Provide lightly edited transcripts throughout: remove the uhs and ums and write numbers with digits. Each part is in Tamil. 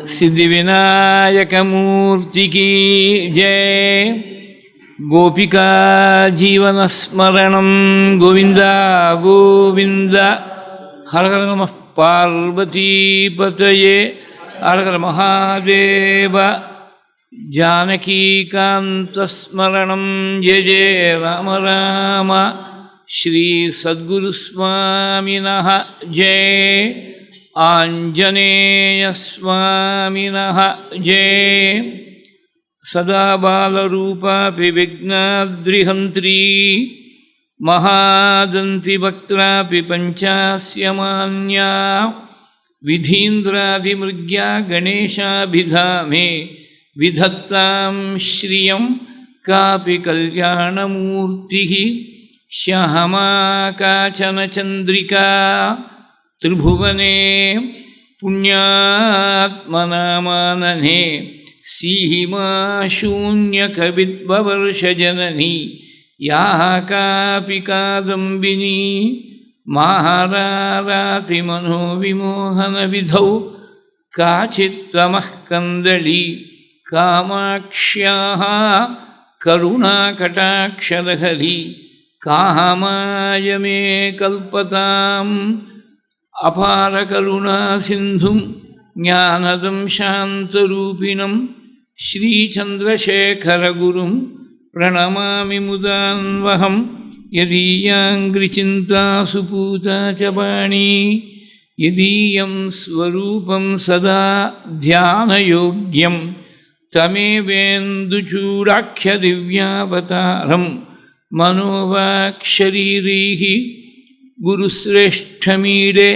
सिद्धिविनायकमूर्ति की जय। गोपिका जीवनस्मरणं गोविंद गोविंद। हर हर नमः पार्वतीपतये हर हर महादेव। जानकीकान्तस्मरणं जय जय राम राम। श्री सद्गुरुस्वामिनः जय। आञ्जनेयस्वामिनः जय। सदा बालरूपापि विघ्नाद्रिहन्त्री महादन्तिवक्त्रापि पञ्चास्यमान्या विधीन्द्रादिमृग्या गणेशाभिधामे विधत्तां श्रियं कापि कल्याणमूर्तिः श्यामा काचन चन्द्रिका त्रिभुवने पुण्यात्मनामानने सीहिमा शून्यकविद्ववर्षजननी याः कापि कादम्बिनी माहारारातिमनोविमोहनविधौ काचित्तमः कन्दली कामाक्ष्याः करुणाकटाक्षलहरी कामाय मे कल्पताम् अपारकरुणा सिन्धुं ज्ञानदं शान्तरूपिणं श्रीचन्द्रशेखरगुरुं प्रणमामि मुदान्वहं। यदीयाङ्घ्रिचिन्ता सुपूता च वाणी यदीयं स्वरूपं सदा ध्यानयोग्यं तमेवेन्दुचूडाख्यदिव्यावतारं मनोवाक्शरीरैः गुरुश्रेष्ठमीडे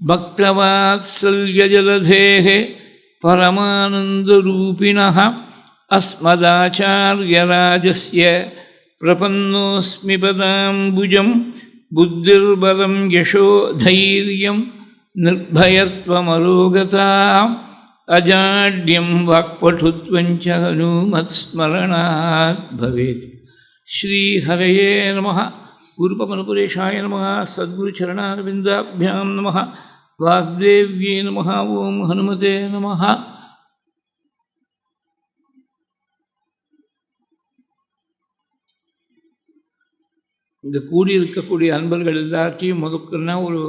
भक्तवात्सल्यजलधेः परमानन्दरूपिणः अस्मदाचार्यराजस्य प्रपन्नोऽस्मि पदाम्बुजं। बुद्धिर्बलं यशो धैर्यं निर्भयत्वमरोगता अजाड्यं वाक्पटुत्वं च हनुमत्स्मरणात् भवेत्। श्रीहरये नमः। गुरुपवनपुरेशाय नमः। सद्गुरुचरणारविन्दाभ्यां नमः। वाग्देव्यै नमः। ओं हनुमते नमः। இந்த கூடியிருக்கக்கூடிய அன்பர்கள் எல்லாத்தையும் முதற்கன்னா ஒரு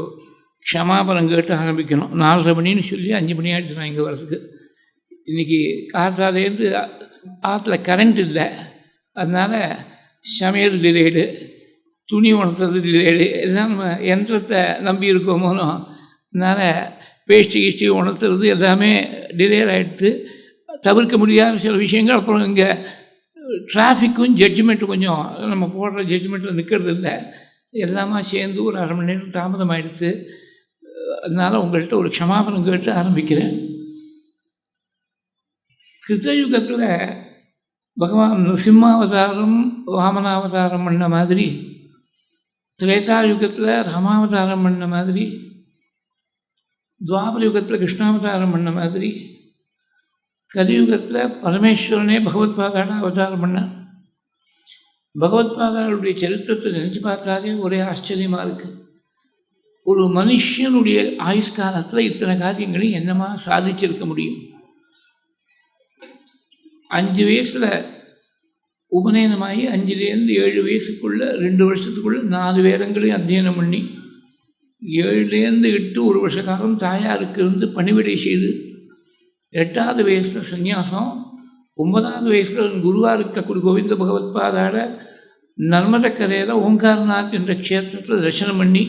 க்ஷமாபணம் கேட்டு ஆரம்பிக்கணும். 4:30 மணின்னு சொல்லி 5 மணி ஆகிடுச்சு நான் இங்கே வர்றதுக்கு. இன்றைக்கி காத்தாலேருந்து ஆற்றுல கரண்ட் இல்லை, அதனால் சமையல் டிலேடு, துணி உணர்த்துறது டிலேடு, எல்லாம் நம்ம யந்திரத்தை நம்பி இருக்கோமோனோ, அதனால் வேஷ்டி கீஷ்டி உணர்த்துறது எல்லாமே டிலேட் ஆகிடுது. தவிர்க்க முடியாத சில விஷயங்கள். அப்புறம் இங்கே டிராஃபிக்கும் ஜட்ஜ்மெண்ட்டும் கொஞ்சம் நம்ம போடுற ஜட்ஜ்மெண்ட்டில் நிற்கிறது இல்லை, எல்லாமே சேர்ந்து ஒரு 1/2 மணி நேரம் தாமதம் ஆகிடுது. அதனால் உங்கள்கிட்ட ஒரு க்ஷமாபணம் கேட்டு ஆரம்பிக்கிறேன். கிருத்தயுகத்தில் பகவான் நிருசிம்மாவதாரம் வாமனாவதாரம் பண்ண மாதிரி, திரேதாயுகத்தில் ராமாவதாரம் பண்ண மாதிரி, துவாபர யுகத்தில் கிருஷ்ணாவதாரம் பண்ண மாதிரி, கலியுகத்தில் பரமேஸ்வரனே பகவத்பாதான அவதாரம் பண்ணார். பகவத்பாதாவுடைய சரித்திரத்தை நினச்சி பார்த்தாலே ஒரே ஆச்சரியமாக இருக்குது. ஒரு மனுஷனுடைய ஆயுஷ்காலத்தில் இத்தனை காரியங்களையும் என்னமா சாதிச்சிருக்க முடியும்? 5 வயசில் உபநயனமாகி 5லேருந்து 7 வயசுக்குள்ளே 2 வருஷத்துக்குள்ளே 4 வேதங்களையும் அத்தியனம் பண்ணி 7லேருந்து 8 1 வருஷ காலம் தாயாருக்கு இருந்து பணிவிடை செய்து 8வது வயசில் சந்நியாசம், 9வது வயசில் குருவாக இருக்கக்கூடிய கோவிந்த பகவத்பாதாட நர்மதக்கரையில் ஓங்காரநாத் என்ற க்ஷேத்திரத்தில் தரிசனம் பண்ணி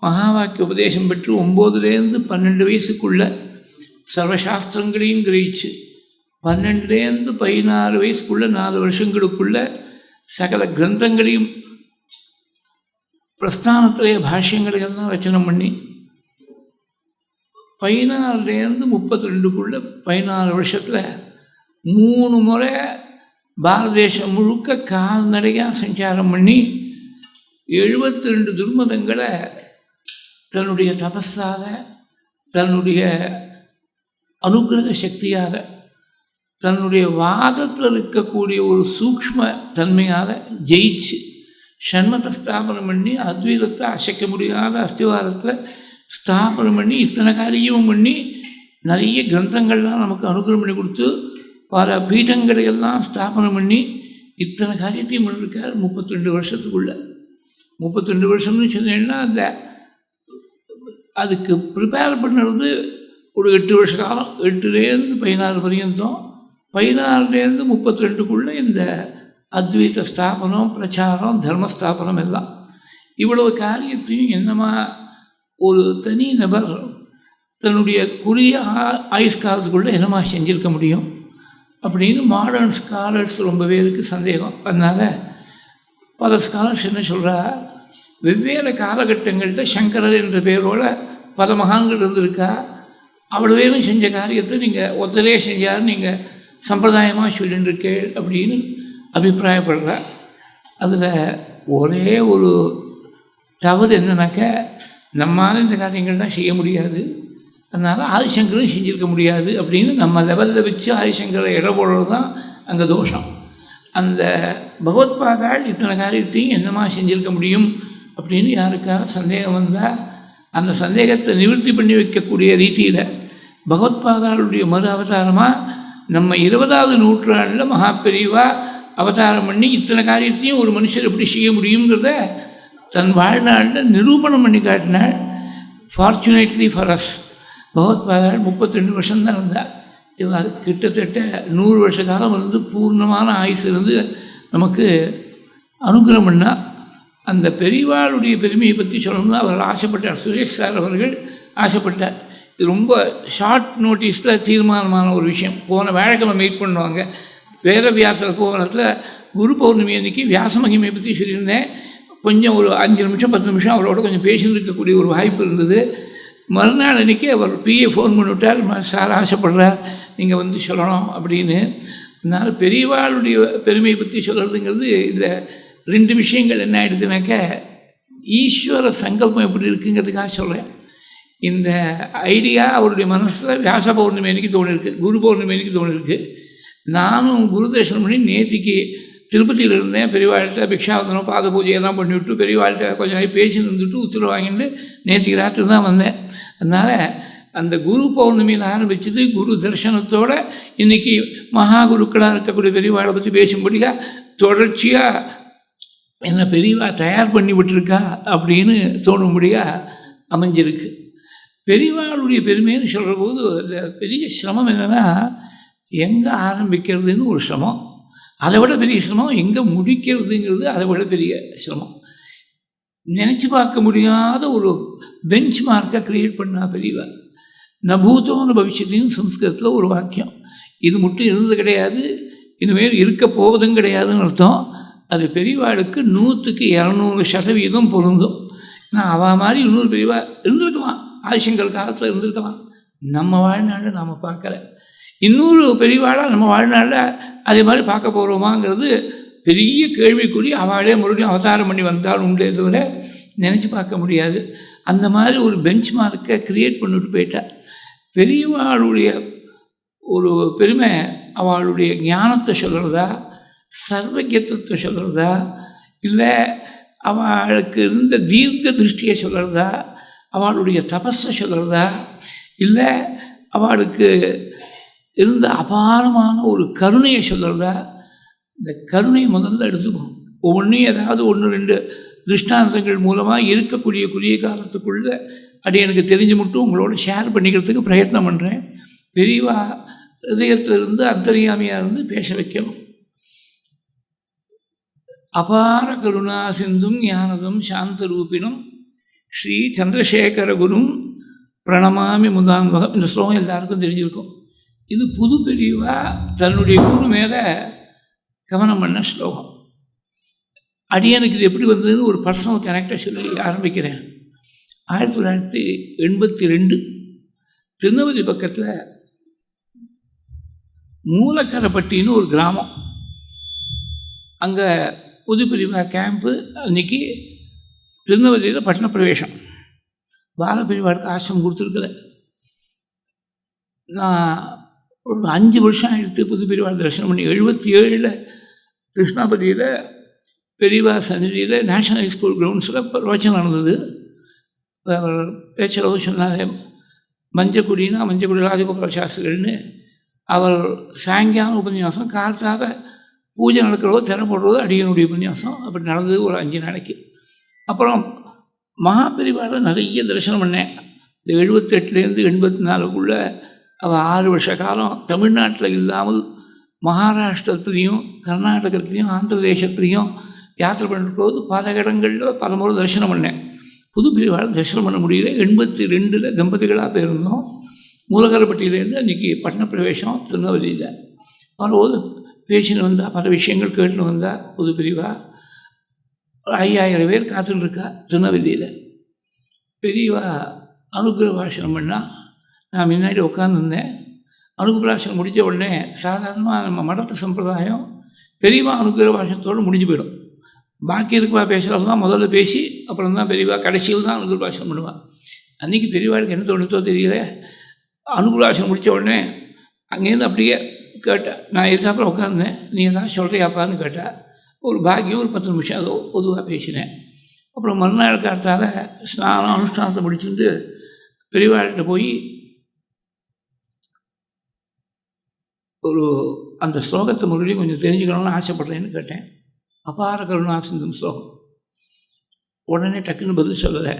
மகாவாக்கிய உபதேசம் பெற்று 9லேருந்து 12 வயசுக்குள்ளே சர்வசாஸ்திரங்களையும் கிரகிச்சு 12லேருந்து 16 வயசுக்குள்ளே 4 வருஷங்களுக்குள்ள சகல கிரந்தங்களையும் பிரஸ்தானத்திலேயே பாஷ்யங்களையெல்லாம் ரச்சனம் பண்ணி 16லேருந்து 32க்குள்ளே 16 வருஷத்தில் 3 முறை பாரத தேசம் முழுக்க கால்நடையாக சஞ்சாரம் பண்ணி 72 துர்மதங்களை தன்னுடைய தபஸாக, தன்னுடைய அனுக்கிரக சக்தியாக, தன்னுடைய வாதத்தில் இருக்கக்கூடிய ஒரு சூக்ஷ்ம தன்மையால் ஜெயிச்சு ஷண்மத்தை ஸ்தாபனம் பண்ணி அத்வைதத்தை அசைக்க முடியாத அஸ்திவாரத்தில் ஸ்தாபனம் பண்ணி இத்தனை காரியமும் பண்ணி நிறைய கிரந்தங்கள்லாம் நமக்கு அனுகிரகம் பண்ணி கொடுத்து பல பீடங்களையெல்லாம் ஸ்தாபனம் பண்ணி இத்தனை காரியத்தையும் பண்ணிருக்கார் 32 வருஷத்துக்குள்ள. 32 வருஷம்னு சொன்னீங்கன்னா அந்த அதுக்கு ப்ரிப்பேர் பண்ணுறது ஒரு 8 வருஷ காலம். 8லேருந்து 16 பர்யந்தம், 16லேருந்து 32க்குள்ளே இந்த அத்வைத ஸ்தாபனம், பிரச்சாரம், தர்மஸ்தாபனம் எல்லாம். இவ்வளவு காரியத்தையும் என்னமா ஒரு தனி நபர் தன்னுடைய குறுகிய ஆயுஷ்காலத்துக்குள்ளே என்னமா செஞ்சுருக்க முடியும் அப்படின்னு மாடர்ன் ஸ்காலர்ஸ் ரொம்ப பேருக்கு சந்தேகம். அதனால் பல ஸ்காலர்ஸ் என்ன சொல்கிறா, வெவ்வேறு காலகட்டங்களில் சங்கரர் என்ற பெயரோட பல மகான்கள் இருந்திருக்கா, அவ்வளோ பேரும் செஞ்ச காரியத்தை நீங்கள் ஒத்தலே செஞ்சார் நீங்கள் சம்பிரதாயமாக சொல்லிட்டு இருக்கே அப்படின்னு அபிப்பிராயப்படுறா. அதில் ஒரே ஒரு தவறு என்னன்னாக்க, நம்மளால் இந்த காரியங்கள்லாம் செய்ய முடியாது, அதனால் ஆதிசங்கரும் செஞ்சுருக்க முடியாது அப்படின்னு நம்ம லெவலில் வச்சு ஆதிசங்கரை இட போடுறது தான் அங்கே தோஷம். அந்த பகவத்பாதாள் இத்தனை காரியத்தையும் என்னமா செஞ்சுருக்க முடியும் அப்படின்னு யாருக்காக சந்தேகம் வந்தால் அந்த சந்தேகத்தை நிவர்த்தி பண்ணி வைக்கக்கூடிய ரீதியில் பகவத்பாதாளுடைய மறு அவதாரமாக நம்ம 20வது நூற்றாண்டில் மகாபெரிவா அவதாரம் பண்ணி இத்தனை காரியத்தையும் ஒரு மனுஷர் எப்படி செய்ய முடியுங்கிறத தன் வாழ்நாளில் நிரூபணம் பண்ணி காட்டினாள். ஃபார்ச்சுனேட்லி ஃபார் அஸ் பகவத்பாதாள் 32 வருஷம்தான் இருந்தார். இவர் கிட்டத்தட்ட 100 வருஷ காலம் இருந்து பூர்ணமான ஆயுசு இருந்து நமக்கு அனுகிரகம் பண்ணால். அந்த பெரியவாளுடைய பெருமையை பற்றி சொல்லணும்னு அவர் ஆசைப்பட்டார். சுரேஷ் சார் அவர்கள் ஆசைப்பட்டார். இது ரொம்ப ஷார்ட் நோட்டீஸில் தீர்மானமான ஒரு விஷயம். போன வியாழக்கிழமை மீட் பண்ணுவாங்க வேதவியாசர் கோவனத்தில் குரு பௌர்ணமி அன்றைக்கி வியாச மகிமையை பற்றி சொல்லியிருந்தேன். கொஞ்சம் ஒரு 5 நிமிஷம் 10 நிமிஷம் அவரோட கொஞ்சம் பேசியிருக்கக்கூடிய ஒரு வாய்ப்பு இருந்தது. மறுநாள் அன்றைக்கி அவர் பிஏ ஃபோன் பண்ணிவிட்டார், சார் ஆசைப்படுறார் நீங்கள் வந்து சொல்லணும் அப்படின்னு. அதனால் பெரியவாளுடைய பெருமையை பற்றி சொல்கிறதுங்கிறது இதில் 2 விஷயங்கள் என்ன ஆகிடுதுனாக்க, ஈஸ்வர சங்கல்பம் எப்படி இருக்குங்கிறதுக்காக சொல்கிறேன். இந்த ஐடியா அவருடைய மனசில் வியாச பௌர்ணமி அன்றைக்கி தோணிருக்கு, குரு பௌர்ணமி அன்றைக்கி தோணிருக்கு. நானும் குரு தரிசனம் பண்ணி நேற்றுக்கு திருப்பதியில் இருந்தேன். பெரியவாழ்கிட்ட பிக்ஷாவந்தனம் பாத பூஜையெல்லாம் பண்ணிவிட்டு பெரியவாழ்கிட்ட கொஞ்சம் நாள் பேசி இருந்துட்டு உத்தரவு வாங்கிட்டு நேற்றுக்கு ராத்திரி தான் வந்தேன். அதனால் அந்த குரு பௌர்ணமியில் ஆரம்பிச்சது குரு தரிசனத்தோடு இன்றைக்கி மகா குருக்களாக இருக்கக்கூடிய பெரியவாளை பற்றி பேசும்படியாக தொடர்ச்சியாக என்னை பெரியவா தயார் பண்ணி விட்டுருக்கா அப்படின்னு தோணும்படியாக அமைஞ்சிருக்கு. பெரியவாளுடைய பெருமைன்னு சொல்கிற போது அந்த பெரிய சிரமம் என்னென்னா, எங்கே ஆரம்பிக்கிறதுன்னு ஒரு சிரமம், அதை விட பெரிய சிரமம் எங்கே முடிக்கிறதுங்கிறது அதை விட பெரிய சிரமம். நினச்சி பார்க்க முடியாத ஒரு பெஞ்ச் மார்க்கை க்ரியேட் பண்ணா பெரியவா. நபூதோன்னு பவிஷ்யத்தின்னு சம்ஸ்கிருதத்தில் ஒரு வாக்கியம். இது மட்டும் இருந்தது கிடையாது, இனிமேல் இருக்க போவதும் கிடையாதுன்னு அர்த்தம். அது பெரியவாளுக்கு 100க்கு 200% பொருந்தும். ஏன்னா அவள் மாதிரி இன்னொரு பெரியவா இருந்திருக்கலாம், ஆதிசங்கர் காலத்தில் இருந்திருக்கலாம். நம்ம வாழ்நாளில் நாம் பார்க்கல. இன்னொரு பெரியவாளாக நம்ம வாழ்நாளில் அதே மாதிரி பார்க்க போகிறோமாங்கிறது பெரிய கேள்விக்குறி. அவளே மறுபடியும் அவதாரம் பண்ணி வந்தால் உண்டே தவிர நினச்சி பார்க்க முடியாது. அந்த மாதிரி ஒரு பெஞ்ச் மார்க்கை க்ரியேட் பண்ணிவிட்டு போயிட்டார். பெரியவாளுடைய ஒரு பெருமை அவளுடைய ஞானத்தை சொல்கிறதா, சர்வஜத்துவத்தை சொல்கிறதா, இல்லை அவளுக்கு இருந்த தீர்க்க திருஷ்டியை சொல்கிறதா, அவளுடைய தபஸை சொல்கிறதா, இல்லை அவளுக்கு இருந்த அபாரமான ஒரு கருணையை சொல்கிறதா. இந்த கருணையை முதல்ல எடுத்துக்கணும். ஒவ்வொன்றையும் ஏதாவது 1-2 திருஷ்டாந்தங்கள் மூலமாக இருக்கக்கூடிய குறுகிய காலத்துக்குள்ளே அது எனக்கு தெரிஞ்சு மட்டும் உங்களோட ஷேர் பண்ணிக்கிறதுக்கு பிரயத்னம் பண்ணுறேன். பெரியவா ஹிருதயத்திலிருந்து அந்தர்யாமியாக இருந்து பேச வைக்கணும். அபார கருணா சிந்தும் ஞானதும் சாந்த ரூபினும் ஸ்ரீ சந்திரசேகர குரும் பிரணமாமி முதான்வகம். இந்த ஸ்லோகம் எல்லாருக்கும் தெரிஞ்சிருக்கும். இது புது பெரியவா தன்னுடைய குரு மேலே கவனம் பண்ண ஸ்லோகம். அடியனுக்கு இது எப்படி வந்ததுன்னு ஒரு பர்சனல் கனெக்டை சொல்லி ஆரம்பிக்கிறேன். 1982 திருநெல்வேலி பக்கத்தில் மூலக்கரைப்பட்டின்னு ஒரு கிராமம். அங்கே புது பிரிவா கேம்ப்பு. அன்றைக்கி திருநெல்வேலியில் பட்டண பிரவேசம். பாலபிரிவாளுக்கு ஆசிரமம் கொடுத்துருக்குற. நான் ஒரு 5 வருஷம் ஆகிடுத்து புது பெரியவாள் தரிசனம் பண்ணி. 77 கிருஷ்ணாபதியில் பெரியவா சந்நிதியில் நேஷனல் ஹைஸ்கூல் கிரவுண்ட்ஸில் பிரவச்சனம் நடந்தது. பேச்சளவு சொன்னாங்க, மஞ்சக்குடினா மஞ்சக்குடி ராஜகோபால சாஸ்திரிகள்னு அவர் சாயங்காலம் உபன்யாசம், காலத்தால் பூஜை நடக்கிறதோ திரை போடுறதோ அடியனுடைய உபன்யாசம். அப்படி நடந்தது ஒரு 5 நாளைக்கு. அப்புறம் மகாபெரிவாளை நிறைய தரிசனம் பண்ணேன். இந்த 78லேருந்து 84க்குள்ளே அவள் 6 வருஷ காலம் தமிழ்நாட்டில் இல்லாமல் மகாராஷ்டிரத்துலேயும் கர்நாடகத்துலேயும் ஆந்திர தேசத்துலேயும் யாத்திரை பண்ணிட்டு பல இடங்களில் பல முறை தரிசனம் பண்ணேன். புது பிரிவால் தரிசனம் பண்ண முடியல. 82 தம்பதிகளாக போயிருந்தோம். மூலகரப்பட்டியிலேருந்து அன்றைக்கி பட்டணப்பிரவேசம் திருநெல்வேலியில். வரும்போது பேசின்னு வந்தால், பல விஷயங்கள் கேட்டுன்னு வந்தால். புது பிரிவா 5000 பேர் காத்துன்னு இருக்கா திருநெல்வேலியில். பெரியவா அனுகிரக பாஷணம் பண்ணால் நான் முன்னாடி உட்காந்துருந்தேன். அனுகிரகாசனம் முடித்த உடனே சாதாரணமாக நம்ம மடத்து சம்பிரதாயம் பெரியவா அனுகிரக பாஷணத்தோடு முடிஞ்சு போயிடும். பாக்கி இருக்குவா பேசுகிறது தான் முதல்ல பேசி அப்புறம் தான் பெரியவா கடைசியில் தான் அனுகிரக பாஷணம் பண்ணுவாள். அன்றைக்கி பெரியவாளுக்கு என்ன தோணுத்தோ தெரியல, அனுகிரகாசனம் முடித்த உடனே அங்கேருந்து அப்படியே கேட்டேன். நான் எதிர்த்தாப்புல உட்காந்தேன். நீ எதாவது சொல்கிறியாப்பான்னு கேட்டேன். ஒரு பாக்கியம் ஒரு 10 நிமிஷம் அதோ பொதுவாக பேசினேன். அப்புறம் மறுநாள் காலத்தால் ஸ்நானம் அனுஷ்டானத்தை முடிச்சுட்டு பெரியவாள்கிட்ட போய் ஒரு அந்த ஸ்லோகத்தை மறுபடியும் கொஞ்சம் தெரிஞ்சுக்கணும்னு ஆசைப்பட்றேன்னு கேட்டேன். அபார கருணா சிந்தும் ஸ்லோகம். உடனே டக்குன்னு பதில் சொல்லலை.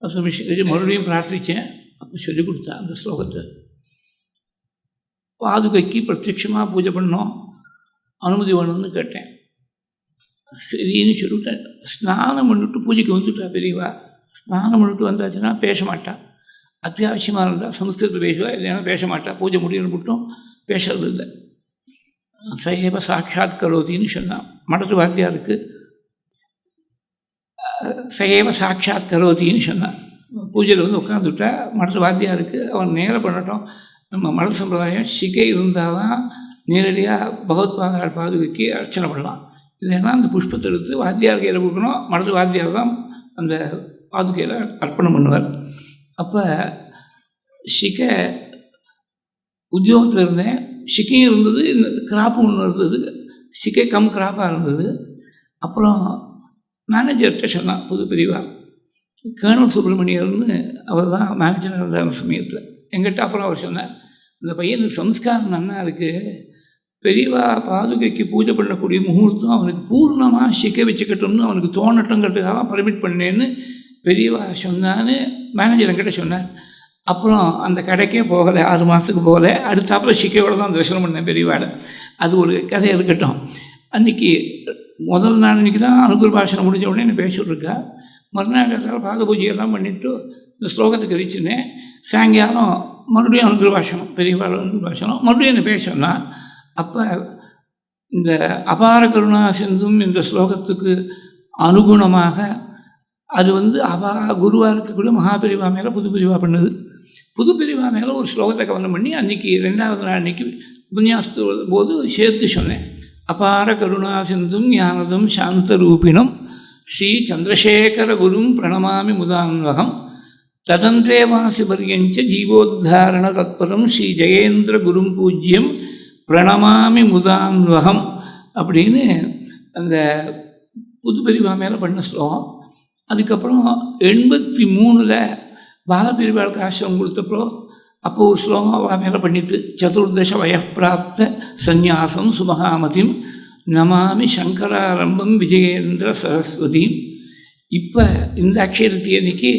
10 நிமிஷம் கழிச்சு மறுபடியும் பிரார்த்தித்தேன். அப்போ சொல்லிக் கொடுத்தா அந்த ஸ்லோகத்தை. பாதுகைக்கு பிரத்யட்சமாக பூஜை பண்ணோம், அனுமதி வேணும்னு கேட்டேன். சரின்னு சொல்லிவிட்டேன். ஸ்நானம் பண்ணிட்டு பூஜைக்கு வந்துட்டா பெரியவா. ஸ்நானம் பண்ணிட்டு வந்தாச்சுன்னா பேச மாட்டாள். அத்தியாவசியமாக இருந்தால் சம்ஸ்கிருதத்தில் பேசுவா, இல்லைன்னா பேச மாட்டாள். பூஜை முடியணும் மட்டும் பேசுறது இல்லை. சைவ சாட்சாத் கரோதின்னு சொன்னான் மடத்து வாத்தியாருக்கு. சைவ சாட்சாத் கரோதின்னு சொன்னான். பூஜையில் வந்து உட்காந்துவிட்டா மடத்து வாத்தியாருக்கு அவன் நேரம் பண்ணட்டும். நம்ம மட சம்பிரதாயம் சிகை இருந்தால் தான் நேரடியாக பகவத்பாதாள் பாதுகைக்கு அர்ச்சனை பண்ணலாம். இல்லைன்னா அந்த புஷ்பத்தை எடுத்து வாத்தியார் கையில் கொடுக்கணும். மடத்து வாத்தியார் தான் அந்த பாதுகையில் அர்ப்பணம் பண்ணுவார். அப்போ சிகை உத்தியோகத்தில் இருந்தேன். சிக்கையும் இருந்தது, இந்த கிராப்பும் ஒன்று இருந்தது. சிக்கை கம் கிராப்பாக இருந்தது. அப்புறம் மேனேஜர்கிட்ட சொன்னான் புது பிரிவா. கேர்னல் சுப்பிரமணியர்னு அவர் தான் மேனேஜராக இருந்தார் சமயத்தில். எங்கிட்ட அப்புறம் அவர் சொன்னார், இந்த பையனுக்கு சம்ஸ்காரம் நல்லா இருக்குது, பெரியவா பாதுகைக்கு பூஜை பண்ணக்கூடிய முகூர்த்தம் அவனுக்கு பூர்ணமாக சிக்கை வச்சுக்கட்டும்னு அவனுக்கு தோணட்டுங்கிறதுக்காக பர்மிட் பண்ணேன்னு பெரியவா சொன்னான்னு மேனேஜர் என்கிட்ட சொன்னார். அப்புறம் அந்த கடைக்கே போகலை, 6 மாதத்துக்கு போகலை. அடுத்தாப்புல சிக்கையோடு தான் தரிசனம் பண்ணேன் பெரியவாடை. அது ஒரு கதை இருக்கட்டும். அன்றைக்கி முதல் நாள் அன்றைக்கி தான் அனுகிரக பாஷணம் முடிஞ்ச உடனே என்னை பேசிவிட்ருக்கா. மறுநாள் பாத பூஜையெல்லாம் பண்ணிவிட்டு இந்த ஸ்லோகத்துக்கு வச்சுனேன். சாயங்காலம் மறுபடியும் அனுகிரக பாஷணம், பெரியவாள் அனுகிரக பாஷணம் மறுபடியும் என்னை பேசணும்னா, அப்போ இந்த அபார கருணா சிந்தும் இந்த ஸ்லோகத்துக்கு அனுகுணமாக அது வந்து குருவாக இருக்கக்கூடிய மகாபெரிவா மேலே புது பிரிவா பண்ணுது. புது பிரிவா மேலே ஒரு ஸ்லோகத்தை கவனம் பண்ணி அன்றைக்கி 2வது நாள் அன்றைக்கி உபன்யாசத்து போது சேர்த்து சொன்னேன். அபார கருணா சிந்தும் ஞானதும் சாந்த ரூபிணம் ஸ்ரீ சந்திரசேகர குரும் பிரணமாமி முதான்வகம் ததந்திரே வாசி பர்யஞ்ச ஜீவோத்தாரண தத்பரம் ஸ்ரீ ஜெயேந்திர குரும் பூஜ்யம் பிரணமாமி முதான்வகம் அப்படின்னு அந்த புது பிரிவா மேலே பண்ண ஸ்லோகம். அதுக்கப்புறம் 83ல் பாலபிரிவாளுக்கு ஆசிரமம் கொடுத்தப்போ அப்போ ஒரு ஸ்லோகம் அவள் மேலே பண்ணிட்டு, சதுர்தச வயப்பிராப்த சந்நியாசம் சுமகாமதிம் நமாமி சங்கராரம்பம் விஜயேந்திர சரஸ்வதியும். இப்போ இந்த அக்ஷயத்தி அன்னைக்கு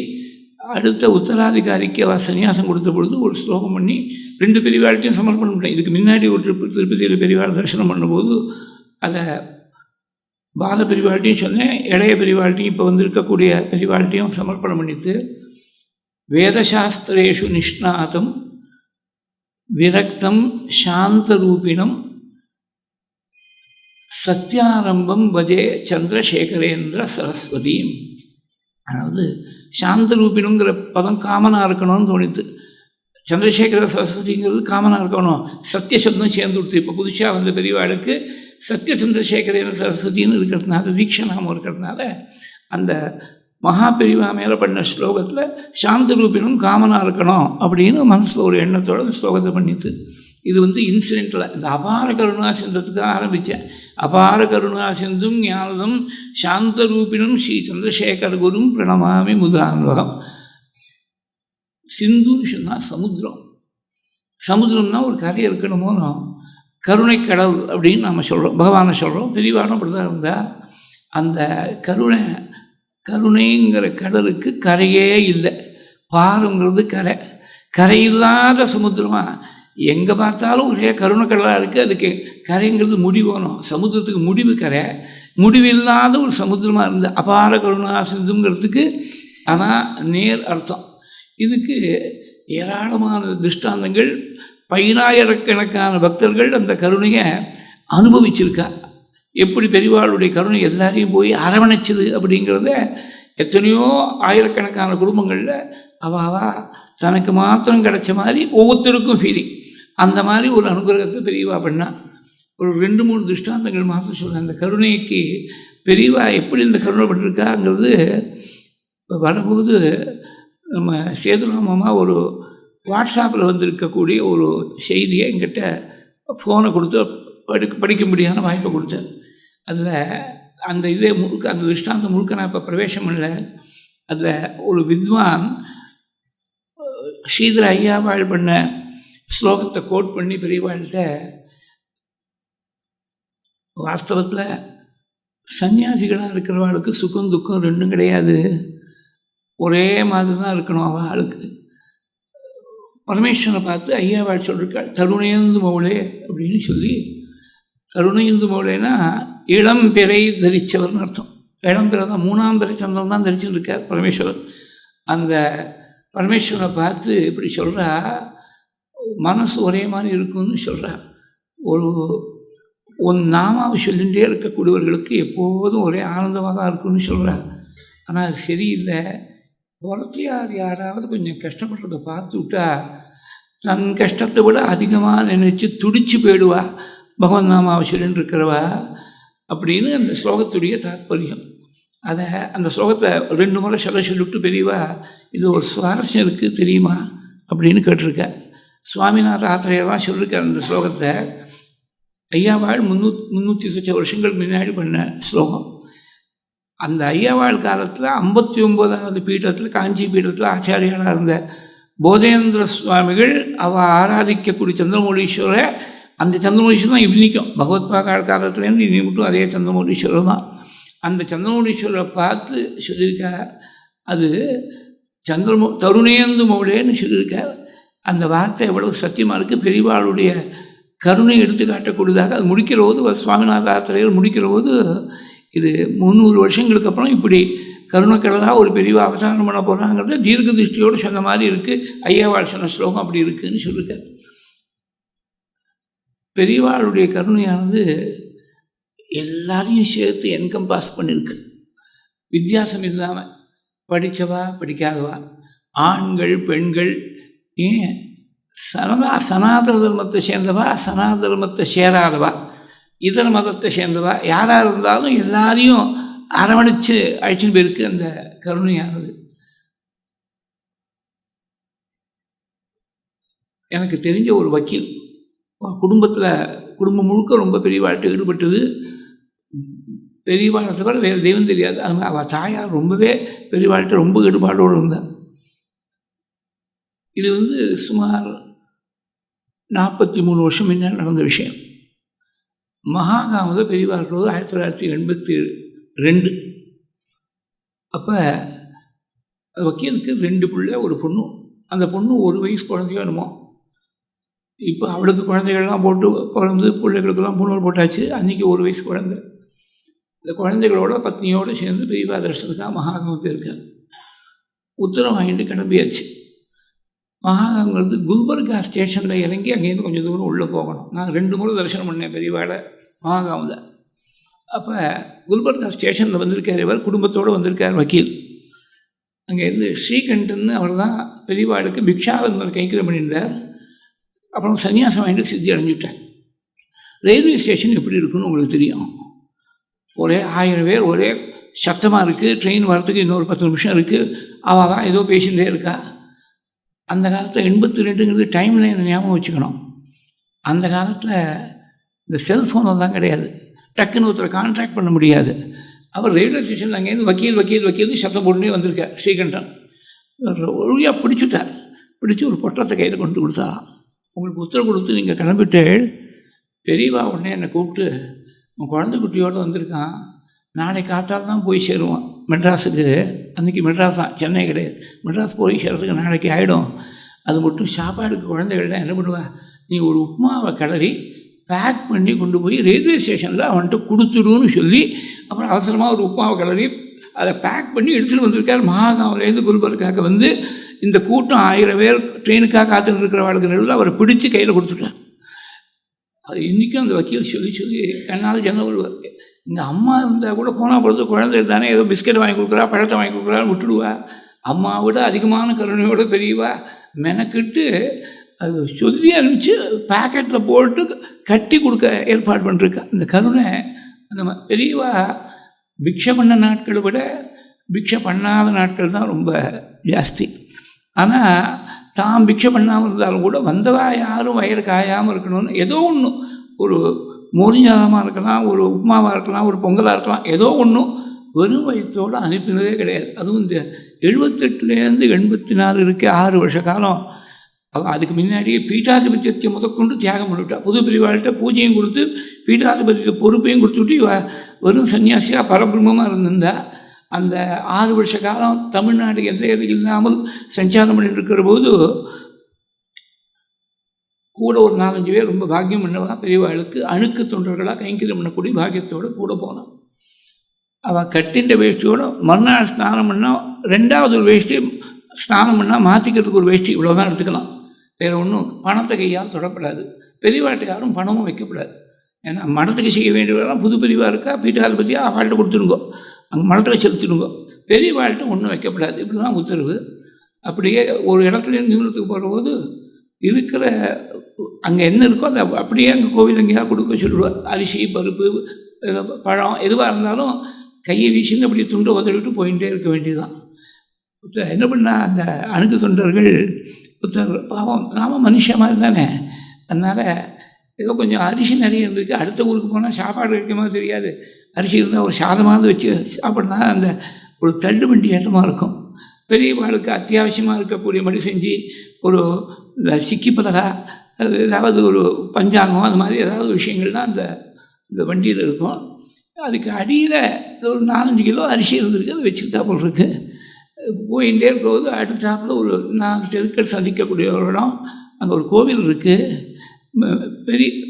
அடுத்த உத்தராதிகாரிக்கு அவள் சன்னியாசம் கொடுத்த பொழுது ஒரு ஸ்லோகம் பண்ணி 2 பெரியவாழ்கிட்டையும் சமர்ப்பணம் பண்ணேன். இதுக்கு முன்னாடி ஒரு திருப்பதியில் பெரியவாள் தரிசனம் பண்ணும்போது அதை பால பெரியவாழ்கிட்டையும் சொன்னேன், இளைய பெரியவாழ்கிட்டையும் இப்போ வந்திருக்கக்கூடிய பெரியவாழ்கிட்டையும் சமர்ப்பணம் பண்ணிட்டு, வேதசாஸ்திரேஷு நிஷ்ணாதம் விரக்தம் சாந்தரூபிணம் சத்யாரம்பம் வதே சந்திரசேகரேந்திர சரஸ்வதியும். அதாவது சாந்தரூபிணுங்கிற பதம் காமனாக இருக்கணும்னு தோணித்து. சந்திரசேகர சரஸ்வதிங்கிறது காமனாக இருக்கணும். சத்தியசப்தம் சேர்ந்து கொடுத்து இப்போ புதுசாக வந்த பெரியவாளுக்கு சத்திய சந்திரசேகரேந்திர சரஸ்வதினு இருக்கிறதுனால தீட்சநாமம் இருக்கிறதுனால அந்த மகா பெரியவா மேலே பண்ண ஸ்லோகத்தில் சாந்தரூபினும் காமனாக இருக்கணும் அப்படின்னு மனசில் ஒரு எண்ணத்தோடு அந்த ஸ்லோகத்தை பண்ணிட்டு, இது வந்து இன்சிடென்ட்டில் இந்த அபார கருணா சிந்தத்துக்கு ஆரம்பித்தேன். அபார கருணா சிந்தும் ஞானதம் சாந்தரூபினும் ஸ்ரீ சந்திரசேகர குரும் பிரணமாமி முதான்வகம். சிந்துன்னு சொன்னால் சமுத்திரம். சமுத்திரம்னா ஒரு கரை இருக்கணுமோனோ, கருணைக்கடல் அப்படின்னு நம்ம சொல்கிறோம், பகவானை சொல்கிறோம். பெரியவானும் அப்படி தான் இருந்தால் அந்த கருணைங்கிற கடலுக்கு கரையே இல்லை. பாருங்கிறது கரை, கரை இல்லாத சமுத்திரமாக எங்கே பார்த்தாலும் ஒரே கருணைக்கடலாக இருக்குது. அதுக்கு கரைங்கிறது முடிவோணும். சமுத்திரத்துக்கு முடிவு கரை, முடிவில்லாத ஒரு சமுத்திரமாக இருந்து அபார கருணா சிந்துங்கிறதுக்கு அதான் நேர் அர்த்தம். இதுக்கு ஏராளமான திருஷ்டாந்தங்கள், பயிராயிரக்கணக்கான பக்தர்கள் அந்த கருணையை அனுபவிச்சிருக்கா. எப்படி பெரியவாளுடைய கருணை எல்லாரையும் போய் அரவணைச்சிது அப்படிங்கிறத எத்தனையோ ஆயிரக்கணக்கான குடும்பங்களில் அவா தனக்கு மாத்திரம் கிடைச்ச மாதிரி ஒவ்வொருத்தருக்கும் ஃபீலிங். அந்த மாதிரி ஒரு அனுகிரகத்தை பெரியவா பண்ணால் ஒரு 2-3 திருஷ்டாந்தங்கள் மாத்திரம் சொல்கிறேன். அந்த கருணைக்கு பெரியவா எப்படி இந்த கருணை பண்ணிருக்காங்கிறது வரும்போது நம்ம சேதுராமம்மா ஒரு வாட்ஸ்அப்பில் வந்திருக்கக்கூடிய ஒரு செய்தியை என்கிட்ட ஃபோனை கொடுத்து படிக்க முடியாத வாய்ப்பை கொடுத்தேன். அதில் அந்த இதே முழுக்க, அந்த திருஷ்டாந்தம் முழுக்க நான் இப்போ பிரவேசம் பண்ணல. அதில் ஒரு வித்வான் ஸ்ரீதர ஐயாவாள் பண்ண ஸ்லோகத்தை கோட் பண்ணி பெரியவாள்கிட்ட, வாஸ்தவத்தில் சன்னியாசிகளாக இருக்கிறவாளுக்கு சுகம் துக்கம் ரெண்டும் கிடையாது, ஒரே மாதிரி தான் இருக்கணும் அவளுக்கு. பரமேஸ்வரனை பார்த்து ஐயாவாள் சொல்லியிருக்காள், தருணேந்து மௌளே அப்படின்னு சொல்லி. தருணேந்து மௌளேனா இளம் பிறை தரித்தவர்னு அர்த்தம். இளம் பிறை தான், 3ஆம் பிறை சந்திரன் தான் தரிச்சுன்னு இருக்கார் பரமேஸ்வரன். அந்த பரமேஸ்வரனை பார்த்து இப்படி சொல்கிறா, மனசு ஒரே மாதிரி இருக்குன்னு சொல்கிறா. ஒரு நாமாவை சொல்லிகிட்டே இருக்கக்கூடியவர்களுக்கு எப்போதும் ஒரே ஆனந்தமாக தான் இருக்குன்னு சொல்கிறா. ஆனால் அது சரியில்லை. புறத்தையார் யாராவது கொஞ்சம் கஷ்டப்படுறதை பார்த்து விட்டா தன் கஷ்டத்தை விட அதிகமாக நினைச்சு துடிச்சு போயிடுவா பகவான் நாமாவை சொல்லின்னு இருக்கிறவா அப்படின்னு அந்த ஸ்லோகத்துடைய தாற்பயம். அதை அந்த ஸ்லோகத்தை 2 முறை சொல்லிவிட்டு பெரியவா இது ஒரு சுவாரஸ்யம் இருக்குது தெரியுமா அப்படின்னு கேட்டிருக்கேன். சுவாமிநாத ஆத்திரையெல்லாம் சொல்லியிருக்கார் அந்த ஸ்லோகத்தை. ஐயாவாள் 300 வருஷங்களுக்கு முன்னாடி பண்ண ஸ்லோகம். அந்த ஐயாவாள் காலத்தில் 59வது பீட்டத்தில், காஞ்சி பீட்டத்தில் ஆச்சாரியாளாக இருந்த போதேந்திர சுவாமிகள் ஆராதிக்கக்கூடிய சந்திரமௌலீஸ்வரரை, அந்த சந்திரமௌலீஸ்வரர் தான் இன்றைக்கும் பகவத் பாகாள் காலத்துலேருந்து இனி மட்டும் அதே சந்திரமௌலீஸ்வரர் தான். அந்த சந்திரமௌலீஸ்வரரை பார்த்து சொல்லியிருக்கார். அது தருணேந்து மௌளேன்னு சொல்லியிருக்கார். அந்த வார்த்தை எவ்வளவு சத்தியமாக இருக்குது. பெரியவாளுடைய கருணை எடுத்து காட்டக்கூடியதாக அது முடிக்கிற போது, சுவாமிநாத ஆத்திரையர் முடிக்கிற போது, இது 300 வருஷங்களுக்கு அப்புறம் இப்படி கருணைக்கடலாக ஒரு பெரிய அவதாரம் பண்ண போகிறாங்கிறத தீர்க்க திருஷ்டியோடு சொன்ன மாதிரி இருக்குது. ஐயாவாள் சொன்ன ஸ்லோகம் அப்படி இருக்குதுன்னு சொல்லியிருக்கார். பெரியவாளுடைய கருணையானது எல்லாரையும் சேர்த்து என்கம்பாஸ் பண்ணியிருக்கு. வித்தியாசம் இல்லாமல் படித்தவா படிக்காதவா, ஆண்கள் பெண்கள், ஏன் சனாதன தர்மத்தை சேர்ந்தவா சனாதன தர்மத்தை சேராதவா, இதர மதத்தை சேர்ந்தவா, யாராக இருந்தாலும் எல்லாரையும் அரவணைச்சு அழைச்சின்னு போயிருக்கு அந்த கருணையானது. எனக்கு தெரிஞ்ச ஒரு வக்கீல் குடும்பம் முழுக்க ரொம்ப பெரியவாழ்கிட்ட ஈடுபட்டது. பெரியவாழை தவிர வேறு தெய்வம் தெரியாது. அவள் தாயார் ரொம்பவே பெரியவாழ்கிட்ட ரொம்ப ஈடுபாடோடு இருந்தாள். இது சுமார் 43 வருஷம் முன்னாடி நடந்த விஷயம். மகாகாமத பெரியவாழ்கிறது 1982. அப்போ வக்கீலுக்கு 2 பிள்ளை, ஒரு பொண்ணு. அந்த பொண்ணு 1 வயசு குழந்தையோ என்னமோ. இப்போ அவளுக்கு குழந்தைகள்லாம் போட்டு பிள்ளைகளுக்கெல்லாம் பூணூல் போட்டாச்சு. அன்றைக்கி 1 வயசு குழந்தை. இந்த குழந்தைகளோட பத்னியோடு சேர்ந்து பெரியவா தரிசனத்துக்காக மகாகாமத்தில் இருக்கார். உத்தரவு வாங்கிட்டு கிளம்பியாச்சு. மகாகாங்கிறது குல்பர்கா ஸ்டேஷனில் இறங்கி அங்கேருந்து கொஞ்சம் தூரம் உள்ளே போகணும். நான் 2 முறை தரிசனம் பண்ணேன் பெரியவாட மகாகாமில். அப்போ குல்பர்கா ஸ்டேஷனில் வந்திருக்கார் இவர், குடும்பத்தோடு வந்திருக்கார் வக்கீல். அங்கேருந்து ஸ்ரீகண்டன் அவர் தான் பெரியவாளுக்கு பிக்ஷாவந்தர் கைங்கரியம் பண்ணியிருந்தார். அப்புறம் சன்னியாசம் வாங்கிட்டு சித்தி அடைஞ்சிட்டார். ரயில்வே ஸ்டேஷன் எப்படி இருக்குன்னு உங்களுக்கு தெரியும். ஒரே 1000 பேர், ஒரே சத்தமாக இருக்குது. ட்ரெயின் வரத்துக்கு இன்னொரு 10 நிமிஷம் இருக்குது. அவள் தான் ஏதோ பேசிகிட்டே இருக்கா. அந்த காலத்தில் 82ங்கிறது டைம் லைன் ஞாபகம் வச்சுக்கணும். அந்த காலத்தில் இந்த செல்ஃபோனெல்லாம் கிடையாது. டக்குன்னு ஒருத்தரை கான்ட்ராக்ட் பண்ண முடியாது. அவர் ரயில்வே ஸ்டேஷனில் அங்கேருந்து வக்கீல் சத்தம் போட்டுனே வந்திருக்கார் ஸ்ரீகண்டன். ஒழுங்காக பிடிச்சுட்டார். பிடிச்சி ஒரு பொட்டத்தை கையில் கொண்டு கொடுத்தாராம். உங்களுக்கு உத்தரவு கொடுத்து நீங்கள் கிளம்பிட்டு பெரியவா உடனே என்னை கூப்பிட்டு உன் குழந்தை குட்டியோடு வந்திருக்கான், நாளைக்கு காத்தால் தான் போய் சேருவான் மெட்ராஸுக்கு. அன்றைக்கி மெட்ராஸ் தான், சென்னை கிடையாது. மெட்ராஸ் போய் சேர்றதுக்கு நாளைக்கு ஆகிடும். அது மட்டும் சாப்பாடுக்கு குழந்தைகள்லாம் என்ன பண்ணுவேன், நீ ஒரு உப்புமாவை கிளறி பேக் பண்ணி கொண்டு போய் ரயில்வே ஸ்டேஷனில் அவன்கிட்ட கொடுத்துடுன்னு சொல்லி அப்புறம் அவசரமாக ஒரு உப்புமாவை கிளறி அதை பேக் பண்ணி எடுத்துகிட்டு வந்திருக்கார். மகாகாவிலேருந்து குல்பர்காவுக்கு வந்து இந்த கூட்டம் 1000 பேர் ட்ரெயினுக்காக காத்துட்டு இருக்கிற வாழ்க்கையில் அவரை பிடிச்சி கையில் கொடுத்துட்டார். அது இன்றைக்கும் அந்த வக்கீல் சொல்லி சொல்லி கண்ணால் ஜன்ன வருவார். எங்கள் அம்மா இருந்தால் கூட போனால் பொழுது குழந்தை தானே ஏதோ பிஸ்கெட் வாங்கி கொடுக்குறா, பழத்தை வாங்கி கொடுக்குறான்னு விட்டுடுவா. அம்மாவை விட அதிகமான கருணையோடு பெரியவா மெனக்கிட்டு அது சொல்லி அனுப்பிச்சு பேக்கெட்டில் போட்டு கட்டி கொடுக்க ஏற்பாடு பண்ணிருக்கா. இந்த கருணை அந்த பெரியவா பிக்ஷை பண்ண நாட்களை விட பிக்ஷை பண்ணாத நாட்கள் தான் ரொம்ப ஜாஸ்தி. ஆனால் தான் பிக்ஷை பண்ணாமல் இருந்தாலும் கூட வந்தவா யாரும் வயிறு காயாமல் இருக்கணும்னு ஏதோ ஒன்று, ஒரு மோரிஞ்சாதமாக இருக்கலாம், ஒரு உப்புமாவாக இருக்கலாம், ஒரு பொங்கலாக இருக்கலாம், ஏதோ ஒன்று வெறும் வயிற்றோடு அனுப்பினதே கிடையாது. அதுவும் இந்த 78லேருந்து 84 இருக்க 6 வருஷ காலம் அவள் அதுக்கு முன்னாடியே பீட்டாதிபத்தியத்தை முதற்கொண்டு தியாகம் பண்ணிவிட்டா. புது பிரிவாள்கிட்ட பூஜையும் கொடுத்து பீட்டாதிபத்திய பொறுப்பையும் கொடுத்துட்டு வெறும் சன்னியாசியாக பரபிரம்மமாக இருந்திருந்தா. அந்த 6 வருஷ காலம் தமிழ்நாடு எந்த இது இல்லாமல் சஞ்சாரம் பண்ணிட்டு இருக்கிற போது கூட ஒரு 4-5 பேர் ரொம்ப பாக்கியம் பண்ணவா பெரியவாளுக்கு அணுக்கு தொண்டர்களாக கைங்கரியம் பண்ணக்கூடிய பாக்கியத்தோடு கூட போனான். அவள் கட்டின்ற வேஷ்டியோடு மறுநாள் ஸ்நானம் பண்ணால் 2வது ஒரு வேஷ்டி ஸ்நானம் பண்ணால் மாற்றிக்கிறதுக்கு ஒரு வேஷ்டி இவ்வளோ தான் எடுத்துக்கலாம். வேறு ஒன்றும் பணத்தை கையால் தொடப்படாது. பெரியவாட்டு யாரும் பணமும் வைக்கப்படாது. ஏன்னா மடத்துக்கு செய்ய வேண்டியவெல்லாம் புது பெரியவா இருக்கா, பீட்டாதிபதியாக அவள்கிட்ட கொடுத்துருங்கோ, அங்கே மடத்தில் செலுத்திடுங்கோ. பெரியவாள்கிட்ட ஒன்றும் வைக்கப்படாது. இப்படி தான் உத்தரவு. அப்படியே ஒரு இடத்துலேருந்து நியூனத்துக்கு போகிறபோது இருக்கிற அங்கே என்ன இருக்கோ அதை அப்படியே அங்கே கோவில் எங்கேயாவது கொடுக்க சொல்லிடுவார். அரிசி, பருப்பு, பழம் எதுவாக இருந்தாலும் கையை வீசின்னு அப்படியே துண்டை உதவிட்டு போயிட்டே இருக்க வேண்டியதுதான். என்ன பண்ணால் அந்த அணுகு தொண்டர்கள் பாவம் நாம மனுஷன் மாதிரி தானே, அதனால் ஏதோ கொஞ்சம் அரிசி நிறைய இருந்திருக்கு. அடுத்த ஊருக்கு போனால் சாப்பாடு கிடைக்க மாதிரி தெரியாது. அரிசி இருந்தால் ஒரு சாதமாவது வச்சு சாப்பிட்னா அந்த ஒரு தள்ளு வண்டி ஏற்றமாக இருக்கும். பெரியவாளுக்கு அத்தியாவசியமாக இருக்கக்கூடிய மாதிரி செஞ்சு ஒரு இந்த சிக்கி பலகா, ஏதாவது ஒரு பஞ்சாங்கம், அது மாதிரி ஏதாவது விஷயங்கள்லாம் அந்த வண்டியில் இருக்கும். அதுக்கு அடியில் ஒரு 4-5 கிலோ அரிசி இருந்திருக்கு. அதை வச்சுக்கிட்டா போல் இருக்குது. போயிட்டே இருக்கிறபோது அடுத்தாப்பில் ஒரு 4 தெருக்கள் சந்திக்கக்கூடிய ஒரு இடம், அங்கே ஒரு கோவில் இருக்குது.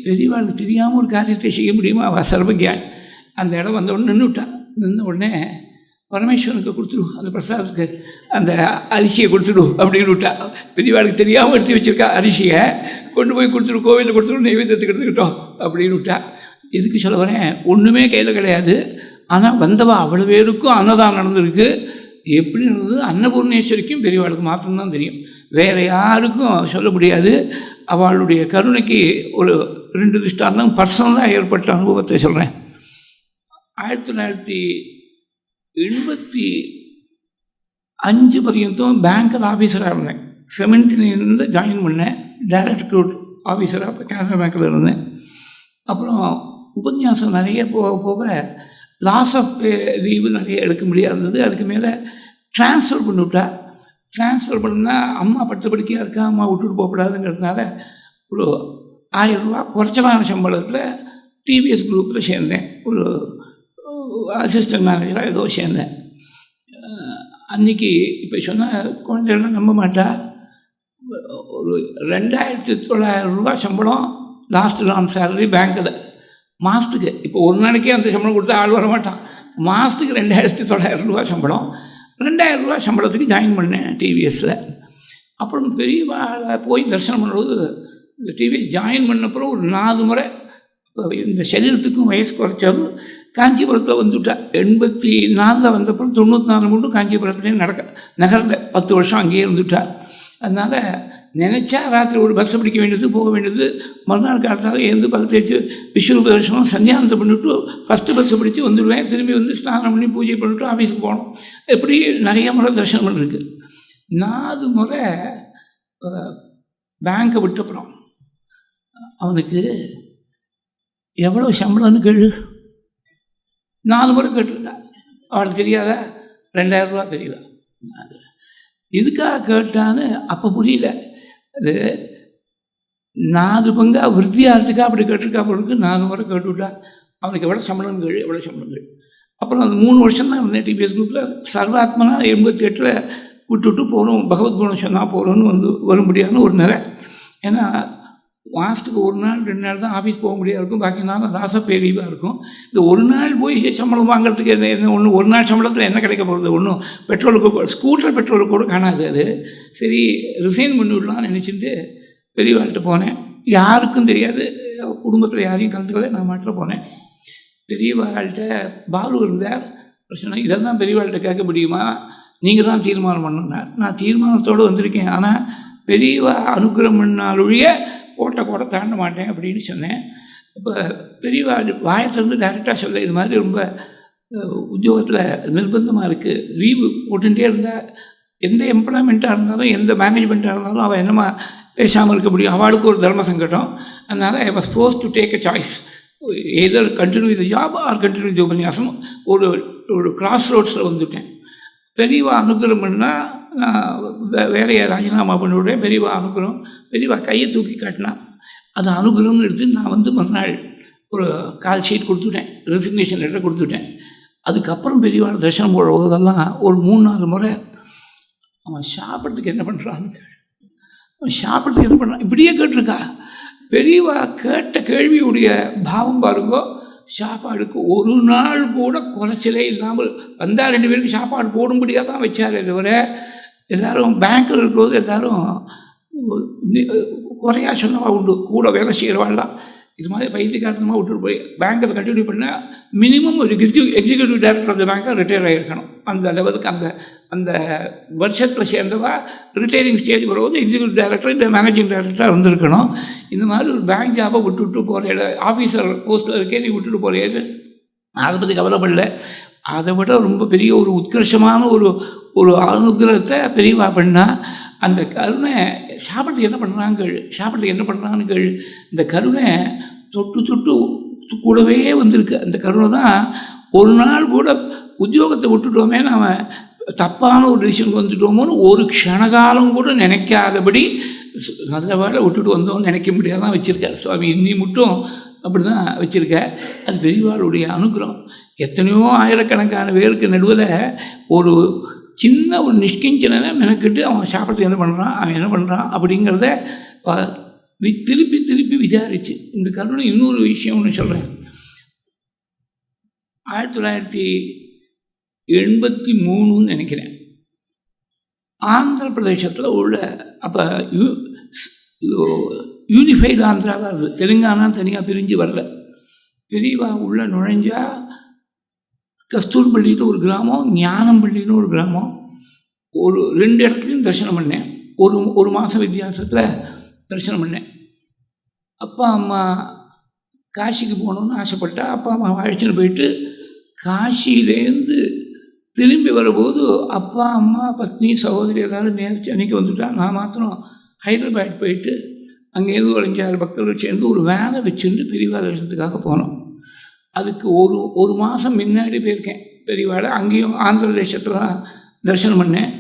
பெரியவாளுக்கு தெரியாமல் ஒரு காரியத்தை செய்ய முடியுமா, அவள் சர்வஜான். அந்த இடம் வந்த உடனே நின்றுவிட்டான். நின்ற உடனே பரமேஸ்வரனுக்கு கொடுத்துடும், அந்த பிரசாதத்துக்கு அந்த அரிசியை கொடுத்துடும் அப்படின்னு விட்டா. பெரியவாளுக்கு தெரியாமல் எடுத்து வச்சுருக்கா அரிசியை கொண்டு போய் கொடுத்துடும், கோவிலில் கொடுத்துடும், நைவேத்தியத்துக்கு எடுத்துக்கிட்டோம் அப்படின்னு விட்டா. இதுக்கு சொல்ல வரேன், ஒன்றுமே கையில் கிடையாது. ஆனால் வந்தவா அவ்வளோ பேருக்கும் அன்னதானம் நடந்திருக்கு. எப்படி இருந்தது அன்னபூர்ணேஸ்வரிக்கும் பெரியவாளுக்கு மாத்திரம்தான் தெரியும், வேறு யாருக்கும் சொல்ல முடியாது. அவளுடைய கருணைக்கு ஒரு 2 திருஷ்டாந்தம் பர்சனலாக ஏற்பட்ட அனுபவத்தை சொல்கிறேன். 1985 பர்யந்தம் பேங்கில் ஆஃபீஸராக இருந்தேன். 79 ஜாயின் பண்ணேன். டைரக்டர் ஆஃபீஸராக கேனரா பேங்க்கில் இருந்தேன். அப்புறம் உபன்யாசம் நிறைய போக போக லாஸ் ஆஃப் லீவு நிறைய எடுக்க முடியாதது. அதுக்கு மேலே ட்ரான்ஸ்ஃபர் பண்ணிவிட்டா. ட்ரான்ஸ்ஃபர் பண்ணால் அம்மா படுத்த படுக்கையாக இருக்கா, அம்மா விட்டுட்டு போகக்கூடாதுங்கிறதுனால ஒரு 1000 ரூபா குறைச்சலான சம்பளத்தில் டிவிஎஸ் குரூப்பில் சேர்ந்தேன். ஒரு அசிஸ்டன்ட் மேனேஜராக ஏதோ சேர்ந்தேன். அன்றைக்கி இப்போ சொன்னால் குழந்தைகள்லாம் நம்ப மாட்டா. ஒரு 2900 ரூபா சம்பளம் லாஸ்ட்டு ஆன் சேலரி பேங்க்கில் மாதத்துக்கு. இப்போ ஒரு நாளைக்கே அந்த சம்பளம் கொடுத்தா ஆள் வர மாட்டான். மாதத்துக்கு 2900 ரூபா சம்பளம். 2000 ரூபா சம்பளத்துக்கு ஜாயின் பண்ணேன் டிவிஎஸில். அப்புறம் பெரியவாளை போய் தரிசனம் பண்ணும்போது இந்த டிவிஎஸ் ஜாயின் பண்ணப்பறம் ஒரு 4 முறை இந்த சரீரத்துக்கும் வயசு குறைச்சாலும் காஞ்சிபுரத்தில் வந்துவிட்டா. 84 வந்தப்பறம் 94 மட்டும் காஞ்சிபுரத்துலேயே நகரில் 10 வருஷம் அங்கேயே இருந்துவிட்டா. அதனால் நினச்சா ராத்திரி ஒரு பஸ்ஸை பிடிக்க வேண்டியது, போக வேண்டியது. மறுநாள் காலத்தால் எழுந்து பல் தேய்ச்சி விஸ்வரூப தரிசனம் சந்தியானந்தம் பண்ணிவிட்டு ஃபஸ்ட்டு பஸ்ஸை பிடிச்சி வந்துடுவேன். திரும்பி வந்து ஸ்நானம் பண்ணி பூஜை பண்ணிவிட்டு ஆஃபீஸுக்கு போகணும். எப்படி நிறைய முறை தரிசனம் பண்ணிருக்கு. 4 முறை பேங்கை விட்டப்புறம் அவனுக்கு எவ்வளோ சம்பளம்னு கேளு. 4 முறை கேட்டிருக்கா. அவளுக்கு தெரியாதா? 2000 ரூபா பெரியவா. எதுக்காக கேட்டான்னு அப்போ புரியல. அது 4 பங்காக விருத்தியாகிறதுக்காக அப்படி கேட்டிருக்கா பொழுது 4 முறை கேட்டுவிட்டா. அவனுக்கு எவ்வளோ சம்பளங்கள். அப்புறம் அந்த 3 வருஷம் தான் இருந்தேன் டிபிஎஸ் குரூப்பில். சர்வாத்மனா 88 விட்டுவிட்டு போகணும், பகவத்குணம் சொன்னால் போகிறோன்னு வரும்படியான ஒரு நிலை. ஏன்னா மாதத்துக்கு 1 நாள் 2 நாள் தான் ஆஃபீஸ் போக முடியாது இருக்கும், பாக்கி நாள் ராசப்பேரிவாக இருக்கும். இந்த ஒரு நாள் போய் சம்பளம் வாங்குறதுக்கு என்ன ஒன்று, ஒரு நாள் சம்பளத்தில் என்ன கிடைக்க போகிறது? ஒன்றும் ஸ்கூட்டர் பெட்ரோலுக்கு கூட காணாது. அது சரி ரிசைன் பண்ணிவிடலாம்னு நினச்சிட்டு பெரியவாள்கிட்ட போனேன். யாருக்கும் தெரியாது, குடும்பத்தில் யாரையும் கலந்துக்கல. நான் மாட்டில் போனேன். பெரியவாள்கிட்ட பாலு இருந்தார். பிரச்சனை இதெல்லாம் பெரியவாள்கிட்ட கேட்க முடியுமா, நீங்கள் தான் தீர்மானம் பண்ணணுன்னார். நான் தீர்மானத்தோடு வந்திருக்கேன், ஆனால் பெரியவா அனுகிரகம் பண்ணாலொழிய கோட்டை கூட தாண்ட மாட்டேன் அப்படின்னு சொன்னேன். இப்போ பெரியவா வாயத்திலேருந்து டைரெக்டாக சொல்ல, இது மாதிரி ரொம்ப உத்தியோகத்தில் நிர்பந்தமாக இருக்குது, லீவு போட்டுகிட்டே இருந்தால் எந்த எம்ப்ளாய்மெண்ட்டாக இருந்தாலும் எந்த மேனேஜ்மெண்ட்டாக இருந்தாலும் அவள் என்னமா பேசாமல் இருக்க முடியும், அவளுக்கு ஒரு தர்ம சங்கடம். அதனால் I was forced to take a choice, either continue with job or continue with உபன்யாசம். ஒரு கிராஸ் ரோட்ஸில் வந்துவிட்டேன். பெரியவா அனுகிரகம் பண்ணால் நான் வேலையை ராஜினாமா பண்ணிவிடுவேன். பெரியவா அனுகிரகம், பெரியவா கையை தூக்கி காட்டினா அது அனுகிரகம்னு எடுத்து நான் மறுநாள் ஒரு கால் ஷீட் கொடுத்துட்டேன், ரெசிக்னேஷன் லெட்டர் கொடுத்துட்டேன். அதுக்கப்புறம் பெரியவா தரிசனம் போடுவதெல்லாம் ஒரு 3-4 முறை அவன் சாப்பிட்றதுக்கு என்ன பண்ணுறான், இப்படியே கேட்டிருக்கா. பெரியவா கேட்ட கேள்வியுடைய பாவம் பாருங்கோ. சாப்பாடுக்கு ஒரு நாள் கூட குறைச்சலே இல்லாமல் வந்தால் 2 பேருக்கு சாப்பாடு போடும்படியாக தான் வச்சார். தவிர எல்லோரும் பேங்க்கில் இருக்கிறது எல்லோரும் குறையா சொன்னவா உண்டு, கூட வேலை செய்கிறவாள்லாம் இது மாதிரி வைத்தியகாரத்தமாக விட்டுட்டு போய் பேங்க்கில் கண்டினியூ பண்ணால் மினிமம் ஒரு எக்ஸிக்யூட்டிவ் டைரக்டர் ஆஃப் த பேங்க்கை ரிட்டையர் ஆகிருக்கணும். அந்த லெவலுக்கு அந்த வருஷத்தில் சேர்ந்தவா ரிட்டையரிங் ஸ்டேஜ் வரும்போது எக்ஸிக்யூட்டிவ் டைரக்டர் இல்லை மேனேஜிங் டைரக்டராக இருந்திருக்கணும். இந்த மாதிரி ஒரு பேங்க் ஜாபை விட்டுவிட்டு போகிற ஆஃபீஸர் போஸ்ட்டில் இருக்கே நீ விட்டுட்டு போகிறேன்னு அதை பற்றி கவலைப்படல. அதை விட ரொம்ப பெரிய ஒரு உத்கர்ஷமான ஒரு அனுகிரகத்தை பெரியவா பண்ணால் அந்த கருணை சாப்பிட்றதுக்கு என்ன பண்ணுறான்னு கேள். இந்த கருணை தொட்டு கூடவே வந்திருக்கு. அந்த கருணை தான் ஒரு நாள் கூட உத்தியோகத்தை விட்டுட்டோமே, நாம் தப்பான ஒரு டிசிஷன் வந்துட்டோமோன்னு ஒரு க்ஷணகாலம் கூட நினைக்காதபடி நல்ல வேலை விட்டுட்டு வந்தோம்னு நினைக்க முடியாதான் வச்சுருக்கார் சுவாமி. இன்னி மட்டும் அப்படி தான் வச்சுருக்க. அது பெரியவாளுடைய அனுகிரகம். எத்தனையோ ஆயிரக்கணக்கான பேருக்கு நடுவில் ஒரு சின்ன ஒரு நிஷ்கிஞ்சனை மெனக்கிட்டு அவன் சாப்பிட்றதுக்கு என்ன பண்ணுறான் அப்படிங்கிறத திருப்பி விசாரிச்சு. இந்த கருணை இன்னொரு விஷயம் ஒன்று சொல்கிறேன். 1983 நினைக்கிறேன், ஆந்திர பிரதேசத்தில் உள்ள அப்போ யூனிஃபைடு ஆந்திராவாக இருக்குது, தெலுங்கானா தனியாக பிரிஞ்சு வரல. பெரியவா உள்ள நுழைஞ்சா கஸ்தூர்பள்ளின்னு ஒரு கிராமம், ஞானம்பள்ளின்னு ஒரு கிராமம், ஒரு 2 இடத்துலையும் தரிசனம் பண்ணேன். ஒரு மாதம் வித்தியாசத்தில் தரிசனம் பண்ணேன். அப்பா அம்மா காசிக்கு போகணுன்னு ஆசைப்பட்டா அப்பா அம்மா அழைச்சின்னு போயிட்டு காசியிலேருந்து திரும்பி வரும்போது அப்பா அம்மா பத்னி சகோதரி எல்லாரும் நேர்ச்சி அன்றைக்கி வந்துட்டா. நான் மாத்திரம் ஹைதராபாத் போயிட்டு அங்கேருந்து ஒரு 5-6 பக்தர்கள் சேர்ந்து ஒரு வேனை வச்சுருந்து பெரியவா தரிசனத்துக்காக போனோம். அதுக்கு ஒரு மாதம் முன்னாடி போயிருக்கேன் பெரியவாளை. அங்கேயும் ஆந்திர தேசத்தில் தான் தரிசனம் பண்ணேன்.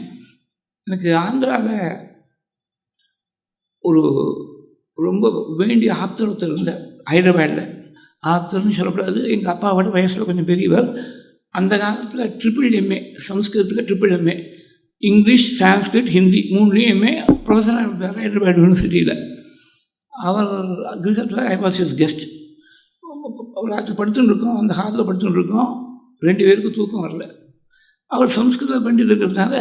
எனக்கு ஆந்திராவில் ஒரு ரொம்ப வேண்டிய ஆப்தரத்தில் இருந்தேன். ஹைதராபாத்தில் ஆப்தர்னு சொல்லக்கூடாது, எங்கள் அப்பாவோட வயசில் கொஞ்சம் பெரியவர். அந்த காலத்தில் MA சம்ஸ்கிருதத்தில் MA, இங்கிலீஷ், சான்ஸ்கிரிட், ஹிந்தி 3லையும் MA ப்ரொஃபஸராக இருந்தார் ஹைதராபாத் யூனிவர்சிட்டியில். அவர் கிரகத்தில் ஐ வாஸ் ஹிஸ் கெஸ்ட். ராத்திரி படுத்துன்னு இருக்கோம், அந்த ஹாலில் படுத்துன்னு இருக்கோம். 2 பேருக்கு தூக்கம் வரல. அவர் சம்ஸ்கிருதம் பண்ணிட்டு இருக்கிறதுனால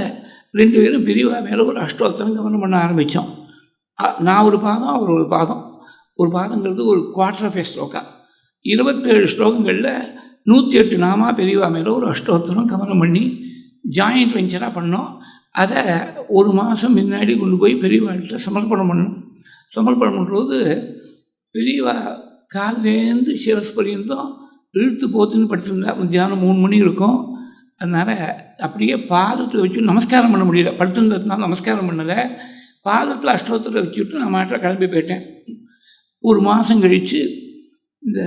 2 பேரும் பெரியவா மேலே ஒரு அஷ்டோத்தரம் கவனம் பண்ண ஆரம்பித்தோம். நான் ஒரு பாதம், அவர் ஒரு பாதம். ஒரு பாதங்கிறது ஒரு குவார்டர் ஆஃப் ஸ்லோகா, 27 ஸ்லோகங்களில் 108 நாமா பெரியவா மேலே ஒரு அஷ்டோத்தரம் கவனம் பண்ணி ஜாயிண்ட் வெஞ்சராக பண்ணோம். அதை ஒரு மாதம் முன்னாடி கொண்டு போய் பெரியவாள்கிட்ட சமர்ப்பணம் பண்ணோம். சமர்ப்பணம் பண்ணுறது பெரியவா காலேருந்து சிரஸ் பரியந்தம் இழுத்து போத்துன்னு படுத்திருந்தா. மத்தியானம் 3 மணி இருக்கும். அதனால் அப்படியே பாதத்தில் வச்சு நமஸ்காரம் பண்ண முடியல, படுத்துருந்ததுனால நமஸ்காரம் பண்ணலை. பாதத்தில் அஷ்டோத்தரை வச்சுட்டு நான் மாட்டில் கிளம்பி போயிட்டேன். ஒரு மாதம் கழித்து இந்த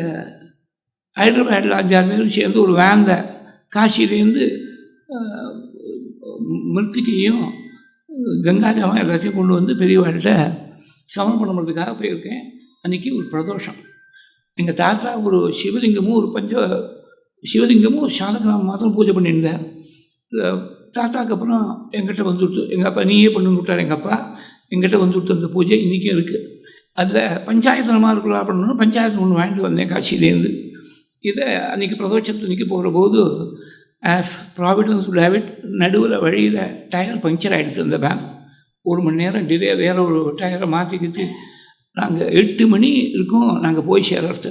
ஹைதராபாத்தில் 5-6 பேரும் சேர்ந்து ஒரு வேனில் காசியிலேருந்து மிருத்திகையும் கங்காஜலம் எல்லாத்தையும் கொண்டு வந்து பெரியவாள்கிட்ட சமர்ப்பணம் பண்ணுறதுக்காக போயிருக்கேன். அன்றைக்கி ஒரு பிரதோஷம். எங்கள் தாத்தா ஒரு சிவலிங்கமும் ஒரு சிவலிங்கமும் சாலக்கிராமம் மாத்திரம் பூஜை பண்ணியிருந்தார். தாத்தாக்கு அப்புறம் எங்கிட்ட வந்துவிட்டு எங்கள் அப்பா நீயே பண்ணு விட்டார். எங்கள் அப்பா எங்கிட்ட வந்துவிட்டு அந்த பூஜை இன்றைக்கும் இருக்குது. அதில் பஞ்சாயத்தனமாக இருக்கலாம் பண்ணணும். பஞ்சாயத்து ஒன்று வாங்கிட்டு வந்தேன் காட்சியிலேருந்து. இதை அன்றைக்கி பிரதோஷத்துக்கு போகிற போது ஆஸ் ப்ராவிடன்ஸ் டேவிட் நடுவில் வழியில் டயர் பஞ்சர் ஆகிடுச்சு. அந்த வேன் 1 மணி நேரம் டிலே, வேறு ஒரு டயரை மாற்றிக்கிட்டு நாங்கள் 8 மணி இருக்கும் நாங்கள் போய் சேர்றது.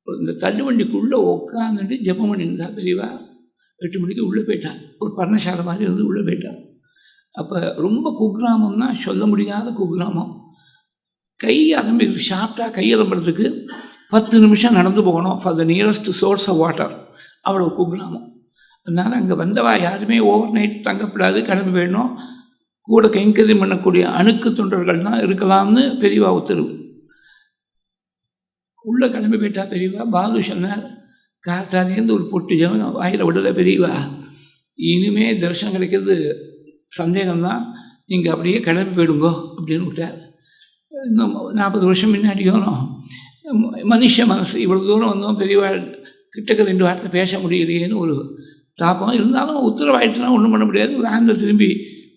இந்த தள்ளுவண்டிக்குள்ளே உட்காந்துட்டு ஜெபம் பண்ணியிருந்தா பெரியவா. 8 மணிக்கு உள்ளே போயிட்டான். ஒரு பர்ணசாலை மாதிரி இருந்து உள்ளே போயிட்டான். அப்போ ரொம்ப குக்கிராமம்னா சொல்ல முடியாத குக்கிராமம். கை அலம்பி ஷார்ட்டாக கை அலம்புறதுக்கு 10 நிமிஷம் நடந்து போகணும் for the nearest source of water. அவ்வளோ குக்கிராமம். அதனால் அங்கே வந்தவா யாருமே ஓவர் நைட் தங்கக்கூடாது, கிளம்பி போயிடணும். கூட கைங்கரியம் பண்ணக்கூடிய அணுக்கு தொண்டர்கள் தான் இருக்கலாம்னு பெரியவா உத்தரவு. உள்ளே கிளம்பி போயிட்டா பெரியவா. பாலு சொன்னார், காத்தாலேருந்து ஒரு பொட்டு ஜனம் வாயில் விடலை பெரியவா, இனிமே தரிசனம் கிடைக்கிறது சந்தேகம்தான், நீங்கள் அப்படியே கிளம்பி போயிடுங்கோ அப்படின்னு விட்டார். இன்னும் 40 வருஷம் முன்னாடியும் மனுஷ மனசு இவ்வளோ தூரம் வந்தோம், பெரியவா கிட்டக்க 2 வார்த்தை பேச முடியலையேன்னு ஒரு தாக்கம். இருந்தாலும் உத்தரவாயிட்டுனா ஒன்றும் பண்ண முடியாது. வேனில் திரும்பி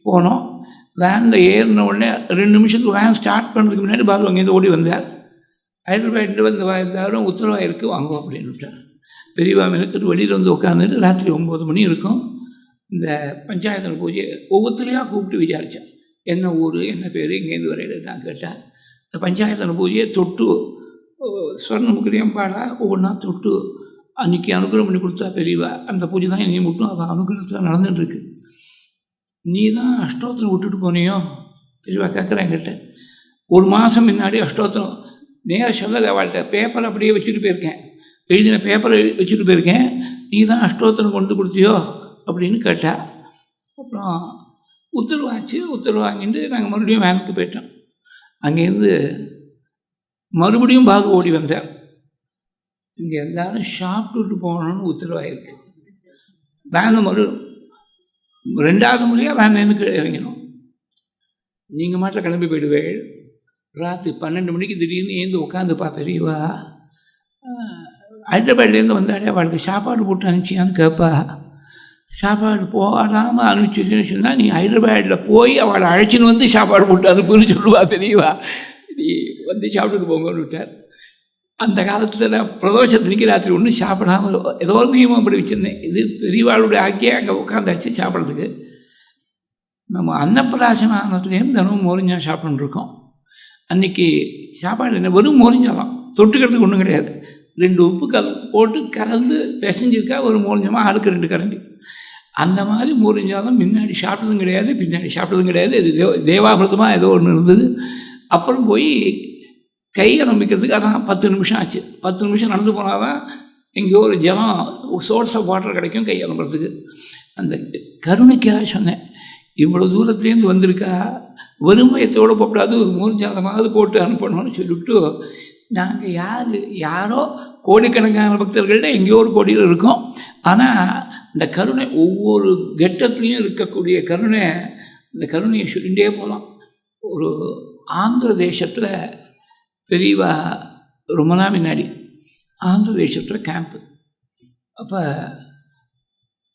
போனோம். வேனில் ஏறின உடனே 2 நிமிஷத்துக்கு வேன் ஸ்டார்ட் பண்ணுறதுக்கு முன்னாடி பாலு அங்கேருந்து ஓடி வந்தார். ஹைதராபாத்து வந்த எல்லாரும் உத்தரவாயிருக்கு வாங்குவோம் அப்படின்னு விட்டார். பெரியவா மெனக்கிட்டு வெளியில் வந்து உட்காந்துட்டு ராத்திரி 9 மணி இருக்கும். இந்த பஞ்சாயத்து பூஜை ஒவ்வொருத்தரையாக கூப்பிட்டு விசாரித்தேன். என்ன ஊர், என்ன பேர், இங்கேருந்து வரையில தான் கேட்டால். இந்த பஞ்சாயத்து பூஜையை தொட்டு ஸ்வர்ணமுகிரியம் பாடா ஒவ்வொன்றா தொட்டு அன்றைக்கி அனுகிரகம் பண்ணி கொடுத்தா பெரியவா. அந்த பூஜை தான் நீ மட்டும் அவள் அனுகிரகத்தில் நடந்துட்டுருக்கு. நீ தான் அஷ்டோத்திரம் விட்டுட்டு போனியோ பெரியவா கேட்குறேன் என்கிட்ட. 1 மாதம் முன்னாடி அஷ்டோத்திரம் நேராக சொல்லலை அவள்கிட்ட. பேப்பர் அப்படியே வச்சுட்டு போயிருக்கேன், எழுதின பேப்பரை வச்சுட்டு போயிருக்கேன். நீ தான் அஷ்டோத்திரம் கொண்டு கொடுத்தியோ அப்படின்னு கேட்டா. அப்புறம் உத்தரவாச்சு. உத்தரவு வாங்கிட்டு நாங்கள் மறுபடியும் வேனுக்கு போயிட்டோம். அங்கேருந்து மறுபடியும் பாகு ஓடி வந்தார். இங்கே எல்லாரும் சாப்பிட்டுட்டு போகணுன்னு உத்தரவாயிருக்கு. வேனை 2வது முறையாக வேன் எனக்கு இறங்கினோம். நீங்கள் மாட்டில் கிளம்பி போயிடுவேள். ராத்திரி 12 மணிக்கு திடீர்னு ஏந்து உட்காந்துப்பா பெரியவா. ஹைதராபாத்லேருந்து வந்தாலே அவளுக்கு சாப்பாடு போட்டு அனுப்பிச்சியான்னு கேட்பா. சாப்பாடு போடாமல் அனுப்பிச்சுன்னு சொன்னால் நீ ஹைதராபாத்தில் போய் அவளை அழைச்சின்னு வந்து சாப்பாடு போட்டு அனுப்புன்னு சொல்லுவா பெரியவா. நீ வந்து சாப்பிட்டுட்டு போங்கன்னு விட்டார். அந்த காலத்தில் பிரதோஷத்துக்கு ராத்திரி ஒன்றும் சாப்பிடாமல் ஏதோ ஒரு நியமம் அப்படி வச்சுருந்தேன். இது பெரியவாளுடைய ஆக்கியே அங்கே உட்காந்தாச்சு சாப்பிட்றதுக்கு. நம்ம அன்னப்பிராசனத்துலேருந்து தினமும் மோரிஞ்சான் சாப்பிட்டுருக்கோம். அன்றைக்கி சாப்பாடு என்ன வெறும் மோரிஞ்சாலாம், தொட்டுக்கிறதுக்கு ஒன்றும் கிடையாது. 2 உப்பு போட்டு கலந்து பிசைஞ்சிருக்கா ஒரு மோரிஞ்சமாக ஆளுக்கு 2 கரண்டி. அந்த மாதிரி மோரிஞ்சாலும் முன்னாடி சாப்பிட்டதும் கிடையாது, பின்னாடி சாப்பிட்டதும் கிடையாது. இது தேவாபிரதமாக ஏதோ ஒன்று இருந்தது. அப்புறம் போய் கை ஆரம்பிக்கிறதுக்கு அதான் 10 நிமிஷம் ஆச்சு. 10 நிமிஷம் நடந்து போனால் தான் எங்கேயோ ஒரு ஜலம் சோர்ஸ் ஆஃப் வாட்டர் கிடைக்கும் கை ஆரம்பிக்கிறதுக்கு. அந்த கருணைக்காக சொன்னேன், இவ்வளோ தூரத்துலேருந்து வந்திருக்கா, வறுமையத்தோடு போகக்கூடாது, ஒரு 3 ஜலமாவது போட்டு அனுப்பணும்னு சொல்லிவிட்டு நாங்கள் யாரோ கோடிக்கணக்கான பக்தர்கள்ட்ட எங்கேயோ ஒரு கோடியில் இருக்கோம். ஆனால் இந்த கருணை ஒவ்வொரு கெட்டத்துலேயும் இருக்கக்கூடிய கருணை, இந்த கருணையை சொல்லிகிட்டே போகலாம். ஒரு ஆந்திர தேசத்தில் பெரியவா ரொம்ப நாள் முன்னாடி ஆந்திர தேசத்தில் கேம்ப்பு. அப்போ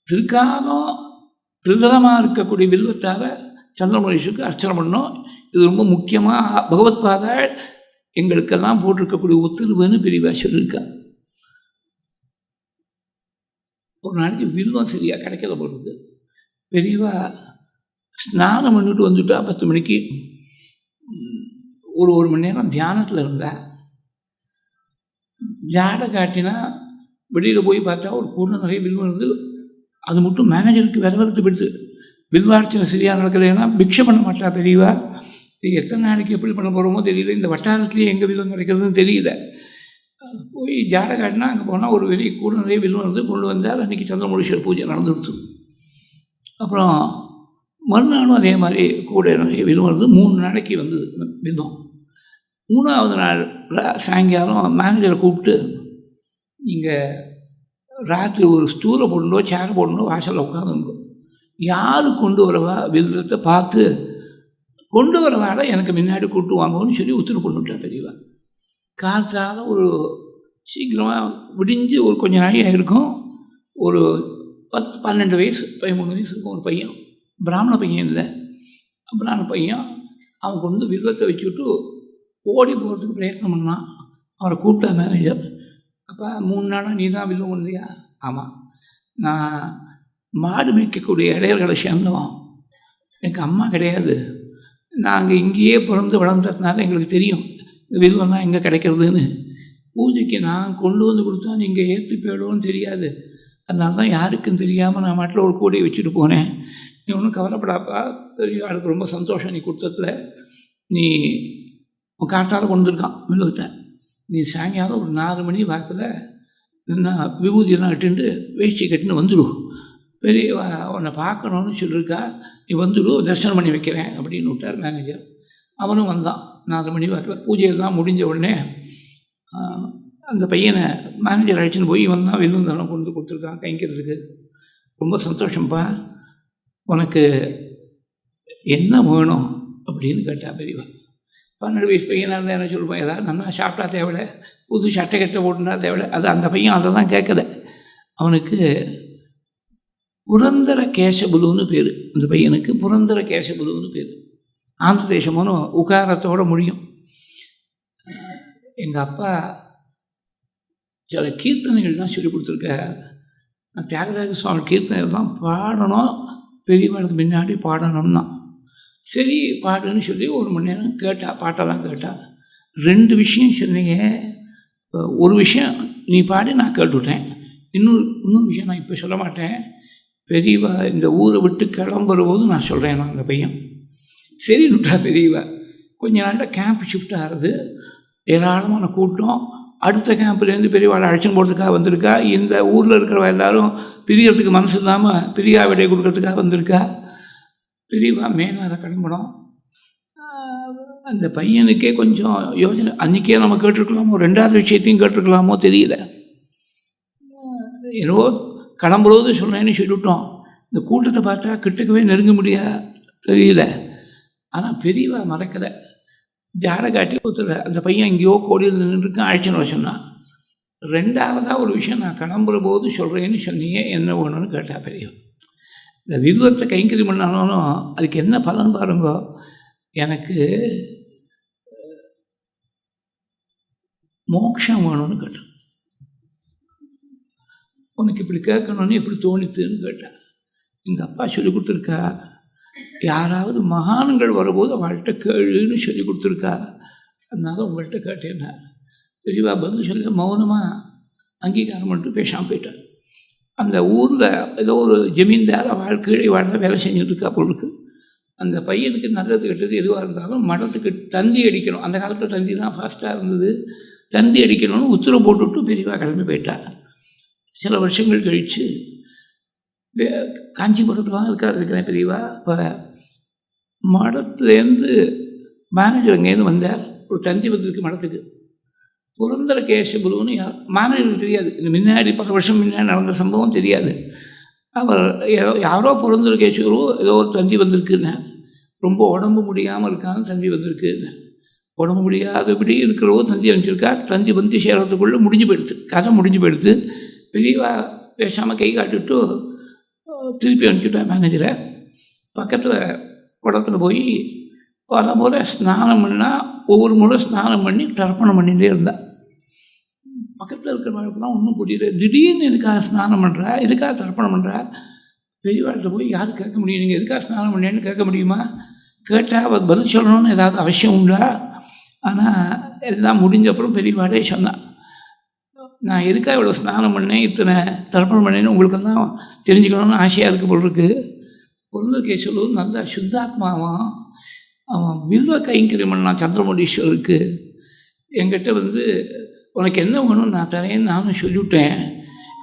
திருக்காலம் திருதலமாக இருக்கக்கூடிய வில்வத்தால் சந்திரமகேஷுக்கு அர்ச்சனை பண்ணோம். இது ரொம்ப முக்கியமாக பகவத் பாதா எங்களுக்கெல்லாம் போட்டிருக்கக்கூடிய உத்தரவுன்னு பெரியவா சொல்லியிருக்கா. ஒரு நாளைக்கு வில்வம் சரியாக கிடைக்கல போகிறது. பெரியவா ஸ்நானம் பண்ணிட்டு வந்துட்டா 10 மணிக்கு. ஒரு மணி நேரம் தியானத்தில் இருந்தால் ஜாடை காட்டினா வெளியில் போய் பார்த்தா ஒரு பொண்ணு நிறைய வில்வம் இருந்து. அது மட்டும் மேனேஜருக்கு விரவரத்து பிடிச்சு வில்வார்ச்சனை சரியாக நடக்கலைன்னா பிக்ஷை பண்ண மாட்டா பெரியவா. இது எத்தனை நாளைக்கு எப்படி பண்ண போகிறோமோ தெரியல. இந்த வட்டாரத்துலேயே எங்கே வில்வம் கிடைக்கிறதுன்னு தெரியல. போய் ஜாடை காட்டினா அங்கே போனால் ஒரு வெளியே கூட நிறைய வில்வம் இருந்து கொண்டு வந்தால் அன்றைக்கி சந்திரமௌலீஸ்வரர் பூஜை நடந்துடுச்சு. அப்புறம் மறுநாளும் அதே மாதிரி கூட நிறைய வில்வம் இருந்து 3 நாளைக்கு வந்து வில்வம். 3ஆவது நாள் சாயங்காலம் மேனேஜரை கூப்பிட்டு, நீங்கள் ராத்திரி ஒரு ஸ்டூலை போடணும், சேரை போடணும், வாசலில் உட்காந்துருக்கோம், யார் கொண்டு வரவா வில்வத்தை பார்த்து கொண்டு வரவாட எனக்கு முன்னாடி கூட்டு வாங்கன்னு சொல்லி உத்தரவு கொண்டு விட்டா தெரியவா. காலத்தால் ஒரு சீக்கிரமாக விடிஞ்சு ஒரு கொஞ்சம் நாளையாக இருக்கும். ஒரு 10-12 வயசு 13 வயசு இருக்கும் ஒரு பையன், பிராமண பையன் இல்லை, பிராமண பையன். அவன் கொண்டு வில்வத்தை வச்சுக்கிட்டு ஓடி போகிறதுக்கு பிரயத்னம் பண்ணான். அவரை கூப்பிட்டா மேனேஜர். அப்போ 3 நாளாக நீ தான் வில்வம் இல்லையா? ஆமாம், நான் மாடு மேய்க்கக்கூடிய இடையர்களை சேர்ந்தவன், எனக்கு அம்மா கிடையாது, நாங்கள் இங்கேயே பிறந்து வளர்ந்ததுனால எங்களுக்கு தெரியும் இந்த வில்வம்னா எங்கே கிடைக்கிறதுன்னு. பூஜைக்கு நான் கொண்டு வந்து கொடுத்தா நீங்கள் ஏற்றி போயிடுவோன்னு தெரியாது, அதனால தான் யாருக்கும் தெரியாமல் நான் மாட்டில் ஒரு கூடையை வச்சுட்டு போனேன். நீ ஒன்றும் கவலைப்படாப்பா, தெரியும் அதுக்கு ரொம்ப சந்தோஷம். நீ கொடுத்ததில் நீ உன் காட்டால் கொண்டு வந்துருக்கான் வில்வத்தை. நீ சாயங்காலம் ஒரு 4 மணி வாரத்தில் என்ன விபூதியெல்லாம் கட்டுண்டு வேஷ்டி கட்டுன்னு வந்துடும், பெரிய உன்னை பார்க்கணுன்னு சொல்லியிருக்கா, நீ வந்துடு, தரிசனம் பண்ணி வைக்கிறேன் அப்படின்னு விட்டார் மேனேஜர். அவனும் வந்தான் 4 மணி வாரத்தில். பூஜையெல்லாம் முடிஞ்ச உடனே அந்த பையனை மேனேஜர் அழைச்சின்னு போய் வந்தான் வில்வந்தெல்லாம் கொண்டு கொடுத்துருக்கான் கைங்கிறதுக்கு. ரொம்ப சந்தோஷம்ப்பா, உனக்கு என்ன வேணும் அப்படின்னு கேட்டா பெரியவா. 12 வயசு பையனாக இருந்தால் என்ன சொல்லுவான், ஏதாவது நல்லா சாப்பிட்டா தேவையில்லை, புது சட்டை கட்டை போட்டுனா தேவையில்லை. அது அந்த பையன் அதெல்லாம் கேட்கல. அவனுக்கு புரந்தர கேசபுலுன்னு பேர். அந்த பையனுக்கு புரந்தர கேசபுலுன்னு பேர். ஆந்திர தேசமும் உகாரத்தோடு முடியும். எங்கள் அப்பா சில கீர்த்தனைகள்லாம் சொல்லிக் கொடுத்துருக்க. நான் தியாகராஜ சுவாமி கீர்த்தனைகள் தான் பாடணும், பெரியவனுக்கு முன்னாடி பாடணும்னா சரி பாடுன்னு சொல்லி 1 மணி நேரம் கேட்டா, பாட்டெல்லாம் கேட்டா. 2 விஷயம் சொன்னீங்க. ஒரு விஷயம் நீ பாடி நான் கேட்டுவிட்டேன், இன்னொரு விஷயம் நான் இப்போ சொல்ல மாட்டேன். பெரியவா இந்த ஊரை விட்டு கிளம்புற போது நான் சொல்கிறேன். நான் அந்த பையன் சரி விட்டா. பெரியவா கொஞ்ச நாளில் கேம்ப் ஷிஃப்ட் ஆகிறது, ஏராளமான கூட்டம். அடுத்த கேம்ப்லேருந்து பெரியவாளை அழைச்சின்னு போகிறதுக்காக வந்திருக்கா. இந்த ஊரில் இருக்கிறவ எல்லாரும் பிரியறதுக்கு மனசு இல்லாமல் பிரியா விடை கொடுக்கறதுக்காக வந்திருக்கா. பெரியவா மேனார கிளம்பணும். அந்த பையனுக்கே கொஞ்சம் யோசனை, அன்றைக்கே நம்ம கேட்டிருக்கலாமோ, 2வது விஷயத்தையும் கேட்டிருக்கலாமோ தெரியல. ஏதோ கிளம்புறது சொல்கிறேன்னு சொல்லிவிட்டோம். இந்த கூட்டத்தை பார்த்தா கிட்டக்கவே நெருங்க முடியாது தெரியல. ஆனால் பெரியவா மறக்கலை, ஜாடை காட்டி ஒருத்தர் அந்த பையன் எங்கேயோ கோடியில் நின்றுருக்கான், அழைச்சின்னு சொன்னான். 2வதாக ஒரு விஷயம் நான் கிளம்புற போது சொல்கிறேன்னு சொன்னீங்க, என்ன வேணும்னு கேட்டா பெரியவா. இந்த வில்வத்தை கைங்கறி பண்ணாலும் அதுக்கு என்ன பலன் பாருங்க. எனக்கு மோட்சம் வேணும்னு கேட்டேன். உனக்கு இப்படி கேட்கணுன்னு எப்படி தோணித்துன்னு கேட்டேன். எங்கள் அப்பா சொல்லி கொடுத்துருக்கா, யாராவது மகான்கள் வரும்போது அவள்கிட்ட கேளுன்னு சொல்லி கொடுத்துருக்கா, அதனால உங்கள்கிட்ட கேட்டேன்னா. பெரியவா பதில் சொல்ல மௌனமாக அங்கீகாரம் பண்ணிட்டு பேசாமல் போயிட்டேன். அந்த ஊரில் ஏதோ ஒரு ஜமீன்தார் அவள் கீழே வேலை செஞ்சுட்ருக்கா பொருளுக்கு. அந்த பையனுக்கு நல்லது கெட்டது எதுவாக இருந்தாலும் மடத்துக்கு தந்தி அடிக்கணும். அந்த காலத்தில் தந்தி தான் ஃபாஸ்ட்டாக இருந்தது. தந்தி அடிக்கணும்னு உத்தரவு போட்டுவிட்டு பெரியவா கிளம்பி போயிட்டார். சில வருஷங்கள் கழித்து காஞ்சிபுரத்தில் தான் இருக்கிறேன் பெரியவா. இப்போ மடத்துலேருந்து மேனேஜர் அங்கேருந்து வந்தார். ஒரு தந்தி வந்திருக்கு மடத்துக்கு. புரந்தர கேசபுலுன்னு மேனேஜருக்கு தெரியாது. இது முன்னாடி 10 வருஷம் முன்னாடி நடந்த சம்பவம் தெரியாது. அவர் யாரோ புரந்தர கேசபுலு ஏதோ ஒரு தந்தி வந்திருக்குன்னு, ரொம்ப உடம்பு முடியாமல் இருக்கான்னு தந்தி வந்திருக்குன்னு. உடம்பு முடியாதபடி இருக்கிறவோ தந்தி அனுப்பிச்சிருக்கா. தந்தி வந்து சேர்கிறதுக்குள்ளே முடிஞ்சு போயிடுச்சு, கதை முடிஞ்சு போயிடுச்சு. பெரியவா பேசாமல் கை காட்டிவிட்டு திருப்பி அனுப்பிச்சுட்டா மேனேஜரை. பக்கத்தில் குளத்தில் போய் பல முறை ஸ்நானம் பண்ணால் ஒவ்வொரு முறை ஸ்நானம் பண்ணி தர்ப்பணம் பண்ணிகிட்டே இருந்தா. பக்கத்தில் இருக்கிறவங்களுக்குலாம் ஒன்றும் புரியல. திடீர்னு எதுக்காக ஸ்நானம் பண்ணுறா, எதுக்காக தர்ப்பணம் பண்ணுறா? பெரியவாழ்கிட்ட போய் யாரும் கேட்க முடியும், நீங்கள் எதுக்காக ஸ்நானம் பண்ணேன்னு கேட்க முடியுமா? கேட்டால் அவர் பதில் சொல்லணும்னு ஏதாவது அவசியம் உண்டா? ஆனால் எல்லாம் முடிஞ்ச அப்புறம் பெரியவாடே சொன்னான், நான் எதுக்காக இவ்வளோ ஸ்நானம் பண்ணேன், இத்தனை தர்ப்பணம் பண்ணேன்னு உங்களுக்கெல்லாம் தெரிஞ்சுக்கணும்னு ஆசையாக இருக்குது போல் இருக்குது. புரந்தர கேசவலு நல்ல சுத்தாத்மாவான். அவன் வில்வ கைங்கறி பண்ணான் சந்திரமௌலீஸ்வரருக்கு. என்கிட்ட வந்து உனக்கு என்ன வேணும்னு நான் தரேன்னு நானும் சொல்லிவிட்டேன்.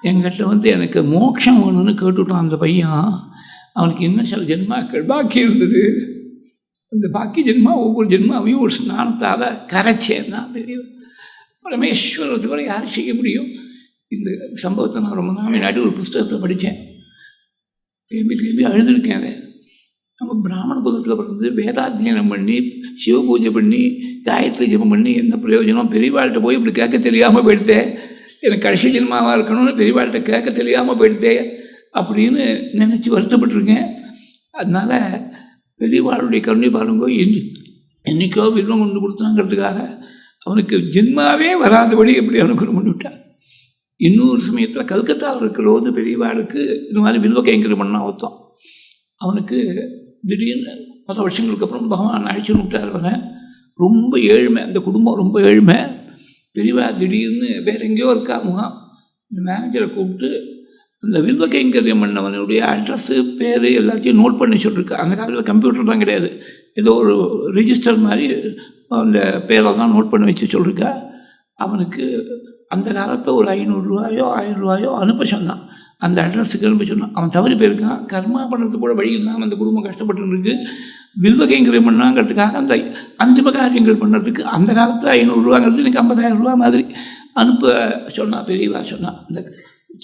என்கிட்ட எனக்கு மோட்சம் வேணும்னு கேட்டுவிட்டான் அந்த பையன். அவனுக்கு இன்னும் சில ஜென்மாக்கள் பாக்கி இருந்தது. அந்த பாக்கி ஜென்மா ஒவ்வொரு ஜென்மாவையும் ஒரு ஸ்நானத்தால் கரைச்சேன்னா பெரிய பரமேஸ்வரத்தை கூட யாரும் செய்ய முடியும். இந்த சம்பவத்தை நான் ரொம்ப நாள் முன்னாடி ஒரு புஸ்தகத்தை படித்தேன். திரும்பி திரும்பி அழுதுருக்கேன். அதை நம்ம பிராமண குலத்தில் பிறந்து வேதாத்தியனம் பண்ணி சிவ பூஜை பண்ணி காயத்ரி ஜபம் பண்ணி என்ன பிரயோஜனம்? பெரியவாள்கிட்ட போய் இப்படி கேட்க தெரியாமல் போயிடுத்தேன். எனக்கு கடைசி ஜென்மாவாக இருக்கணும்னு பெரியவாள்கிட்ட கேட்க தெரியாமல் போயிடுத்தேன் அப்படின்னு நினச்சி வருத்தப்பட்டிருக்கேன். அதனால் பெரியவாளுடைய கருணை பாருங்கோ, என்றைக்கோ வில்வம் கொண்டு கொடுத்தாங்கிறதுக்காக அவனுக்கு ஜென்மாவே வராதபடி எப்படி அவனுக்கு பண்ணிவிட்டான். இன்னொரு சமயத்தில் கல்கத்தாவில் இருக்கிற பெரியவாளுக்கு இந்த மாதிரி வில்வ கைங்கரியம் பண்ணால் ஒருத்தம். அவனுக்கு திடீர்னு பல வருஷங்களுக்கு அப்புறம் பகவான் அழைச்சின்னு விட்டார். அவனை ரொம்ப ஏழ்மை, அந்த குடும்பம் ரொம்ப ஏழ்மை. பெரியவா திடீர்னு வேற எங்கேயோ இருக்கா முகாம். இந்த மேனேஜரை கூப்பிட்டு அந்த வில்வ கைங்கரியம் பண்ணவனுடைய அட்ரஸ்ஸு பேர் எல்லாத்தையும் நோட் பண்ணி சொல்லியிருக்கா. அந்த காலத்தில் கம்ப்யூட்டர்லாம் கிடையாது, ஏதோ ஒரு ரிஜிஸ்டர் மாதிரி அந்த பேரெல்லாம் நோட் பண்ணி வச்சு சொல்லியிருக்கா. அவனுக்கு அந்த காலத்தில் ஒரு 500 ரூபாயோ 1000 ரூபாயோ அனுப்ப சொன்னான். அந்த அட்ரஸுக்கு அனுப்ப சொன்னான். அவன் தவறி போயிருக்கான். கர்மா பண்ணுறதுக்கு கூட வழி இல்லாமல் அந்த குடும்பம் கஷ்டப்பட்டுருக்கு. வில்வ கைங்கரியம் பண்ணாங்கிறதுக்காக அந்த அந்திம காரியங்கள் பண்ணுறதுக்கு அந்த காலத்தில் 500 ரூபாங்கிறது எனக்கு 50,000 ரூபா மாதிரி அனுப்ப சொன்னான். பெரியவா சொன்னான். அந்த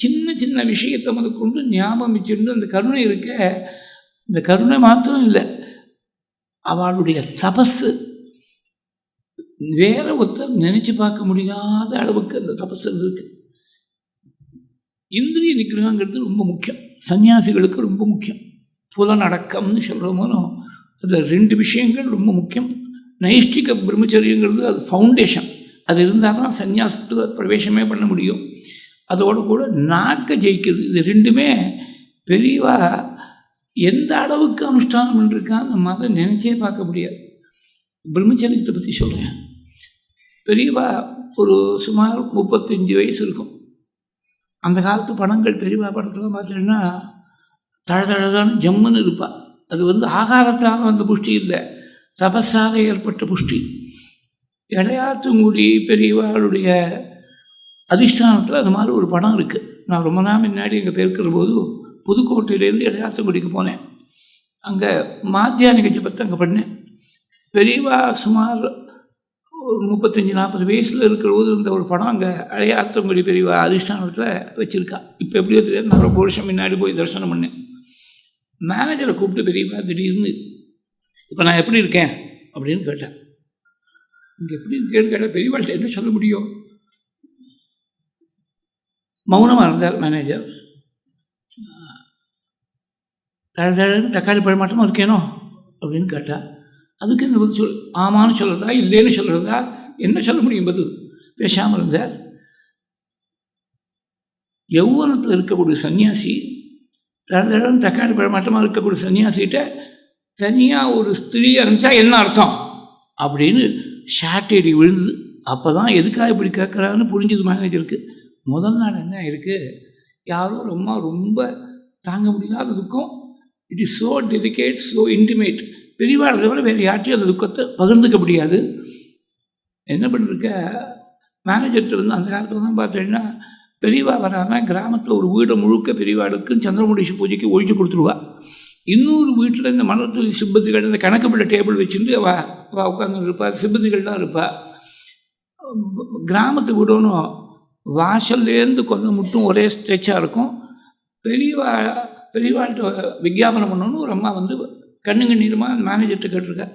சின்ன சின்ன விஷயத்தை முதற்கொண்டு ஞாபகம் வச்சுருந்து அந்த கருணை இருக்க, இந்த கருணை மாத்திரம் இல்லை, அவளுடைய தபஸு வேற ஒருத்தர் நினைச்சு பார்க்க முடியாத அளவுக்கு அந்த தபஸ் இருக்கு. இந்திரிய நிகிரகங்கிறது ரொம்ப முக்கியம், சன்னியாசிகளுக்கு ரொம்ப முக்கியம். புலனடக்கம்னு சொல்கிறோமோ அது 2 விஷயங்கள் ரொம்ப முக்கியம். நைஷ்டிக பிரம்மச்சரியங்கிறது அது ஃபவுண்டேஷன். அது இருந்தால் தான் சன்னியாசத்தில் பிரவேசமே பண்ண முடியும். அதோடு கூட நாக்க ஜெயிக்கிறது. இது 2மே பெரியவா எந்த அளவுக்கு அனுஷ்டானம் பண்ணிருக்கான்னு நம்ம நினச்சே பார்க்க முடியாது. பிரம்மச்சரியத்தை பற்றி சொல்கிறேன். பெரியவா ஒரு சுமார் 35 வயசு இருக்கும். அந்த காலத்து படங்கள் பெரியவா படத்தில் பார்த்தீங்கன்னா தழதழதான ஜம்முன்னு இருப்பாள். அது ஆகாரத்தால் வந்த புஷ்டி இல்லை, தபஸாக ஏற்பட்ட புஷ்டி. இடையாத்துங்குடி பெரியவாளுடைய அதிஷ்டானத்தில் அது மாதிரி ஒரு படம் இருக்குது. நான் ரொம்ப நாள் முன்னாடி எங்கள் பேருக்கிற போது புதுக்கோட்டையிலேருந்து இடையாத்துங்குடிக்கு போனேன். அங்கே மாத்தியானிக ஜபத்தை அங்கே பண்ணேன். பெரியவா சுமார் 35-40 வயசில் இருக்கிற போது இந்த ஒரு படம் அங்கே இடையாத்துங்குடி பெரியவா அதிஷ்டானத்தில் வச்சுருக்கா. இப்போ எப்படியோ தெரியாது, நான் ரொம்ப வருஷம் முன்னாடி போய் தரிசனம் பண்ணேன். மேனேஜரை கூப்பிட்டு பெரியவா திடீர்னு இப்போ நான் எப்படி இருக்கேன் அப்படின்னு கேட்டேன். இங்கே எப்படி இருக்கேன்னு கேட்டால் பெரியவாள்கிட்ட என்ன சொல்ல முடியும்? மௌனமாக இருந்தார் மேனேஜர். தழன்னு தக்காளி பழமாட்டமாக இருக்கேனோ அப்படின்னு கேட்டால் அதுக்கு என்ன பதில் சொல்? ஆமான்னு சொல்கிறதா இல்லைன்னு சொல்கிறதா என்ன சொல்ல முடியும் பதில்? பேசாமல் இருந்தார். யௌவனத்தில் இருக்கக்கூடிய சன்னியாசி, தழன்னு தக்காளி பழமாட்டமாக இருக்கக்கூடிய சன்னியாசிகிட்ட தனியாக ஒரு ஸ்திரீ அனுப்பிச்சா என்ன அர்த்தம் அப்படின்னு ஷாட்டேடி விழுந்து. அப்போ தான் எதுக்காக இப்படி கேட்குறான்னு புரிஞ்சுது மேனேஜருக்கு. முதல் நாள் என்ன இருக்குது, யாரும் ரொம்ப தாங்க முடியாத துக்கம். It is so delicate, so intimate. பெரியவாளை தவிர வேறு யார்ட்டையும் அந்த துக்கத்தை பகிர்ந்துக்க முடியாது. என்ன பண்ணிருக்க, மேனேஜர்கிட்ட அந்த காலத்தில் தான் பார்த்தீங்கன்னா பெரியவா வரானா கிராமத்தில் ஒரு வீடை முழுக்க பெரியவாளுக்கு சந்திரமுடீஸ்வரர் பூஜைக்கு ஒழிச்சு கொடுத்துருவா. இன்னொரு வீட்டில் இந்த மலர்தொழில் சிப்பந்திகள் இந்த கணக்குப்பட்ட டேபிள் வச்சுட்டு அவள் உட்காந்து இருப்பாள். சிப்பந்திகள்லாம் இருப்பாள். கிராமத்து வீடணும் வாசல்லேருந்து கொஞ்சம் மட்டும் ஒரே ஸ்ட்ரெச்சாக இருக்கும். பெரியவாள்கிட்ட விஞ்ஞாபனம் பண்ணணும்னு ஒரு அம்மா கண்ணுங்க நீளமாக அந்த மேனேஜர்கிட்ட கேட்டிருக்கா.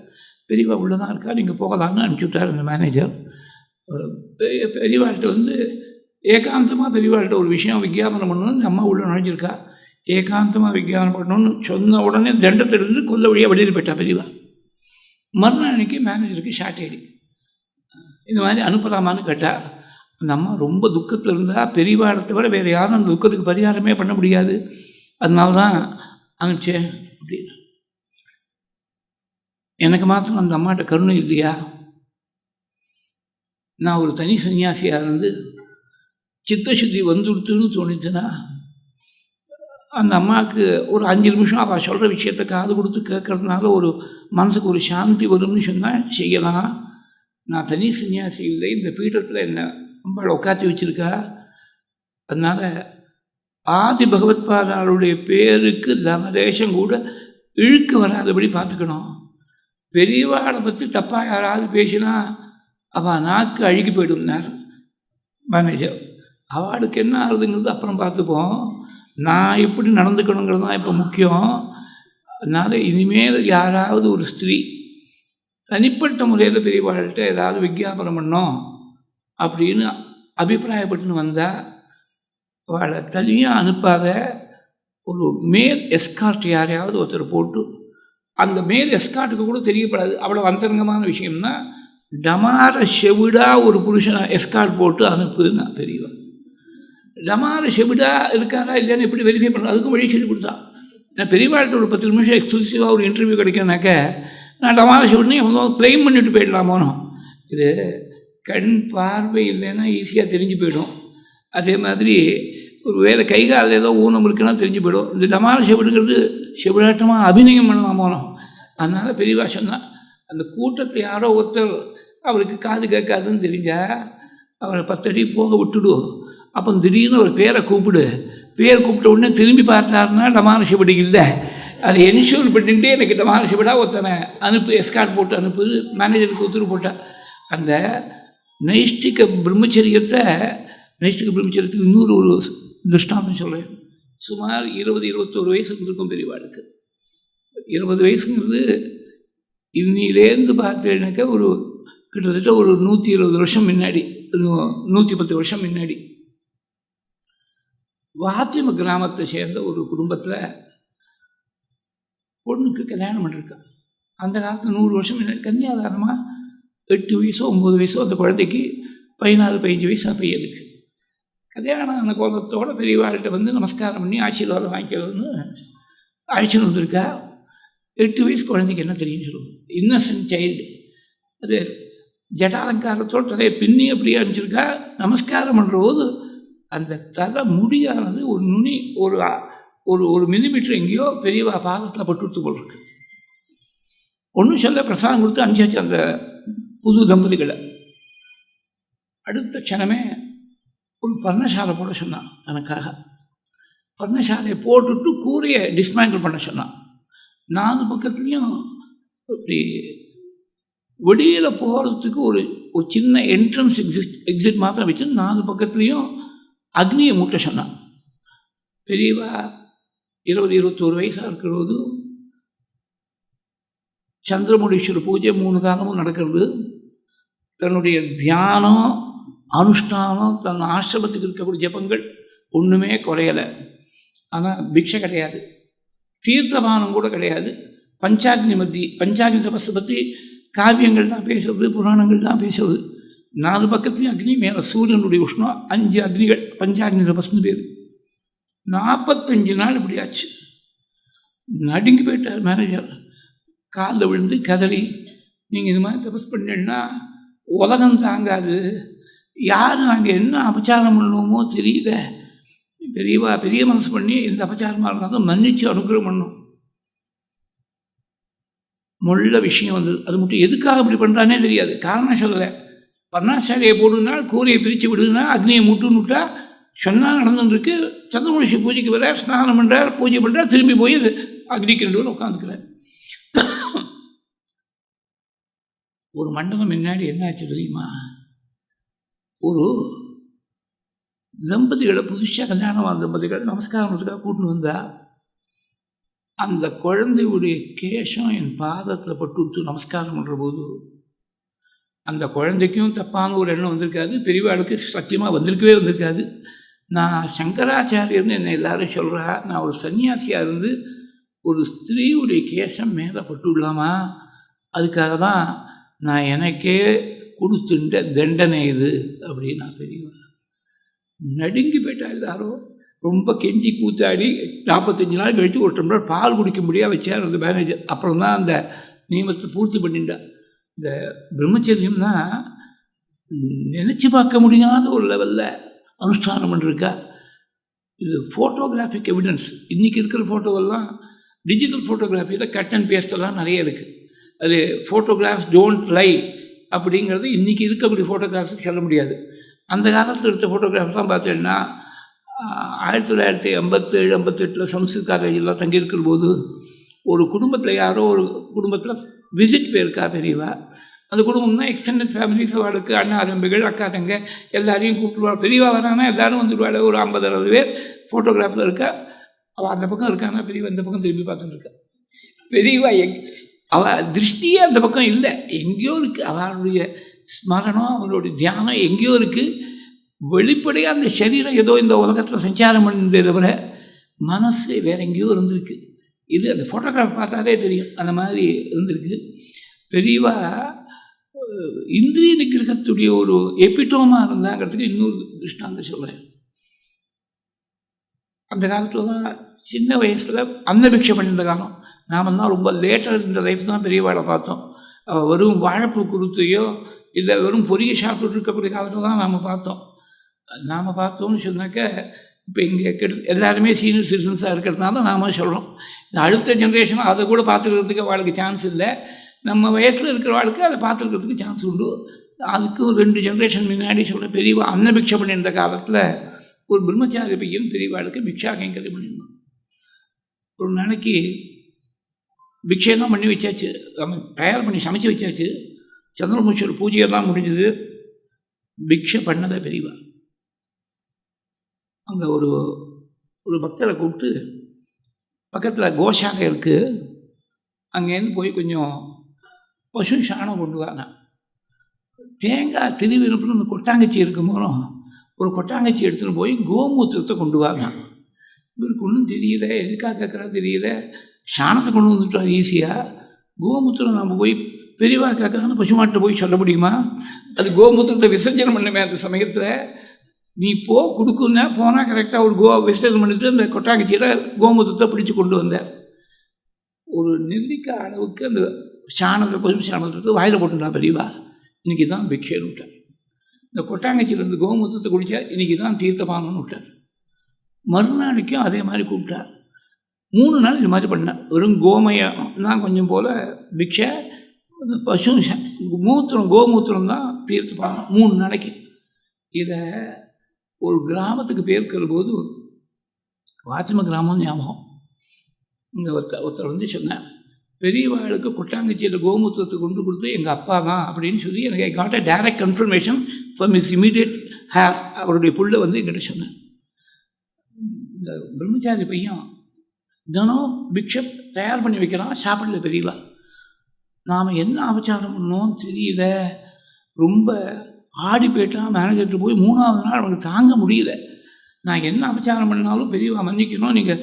பெரியவா உள்ளே தான் இருக்கா, நீங்கள் போகலான்னு அனுப்பிச்சி விட்டார் அந்த மேனேஜர். பெரியவாள்கிட்ட ஏகாந்தமாக பெரியவாள்கிட்ட ஒரு விஷயம் விஞ்ஞாபனம் பண்ணணும்னு அந்த அம்மா உள்ளே நுழைஞ்சிருக்கா. ஏகாந்தமாக விஞ்ஞாபனம் பண்ணணும்னு சொன்ன உடனே தண்டத்திலிருந்து கொல்ல வழியாக வெளியில் போயிட்டா பெரியவா. மறுநாள் அன்றைக்கி மேனேஜருக்கு ஷார்ட் ஆகிடு. இந்த மாதிரி அனுப்பலாமான்னு கேட்டால் அந்த அம்மா ரொம்ப துக்கத்தில் இருந்தால் பெரியவாளை தவிர வேறு யாரும் அந்த துக்கத்துக்கு பரிகாரமே பண்ண முடியாது. அதனால தான் அனுப்பிச்சேன் அப்படின்னு. எனக்கு மாத்திரம் அந்த அம்மாட்ட கருணை இல்லையா? நான் ஒரு தனி சன்னியாசியாக இருந்து சித்தசுத்தி வந்துடுத்துன்னு தோணிச்சுன்னா அந்த அம்மாவுக்கு ஒரு 5 நிமிஷம் அவள் சொல்கிற விஷயத்தை காது கொடுத்து கேட்கறதுனால ஒரு மனசுக்கு ஒரு சாந்தி வரும்னு சொன்னால் செய்யலாம். நான் தனி சன்னியாசி இல்லை, இந்த பீடத்தில் என்ன அம்பாளை உட்காத்தி வச்சுருக்கா. அதனால் ஆதி பகவத்பாதாளுடைய பேருக்கு லவதேசம் கூட இழுக்க வராதபடி பார்த்துக்கணும். பெரியவாளை பற்றி தப்பாக யாராவது பேசினா அவள் நாக்கு அழுகி போய்டுனார் மேனேஜர். அவளுக்கு என்ன ஆகுதுங்கிறது அப்புறம் பார்த்துப்போம். நான் எப்படி நடந்துக்கணுங்கிறது தான் இப்போ முக்கியம். அதனால் இனிமேல் யாராவது ஒரு ஸ்திரீ தனிப்பட்ட முறையில் பெரியவாள்கிட்ட ஏதாவது விஞ்ஞாபனம் பண்ணோம் அப்படின்னு அபிப்பிராயப்பட்டுன்னு வந்தால் அவளை தனியாக அனுப்பாத ஒரு மேல் எஸ்கார்ட் யாரையாவது ஒருத்தர் போட்டு, அந்த மேல் எஸ்கார்ட்டுக்கு கூட தெரியப்படாது, அவ்வளோ அந்தரங்கமான விஷயம்னா டமார செவிடாக ஒரு புருஷனை எஸ்கார்ட் போட்டு அனுப்புன்னு நான் தெரியல. டமார செவிடாக இருக்காரா இல்லைன்னு எப்படி வெரிஃபை பண்ணுறது, அதுக்கும் வழி சொல்லி கொடுத்தா. நான் பெரியவாழ்கிட்ட ஒரு 10 நிமிஷம் எக்ஸ்க்ளூசிவாக ஒரு இன்டர்வியூ கிடைக்கிறனாக்க நான் டமார செவிடுன்னு எவ்வளோ க்ளைம் பண்ணிட்டு போயிடலாமோனோ. இது கண் பார்வை இல்லைன்னா ஈஸியாக தெரிஞ்சு போயிடும். அதே மாதிரி ஒரு வேறு கை காலில் ஏதோ ஊனம் இருக்குன்னா தெரிஞ்சு போயிடும். இந்த டமார செவிடுங்கிறது செவிடாட்டமாக அபிநயம் பண்ணலாமோனோ. அதனால் பெரியவா சொன்னால் அந்த கூட்டத்தை யாரோ ஒருத்தர் அவருக்கு காது கேட்காதுன்னு தெரிஞ்சால் அவரை 10 அடி போக விட்டுடும். அப்போ திடீர்னு ஒரு பேரை கூப்பிடு, பேர் கூப்பிட்ட உடனே திரும்பி பார்த்தாருன்னா டமார செவிடு இல்லை, அதை என்ஷூர் பண்ணிட்டு எனக்கு டமார செவிடா ஒருத்தனை அனுப்பு, எஸ்கார்ட் போட்டு அனுப்பு, மேனேஜருக்கு உத்தரவு போட்டால். அந்த நைஷ்டிக பிரம்மச்சரியத்துக்கு இன்னொரு ஒரு திருஷ்டாந்தம் சொல்கிறேன். சுமார் 20-21 வயசு இருக்கும் பெரியவாளுக்கு. 20 வயசுங்கிறது இன்னிலேருந்து பார்த்தேன்னாக்க ஒரு கிட்டத்தட்ட ஒரு 120 வருஷம் முன்னாடி, 110 வருஷம் முன்னாடி வாத்தியம கிராமத்தை சேர்ந்த ஒரு குடும்பத்தில் பொண்ணுக்கு கல்யாணம் பண்ணிருக்கான். அந்த காலத்தில் 100 வருஷம் முன்னாடி கன்னியாதாரமாக 8 வயசோ 9 வயசோ அந்த குழந்தைக்கு 14-15 வயசு பையனுக்கு கல்யாணம் ஆன கோலத்தோட பெரியவாள்கிட்ட வந்து நமஸ்காரம் பண்ணி ஆசீர்வாதம் வாங்கிக்கணும்னு அழைச்சின்னு வந்திருக்கா. 8 வயசு குழந்தைக்கு என்ன தெரியும் சொல்லுவோம், இன்னசென்ட் சைல்டு. அது ஜடாலங்காரத்தோடு தலையை பின்னி அப்படியே அனுப்பிச்சிருக்கா. நமஸ்காரம் பண்ணுற போது அந்த தலை முடியானது ஒரு நுனி ஒரு ஒரு மில்லிமீட்டர் எங்கேயோ பெரியவா பாதத்தில் பட்டுடுத்து போட்டிருக்கு. ஒன்றும் சொல்ல பிரசாதம் கொடுத்து அனுப்பிச்சாச்சு அந்த புது தம்பதிகளை. அடுத்த க்ஷணமே ஒரு பர்ணசாலை போட சொன்னான் தனக்காக. பர்ணசாலையை போட்டுட்டு கூரையை டிஸ்மேண்டில் பண்ண சொன்னான். 4 பக்கத்துலேயும் இப்படி வெளியில் போகிறதுக்கு ஒரு சின்ன என்ட்ரன்ஸ் எக்ஸிட் மாத்திரம் வச்சு 4 பக்கத்துலேயும் அக்னியை மூட்ட சொன்னான். பெரியவா 20-21 வயசாக இருக்கிறபோது சந்திரமுடீஸ்வரர் பூஜை 3 காலமும் நடக்கிறது. தன்னுடைய தியானம் அனுஷ்டானம் தன் ஆசிரமத்துக்கு இருக்கக்கூடிய ஜபங்கள் ஒன்றுமே குறையலை. ஆனால் பிக்ஷை கிடையாது, தீர்த்தபானம் கூட கிடையாது. பஞ்சாக்னி தபஸை பற்றி காவியங்கள் தான் பேசுறது, புராணங்கள் தான் பேசுறது. 4 பக்கத்துலேயும் அக்னி, மேலே சூரியனுடைய உஷ்ணம், 5 அக்னிகள், பஞ்சாக்னி தபஸ்ன்னு பேர். 45 நாள் இப்படி ஆச்சு. நடுங்கி போயிட்டார் மேனேஜர். காலில் விழுந்து கதறி, நீங்கள் இது மாதிரி தபஸ் பண்ணீங்கன்னா உலகம் தாங்காது, யார் நாங்கள் என்ன அபச்சாரம் பண்ணுவோமோ தெரியல, பெரியவா பெரிய மனசு பண்ணி எந்த அபச்சாரமாக இருந்தாலும் மன்னிச்சு அனுகிரகம் பண்ணும். முள்ள விஷயம் வந்தது. அது மட்டும் எதுக்காக இப்படி பண்ணுறானே தெரியாது, காரணம் சொல்லலை. பர்ணாசாலையை போடுனா கூரையை பிரித்து விடுனா அக்னியை முட்டுன்னு விட்டா சொன்னால் நடந்துருக்கு. சந்திரமுடிஷி பூஜைக்கு வர ஸ்நானம் பண்ணுறார், பூஜை பண்ணுறார், திரும்பி போய் அக்னிக்கு 2 உட்காந்துக்கிறார். ஒரு மண்டபம் முன்னாடி என்ன ஆச்சு தெரியுமா, ஒரு தம்பதிகளை புதுசாக கல்யாணமான தம்பதிகள் நமஸ்காரத்துக்காக கூட்டின்னு வந்தா, அந்த குழந்தையுடைய கேஷம் என் பாதத்தில் பட்டு நமஸ்காரம் பண்ணுற போது அந்த குழந்தைக்கும் தப்பான ஒரு எண்ணம் வந்திருக்காது, பெரியவாளுக்கு சத்தியமாக வந்திருக்காது. நான் சங்கராச்சாரியர்னு என்னை எல்லாரும் சொல்கிறா, நான் ஒரு சன்னியாசியாக இருந்து ஒரு ஸ்திரீயுடைய கேசம் மேலே பட்டு விடலாமா, அதுக்காக தான் நான் எனக்கே கொடுத்துட்ட தண்டனை இது அப்படின்னு நான் பெரியவா. நடுங்கி போயிட்டா எல்லாரும். ரொம்ப கெஞ்சி கூத்தாடி 45 நாள் கழித்து ஒரு டம்ளர் பால் குடிக்க முடியாது வச்சார் அந்த மேனேஜர். அப்புறம் தான் அந்த நியமத்தை பூர்த்தி பண்ணிட்டா. இந்த பிரம்மச்சரியம்னா நினச்சி பார்க்க முடியாத ஒரு லெவலில் அனுஷ்டானம் பண்ணிருக்கா. இது ஃபோட்டோகிராஃபிக் எவிடன்ஸ். இன்றைக்கி இருக்கிற ஃபோட்டோவெல்லாம் டிஜிட்டல் ஃபோட்டோகிராஃபியில் கட் அண்ட் பேஸ்டெல்லாம் நிறைய இருக்குது. அது ஃபோட்டோகிராஃப்ஸ் டோன்ட் லை அப்படிங்கிறது இன்றைக்கி இருக்கக்கூடிய ஃபோட்டோகிராஃப்ஸுக்கு சொல்ல முடியாது. அந்த காலத்தில் எடுத்த ஃபோட்டோகிராஃப்லாம் பார்த்தீங்கன்னா 1987-88 சம்ஸ்கிருத் காலேஜெல்லாம் தங்கியிருக்கிற போது ஒரு குடும்பத்தில் யாரோ ஒரு குடும்பத்தில் விசிட் போயிருக்கா பெரியவா. அந்த குடும்பம்னா எக்ஸ்டெண்டட் ஃபேமிலிஸ், அவளுக்கு அண்ணா தம்பிகள், அக்கா தங்க எல்லாரையும் கூப்பிட்டுருவாள். பெரியவா வரானா எல்லோரும் வந்துடுவாள். ஒரு 50-60 பேர் ஃபோட்டோகிராஃபில் இருக்கா. அவள் அந்த பக்கம் இருக்கான்னா பெரியவா இந்த பக்கம் திரும்பி பார்த்துட்டு இருக்கா. பெரியவா அவள் திருஷ்டியே அந்த பக்கம் இல்லை, எங்கேயோ இருக்குது. அவளுடைய ஸ்மரணம், அவளுடைய தியானம் எங்கேயோ இருக்குது. வெளிப்படையாக அந்த சரீரம் ஏதோ இந்த உலகத்தில் சஞ்சாரம் பண்ணதே தவிர மனசு வேற எங்கேயோ இருந்திருக்கு. இது அந்த ஃபோட்டோகிராஃப் பார்த்தாலே தெரியும், அந்த மாதிரி இருந்திருக்கு. பெரியவா இந்திரிய நிகிரகத்துடைய ஒரு எபிட்டோமாக இருந்தாங்கிறதுக்கு இன்னொரு திருஷ்டாந்தம் சொல்கிறேன். அந்த காலத்தில் தான் சின்ன வயசில் அன்னபிக்ஷை பண்ணியிருந்த காலம். நாம் தான் ரொம்ப லேட்டாக இந்த லைஃப் தான் பெரியவாளை பார்த்தோம். வெறும் வாழைப்பூ குருத்தையோ இல்லை வெறும் பொரிய சாப்பிட்டு இருக்கக்கூடிய காலத்தில் தான் நாம் பார்த்தோம். நாம் பார்த்தோம்னு சொன்னாக்க இப்போ இங்கே எல்லாருமே சீனியர் சிட்டிசன்ஸாக இருக்கிறதுனால நாம் சொல்கிறோம். இந்த அடுத்த ஜென்ரேஷன் அதை கூட பார்த்துக்கிறதுக்கு அவளுக்கு சான்ஸ் இல்லை. நம்ம வயசில் இருக்கிற வாழ்க்கை அதை பார்த்துக்கிறதுக்கு சான்ஸ் உண்டு. அதுக்கு ஒரு 2 ஜென்ரேஷன் முன்னாடி சொல்கிறேன். பெரியவா அன்னபிக்ஷை பண்ணியிருந்த காலத்தில் ஒரு பிரம்மச்சாரி பையன் பெரியவாளுக்கு பிக்ஷா கைங்கரியம் பண்ணிடணும். ஒரு நாளைக்கு பிக்ஷையெல்லாம் பண்ணி வச்சாச்சு, தயார் பண்ணி சமைச்சு வச்சாச்சு. சந்திரமுஷர் பூஜையெல்லாம் முடிஞ்சது. பிக்ஷை பண்ணதை பெரியவா அங்கே ஒரு பக்தரை கூப்பிட்டு, பக்கத்தில் கோஷாலை இருக்குது, அங்கேருந்து போய் கொஞ்சம் பசு சாணம் கொண்டு வாங்க. தேங்காய் திருவிழப்புன்னு அந்த கொட்டாங்கச்சி இருக்கும்போது ஒரு கொட்டாங்கச்சி எடுத்துகிட்டு போய் கோமூத்திரத்தை கொண்டு வாங்க. இவருக்கு ஒன்றும் தெரியல, எதுக்காக கேட்குறா தெரியல. சாணத்தை கொண்டு வந்துட்டோம் ஈஸியாக. கோமூத்திரம் நம்ம போய் பெரியவா கேட்குறான்னு பசுமாட்டை போய் சொல்ல முடியுமா? அது கோமூத்திரத்தை விசர்ஜனம் பண்ணுமே அந்த சமயத்தில். நீ கொடுக்குன்னா போனால் கரெக்டாக ஒரு விசர்ஜனம் பண்ணிட்டு அந்த கொட்டாங்கச்சியில் கோமூத்திரத்தை பிடிச்சி கொண்டு வந்தார். ஒரு நெல்லிக்காய் அளவுக்கு அந்த சாணத்தை பசு சாணத்தை வாயில் போட்டுருந்தா பெரியவா. இன்றைக்கி தான் பிக்ஷைன்னு விட்டார். இந்த கொட்டாங்கச்சியிலேருந்து கோமூத்திரத்தை குடித்தா இன்றைக்கி தான் தீர்த்தமானன்னு விட்டார். மறுநாளைக்கும் அதே மாதிரி கூப்பிட்டார். 3 நாள் இது மாதிரி பண்ணேன். வெறும் கோமயம் தான் கொஞ்சம் போல் பிக்ஷை, பசு மூத்திரம் கோமூத்திரம் தான் தீர்த்தமானம் 3 நாளைக்கு. இதை ஒரு கிராமத்துக்கு பேர்க்கிற போது வாத்திம கிராமம் ஞாபகம். இங்கே ஒருத்தர் வந்து சொன்னேன், பெரியவாளுக்கு கொட்டாங்கச்சியில் கோமூத்திரத்தை கொண்டு கொடுத்து எங்கள் அப்பா தான் அப்படின்னு சொல்லி எனக்கு I got a direct confirmation from is immediate hair. அவருடைய புள்ள வந்து என்கிட்ட சொன்னேன். இந்த பிரம்மச்சாரி பையன் தினம் பிக்ஷை தயார் பண்ணி வைக்கிறான், சாப்பிடல பெரியவா. நாம் என்ன அபச்சாரம் பண்ணோம் தெரியல. ரொம்ப ஆடி போயிட்டான். மேனேஜர்கிட்ட போய் 3ஆவது நாள் அவனுக்கு தாங்க முடியல. நான் என்ன அபச்சாரம் பண்ணாலும் பெரியவா மன்னிக்கணும், நீங்கள்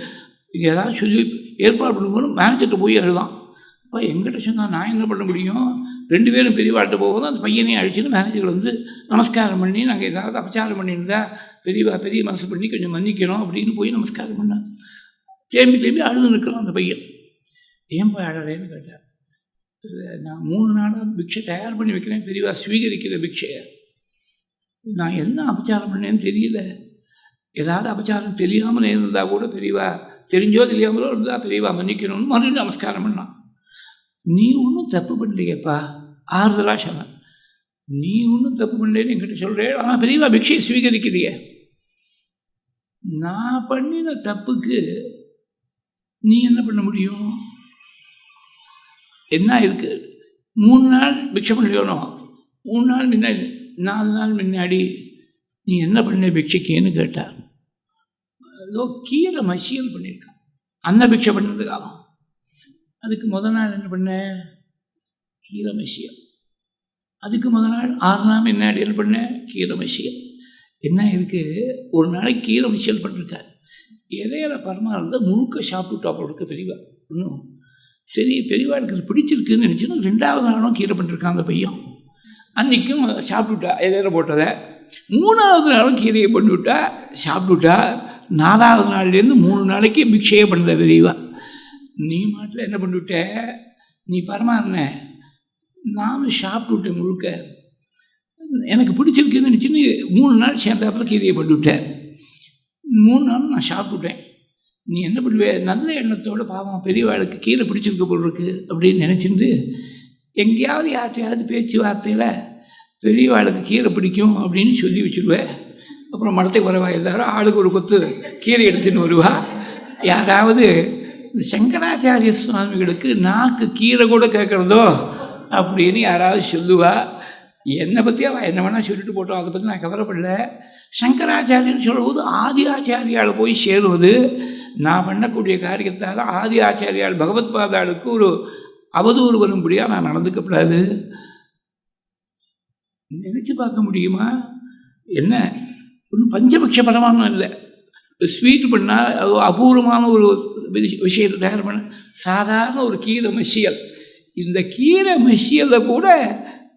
ஏதாவது சொல்லி ஏற்பாடு பண்ணும்போது மேனேஜர்கிட்ட போய் எழுதான். அப்போ எங்கிட்ட சொன்னால் நான் என்ன பண்ண முடியும்? 2 பேரும் பெரியவாட்ட போகும்போது அந்த பையனையும் அழிச்சுன்னு மேனேஜர் வந்து நமஸ்காரம் பண்ணி, நாங்கள் ஏதாவது அபச்சாரம் பண்ணியிருந்தா பெரியவா பெரிய மனசு பண்ணி கொஞ்சம் மன்னிக்கணும் அப்படின்னு போய் நமஸ்காரம் பண்ணேன். தேம்பி அழுது நிற்கிறான் அந்த பையன். ஏன் போய் அழறேன்னு கேட்டார். நான் 3 நாளாக பிக்ஷை தயார் பண்ணி வைக்கிறேன், பெரியவா ஸ்வீகரிக்கிற பிக்ஷையை. நான் என்ன அபச்சாரம் பண்ணேன்னு தெரியல. ஏதாவது அபச்சாரம் தெரியாமல் இருந்தால் கூட பெரியவா, தெரிஞ்சோ தெரியாமலோ இருந்தால் பெரியவா மன்னிக்கணும்னு மறுபடியும் நமஸ்காரம் பண்ணான். நீ ஒன்றும் தப்பு பண்ணலையப்பா, ஆறுதலாக சொன்னேன். நீ ஒன்றும் தப்பு பண்ணலேன்னு என்கிட்ட சொல்கிறேன், ஆனால் பெரியவா பிக்ஷையை ஸ்வீகரிக்கிறிய. நான் பண்ணின தப்புக்கு நீ என்ன பண்ண முடியும்? என்ன இருக்குது? 3 நாள் பிக்ஷை பண்ணலையோனோ, 3 நாள் முன்னாடி 4 நாள் முன்னாடி நீ என்ன பண்ண பிக்ஷைக்குன்னு கேட்டார். ஏதோ கீரை மசியல் பண்ணியிருக்கான். அன்ன பிக்ஷை பண்ணது காலம். அதுக்கு முதல் நாள் என்ன பண்ண? கீரை மசியல். அதுக்கு முதல் நாள் 6 நாள் முன்னாடி என்ன பண்ண? கீரை மசியல். என்ன இருக்குது? ஒரு நாளைக்கு கீரை மசியல் பண்ணிருக்கார். இலையில பரமானதை முழுக்க சாப்பிட்டுட்டா போடுறதுக்கு பெரியவா. இன்னும் சரி பெரியவாளுக்கு இது பிடிச்சிருக்குன்னு நினச்சின்னா 2ஆவது நாளும் கீரை பண்ணிருக்கான் அந்த பையன். அன்றைக்கும் சாப்பிட்டுட்டா இலையில போட்டதை. 3ஆவது நாளும் கீரையை பண்ணிவிட்டா சாப்பிட்டுட்டா. 4ஆவது நாள்லேருந்து 3 நாளைக்கு பிக்ஷையே பண்ணல பெரியவா. நீ மாட்டில் என்ன பண்ணிவிட்ட? நீ பரமாறின, நானும் சாப்பிட்டுவிட்டேன் முழுக்க. எனக்கு பிடிச்சிருக்குன்னு நினச்சின்னு 3 நாள் சேர்ந்தாப்பில் கீரையை பண்ணிவிட்டேன். 3 நாள் நான் சாப்பிட்டுட்டேன். நீ என்ன பண்ணுவே? நல்ல எண்ணத்தோடு பாவம் பெரியவாளுக்கு கீரை பிடிச்சிருக்க போல் இருக்கு அப்படின்னு நினச்சிருந்து எங்கேயாவது யார்ட்டையாவது பேச்சுவார்த்தையில் பெரியவாளுக்கு கீரை பிடிக்கும் அப்படின்னு சொல்லி வச்சுருவேன். அப்புறம் மடத்துக்கு வரவா எல்லாரும் ஆளுக்கு ஒரு கொத்து கீரை எடுத்துன்னு வருவா. யாராவது இந்த சங்கராச்சாரிய சுவாமிகளுக்கு நாக்கு கீரை கூட கேட்குறதோ அப்படின்னு யாராவது சொல்லுவா. என்னை பற்றி அவள் என்ன வேணால் சொல்லிட்டு போட்டோம், அதை பற்றி நான் கவலைப்படல. சங்கராச்சாரியன்னு சொல்லும்போது ஆதி ஆச்சாரியால் போய் சேருவது நான் பண்ணக்கூடிய காரியத்தால் ஆதி ஆச்சாரியால் பகவத்பாதாளுக்கு ஒரு அவதூறு வரும்படியாக நான் நடந்துக்கப்படாது. நினச்சி பார்க்க முடியுமா? என்ன ஒன்றும் பஞ்சபட்ச பரமானம் இல்லை. ஸ்வீட் பண்ணால் அது அபூர்வமான ஒரு விஷயத்தை தயார் பண்ண சாதாரண ஒரு கீரை மசியல். இந்த கீரை மசியலில் கூட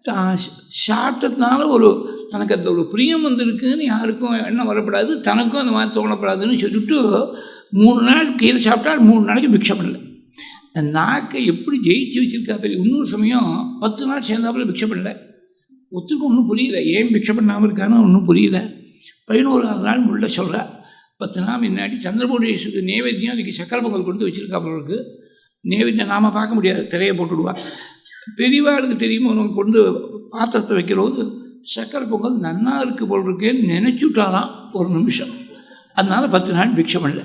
தான் சாப்பிட்டதுனால ஒரு தனக்கு அந்த ஒரு பிரியம் வந்திருக்குன்னு யாருக்கும் எண்ணம் வரப்படாது, தனக்கும் அந்த மாதிரி தோணப்படாதுன்னு சொல்லிவிட்டு 3 நாள் கீரை சாப்பிட்டா 3 நாளைக்கு பிக்ஷை பண்ணல. நாக்கை எப்படி ஜெயிச்சு வச்சுருக்கா பெரிய. இன்னொரு சமயம் 10 நாள் சேர்ந்தாப்புல பிக்ஷை பண்ணல. ஒத்துக்கும் ஒன்றும் புரியல, ஏன் பிக்ஷை பண்ணாமல் இருக்கான்னு ஒன்றும் புரியல. 11ஆவது நாள் முள்ள சொல்கிறா, 10 நாள் முன்னாடி சந்திரபூடேஸ்வருக்கு நைவேத்தியம் அதுக்கு சக்கரை பொங்கல் கொண்டு வச்சுருக்காப்புறவுக்கு. நைவேத்தியம் நாம் பார்க்க முடியாது, திரையை போட்டுவிடுவா. பெரியவாளுக்கு தெரியுமா உனக்கு கொண்டு பாத்திரத்தை வைக்கிறபோது சக்கரை பொங்கல் நன்னா இருக்குது போல் இருக்கேன்னு நினச்சுட்டாலாம் ஒரு நிமிஷம். அதனால் 10 நாள் பிக்ஷை பண்ணல.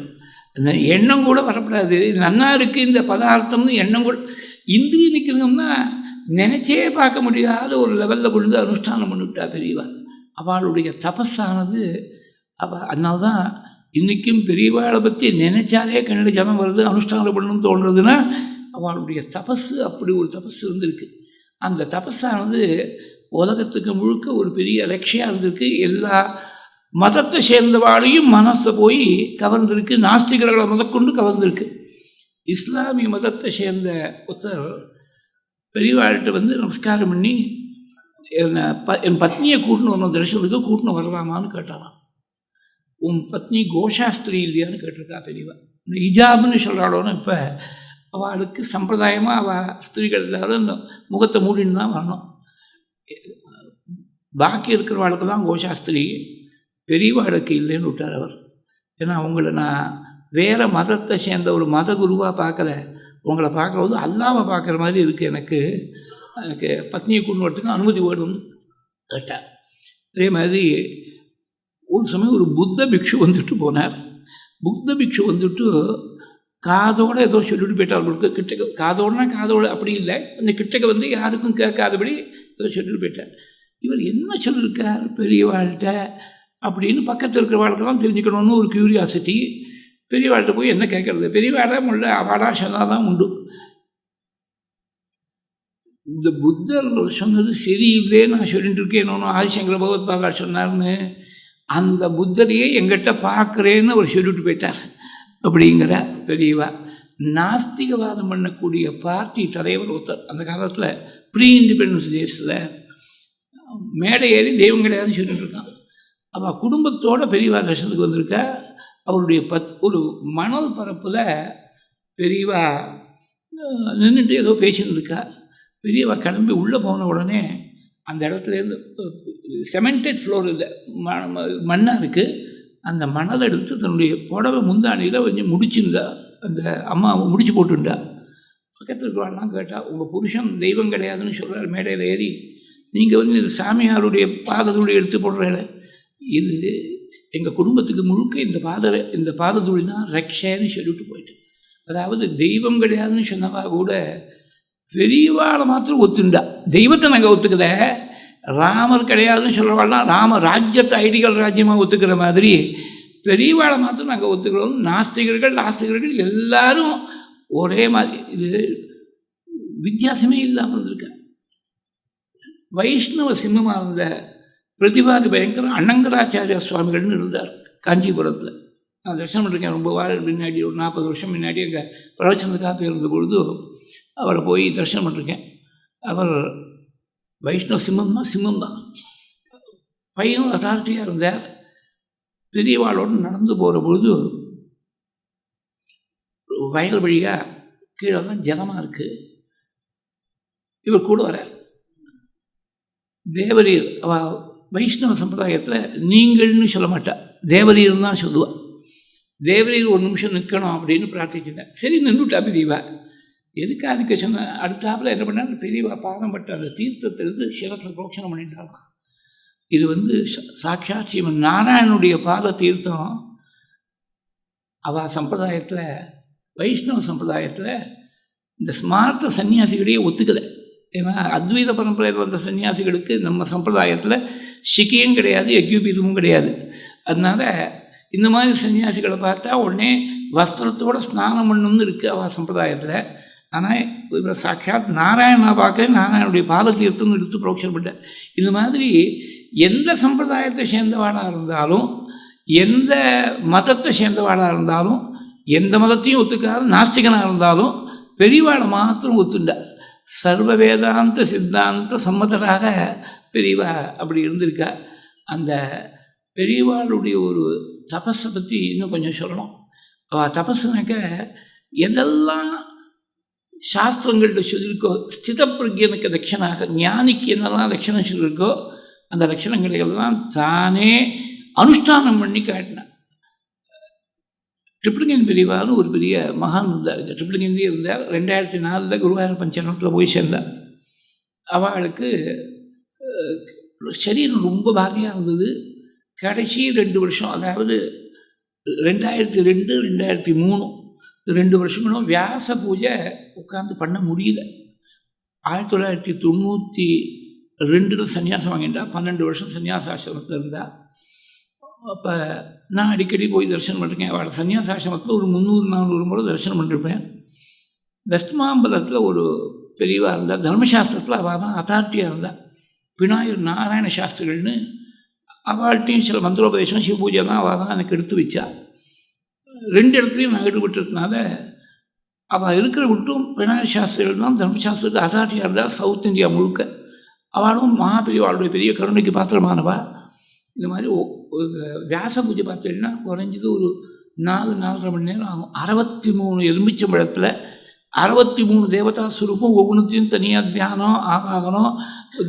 அந்த எண்ணம் கூட வரப்படாது, நன்னா இருக்குது இந்த பதார்த்தம்னு எண்ணம் கூட. இந்திரிய நிற்கிறவங்கன்னா நினச்சே பார்க்க முடியாத ஒரு லெவலில் கொண்டு அனுஷ்டானம் பண்ணிவிட்டா பெரியவா. அவளுடைய தபஸானது அதனால்தான் இன்றைக்கும் பெரியவாளை பற்றி நினைச்சாலே கண்ணில் ஜனம் வருது, அனுஷ்டானம் பண்ணணும்னு தோன்றதுன்னா அவளுடைய தபஸு அப்படி ஒரு தபஸ் இருந்திருக்கு. அந்த தபஸானது உலகத்துக்கு முழுக்க ஒரு பெரிய லட்சியம் இருந்திருக்கு. எல்லா மதத்தை சேர்ந்தவாளையும் மனசை போய் கவர்ந்திருக்கு, நாஸ்திகர்களை முதற்கொண்டு கவர்ந்திருக்கு. இஸ்லாமிய மதத்தை சேர்ந்த ஒருத்தர் பெரியவாழ்கிட்ட வந்து நமஸ்காரம் பண்ணி என் பத்னியை கூட்டின்னு வரணும், தரிசனத்துக்கு கூட்டின்னு வரலாமான்னு கேட்டாராம். உன் பத்னி கோஷாஸ்திரி இல்லையான்னு கேட்டிருக்கா பெரியவா. இந்த இஜாப்னு சொல்கிறாளோன்னு இப்போ அவளுக்கு சம்பிரதாயமாக அவள் ஸ்திரீகள் எல்லாரும் இந்த முகத்தை மூடின்னு தான் வரணும். பாக்கி இருக்கிறவாளுக்கு தான் கோஷாஸ்திரி, பெரியவாளுக்கு இல்லைன்னு விட்டார் அவர். ஏன்னா உங்களை நான் வேறு மதத்தை சேர்ந்த ஒரு மத குருவாக பார்க்கல, உங்களை பார்க்குறது அல்லாவை பார்க்குற மாதிரி இருக்குது. எனக்கு பத்னியை கொண்டு வரத்துக்கு அனுமதி வேணும்னு கேட்டார். அதே மாதிரி ஒரு சமயம் ஒரு புத்த பிக்ஷு வந்துட்டு போனார். புத்த பிக்ஷு வந்துட்டு காதோடு ஏதோ சொல்லிட்டு போயிட்டார். அவங்களுக்கு கிட்டக்க காதோடுனா காதோடு அப்படி இல்லை, அந்த கிட்டக்க வந்து யாருக்கும் கேட்காதபடி ஏதோ சொல்லிட்டு போயிட்டார். இவர் என்ன சொல்லியிருக்கார் பெரியவாழ்கிட்ட அப்படின்னு பக்கத்தில் இருக்கிற வாழ்க்கெல்லாம் தெரிஞ்சுக்கணும்னு ஒரு க்யூரியாசிட்டி. பெரியவாழ்கிட்ட போய் என்ன கேட்கறது, பெரியவாழ முள்ள அவாடா சொன்னால் தான் உண்டு. இந்த புத்தர் சொன்னது சரியில்லே நான் சொல்லிட்டு இருக்கேன், இன்னொன்று ஆதிசங்கர பகவத்பாதா சொன்னார்னு. அந்த புத்தரையே எங்கிட்ட பார்க்குறேன்னு அவர் சொல்லிட்டு போயிட்டார் அப்படிங்கிற பெரியவா. நாஸ்திகவாதம் பண்ணக்கூடிய பார்ட்டி தலைவர் ஒருத்தர் அந்த காலத்தில் ப்ரீ இண்டிபெண்டன்ஸ் டேஸில் மேடை ஏறி தெய்வம் கிடையாதுன்னு சொல்லிட்டு இருக்கான். அவள் குடும்பத்தோடு பெரியவா தரிசனத்துக்கு வந்திருக்கா. அவருடைய ஒரு மணல் பரப்பில் பெரியவா நின்றுட்டு ஏதோ பேசின்னு இருக்கா. பெரியவா கிளம்பி உள்ளே போன உடனே அந்த இடத்துலேருந்து செமெண்டட் ஃப்ளோர் இல்லை, மண்ணாக இருக்குது. அந்த மணலை எடுத்து தன்னுடைய புடவை முந்தானியில் கொஞ்சம் முடிச்சுருந்தா. அந்த அம்மா முடிச்சு போட்டுண்டா. பக்கத்தில் இருக்கிறவாள்லாம் கேட்டால், உங்கள் புருஷன் தெய்வம் கிடையாதுன்னு சொல்கிறார் மேடையில் ஏறி, நீங்கள் வந்து இந்த சாமியாருடைய பாதத்துடைய எடுத்து போடுறேன். இது எங்கள் குடும்பத்துக்கு முழுக்க இந்த பாதத்துளி தான் ரக்ஷன்னு சொல்லிவிட்டு போயிட்டு. அதாவது தெய்வம் கிடையாதுன்னு சொன்னவா கூட பெரியவாளை மாத்திரம் ஒத்துண்டா. தெய்வத்தை நாங்கள் ஒத்துக்கல, ராமர் கிடையாதுன்னு சொல்கிறவாள்னா ராம ராஜ்யத்தை ஐடியல் ராஜ்யமாக ஒத்துக்கிற மாதிரி பெரியவாளை மாத்திரம் நாங்கள் ஒத்துக்கிறோம். நாஸ்திகர்கள் எல்லாரும் ஒரே மாதிரி, இது வித்தியாசமே இல்லாமல் இருந்திருக்க. வைஷ்ணவ சிம்மமாக இருந்த பிரதிபாதி பயங்கரம் அண்ணங்கராச்சாரிய சுவாமிகள்னு இருந்தார் காஞ்சிபுரத்தில். நான் தரிசனம் பண்ணிருக்கேன் ரொம்ப வாரம் முன்னாடி, ஒரு 40 வருஷம் முன்னாடி எங்கள் பிரவச்சனத்துக்காக இருந்த பொழுது அவரை போய் தரிசனம் பண்ணிருக்கேன். அவர் வைஷ்ணவ சிம்மம் தான். பையனும் அத்தாரிட்டியாக இருந்தார். பெரியவாளோடு நடந்து போகிற பொழுது வயல் வழியாக கீழே தான் ஜலமாக இருக்குது. இவர் கூட வர தேவரீர், அவள் வைஷ்ணவ சம்பிரதாயத்தில் நீங்கள்னு சொல்ல மாட்டாள், தேவரீர்னு தான் சொல்லுவாள். தேவரீர் ஒரு நிமிஷம் நிற்கணும் அப்படின்னு பிரார்த்திச்சுட்டேன். சரி நின்றுட்டா பெரியவா. எதுக்கு அதுக்கு சொன்ன அடுத்தாப்பில் என்ன பண்ணாலும் பெரியவா பாதம்பட்ட அந்த தீர்த்தத்தை எடுத்து சிரத்தில் புரோக்ஷனம் பண்ணிட்டாங்க. இது வந்து சாட்சாத் ஸ்ரீமன் நாராயணனுடைய பாத தீர்த்தம். அவள் சம்பிரதாயத்தில், வைஷ்ணவ சம்பிரதாயத்தில் இந்த ஸ்மார்த்த சன்னியாசிகளையே ஒத்துக்கலை. ஏன்னா அத்வைத பரம்பரையில் வந்த சன்னியாசிகளுக்கு நம்ம சம்பிரதாயத்தில் சிக்கியம் கிடையாது, யஜ்ஞபீதமும் கிடையாது. அதனால் இந்த மாதிரி சன்னியாசிகளை பார்த்தா உடனே வஸ்திரத்தோடு ஸ்நானம் பண்ணணும்னு இருக்குது அவள் சம்பிரதாயத்தில். ஆனால் இவர் சாட்சாத் நாராயணா பார்க்க நாராயணனுடைய பாதத்தீர்த்தம்னு எடுத்து புரோக்ஷப்பட்டார். இந்த மாதிரி எந்த சம்பிரதாயத்தை சேர்ந்தவாளாக இருந்தாலும், எந்த மதத்தை சேர்ந்தவாளாக இருந்தாலும், எந்த மதத்தையும் ஒத்துக்காத நாஸ்திகனாக இருந்தாலும் பெரியவாளை மாத்திரம் ஒத்துண்டா. சர்வ வேதாந்த சித்தாந்த சம்மதராக பெரியவா அப்படி இருந்திருக்கா. அந்த பெரியவாளுடைய ஒரு தபஸை பற்றி இன்னும் கொஞ்சம் சொல்லணும். அவள் தபஸுனாக்க எதெல்லாம் சாஸ்திரங்கள்ட்ட சொல்லியிருக்கோ, ஸ்தித பிரஜனுக்கு லட்சணாக ஞானிக்கு என்னெல்லாம் லட்சணம் சொல்லியிருக்கோ அந்த லட்சணங்களை எல்லாம் தானே அனுஷ்டானம் பண்ணி காட்டினான். ட்ரிப்ளிகன் பெரியவான்னு ஒரு பெரிய மகான் இருந்தார். ட்ரிப்ளிகன்லேயே இருந்தார். 2004 குருவாயூர் பஞ்சநத்தில் போய் சேர்ந்தார். அவளுக்கு சரீரம் ரொம்ப பாதியாக இருந்தது. கடைசி 2 வருஷம், அதாவது 2002, 2003 2 வருஷங்களும் வியாச பூஜை உட்காந்து பண்ண முடியல. 1992 சன்னியாசம் வாங்கிட்டா. 12 வருஷம் சன்னியாசாசிரமத்தில் இருந்தால். அப்போ நான் அடிக்கடி போய் தரிசனம் பண்ணிருக்கேன். அவளோட சன்னியாசாசிரமத்தில் ஒரு 300-400 முறை தரிசனம் பண்ணிருப்பேன். வெஸ்ட்மாம்பலத்தில் ஒரு பெரியவாக இருந்தால், தர்மசாஸ்திரத்தில் அவள் தான் அத்தாரிட்டியாக இருந்தாள். விநாயகர் நாராயண சாஸ்திரிகள்னு அவள்கிட்டையும் சில மந்திரோபதேசம் சிவ பூஜைலாம் அவள் தான் எனக்கு எடுத்து வச்சா. 2 இடத்துலையும் நான் ஈடுபட்டதுனால அவள் இருக்கிற விட்டும் விநாயகர் சாஸ்திரிகள் தான் தர்மசாஸ்திரத்துக்கு அத்தாரிட்டியாக இருந்தால். சவுத் இந்தியா முழுக்க அவளும் மகாபெரியவாளுடைய பெரிய கருணைக்கு பாத்திரமானவா. இந்த மாதிரி வியாச பூஜை பார்த்தீங்கன்னா குறைஞ்சது ஒரு 4-4.5 மணி நேரம் ஆகும். 63 எலுமிச்சம்பழத்தில் 63 தேவதா சுரூபம், ஒவ்வொன்றுத்தையும் தனியாக தியானம், ஆவாகனம்,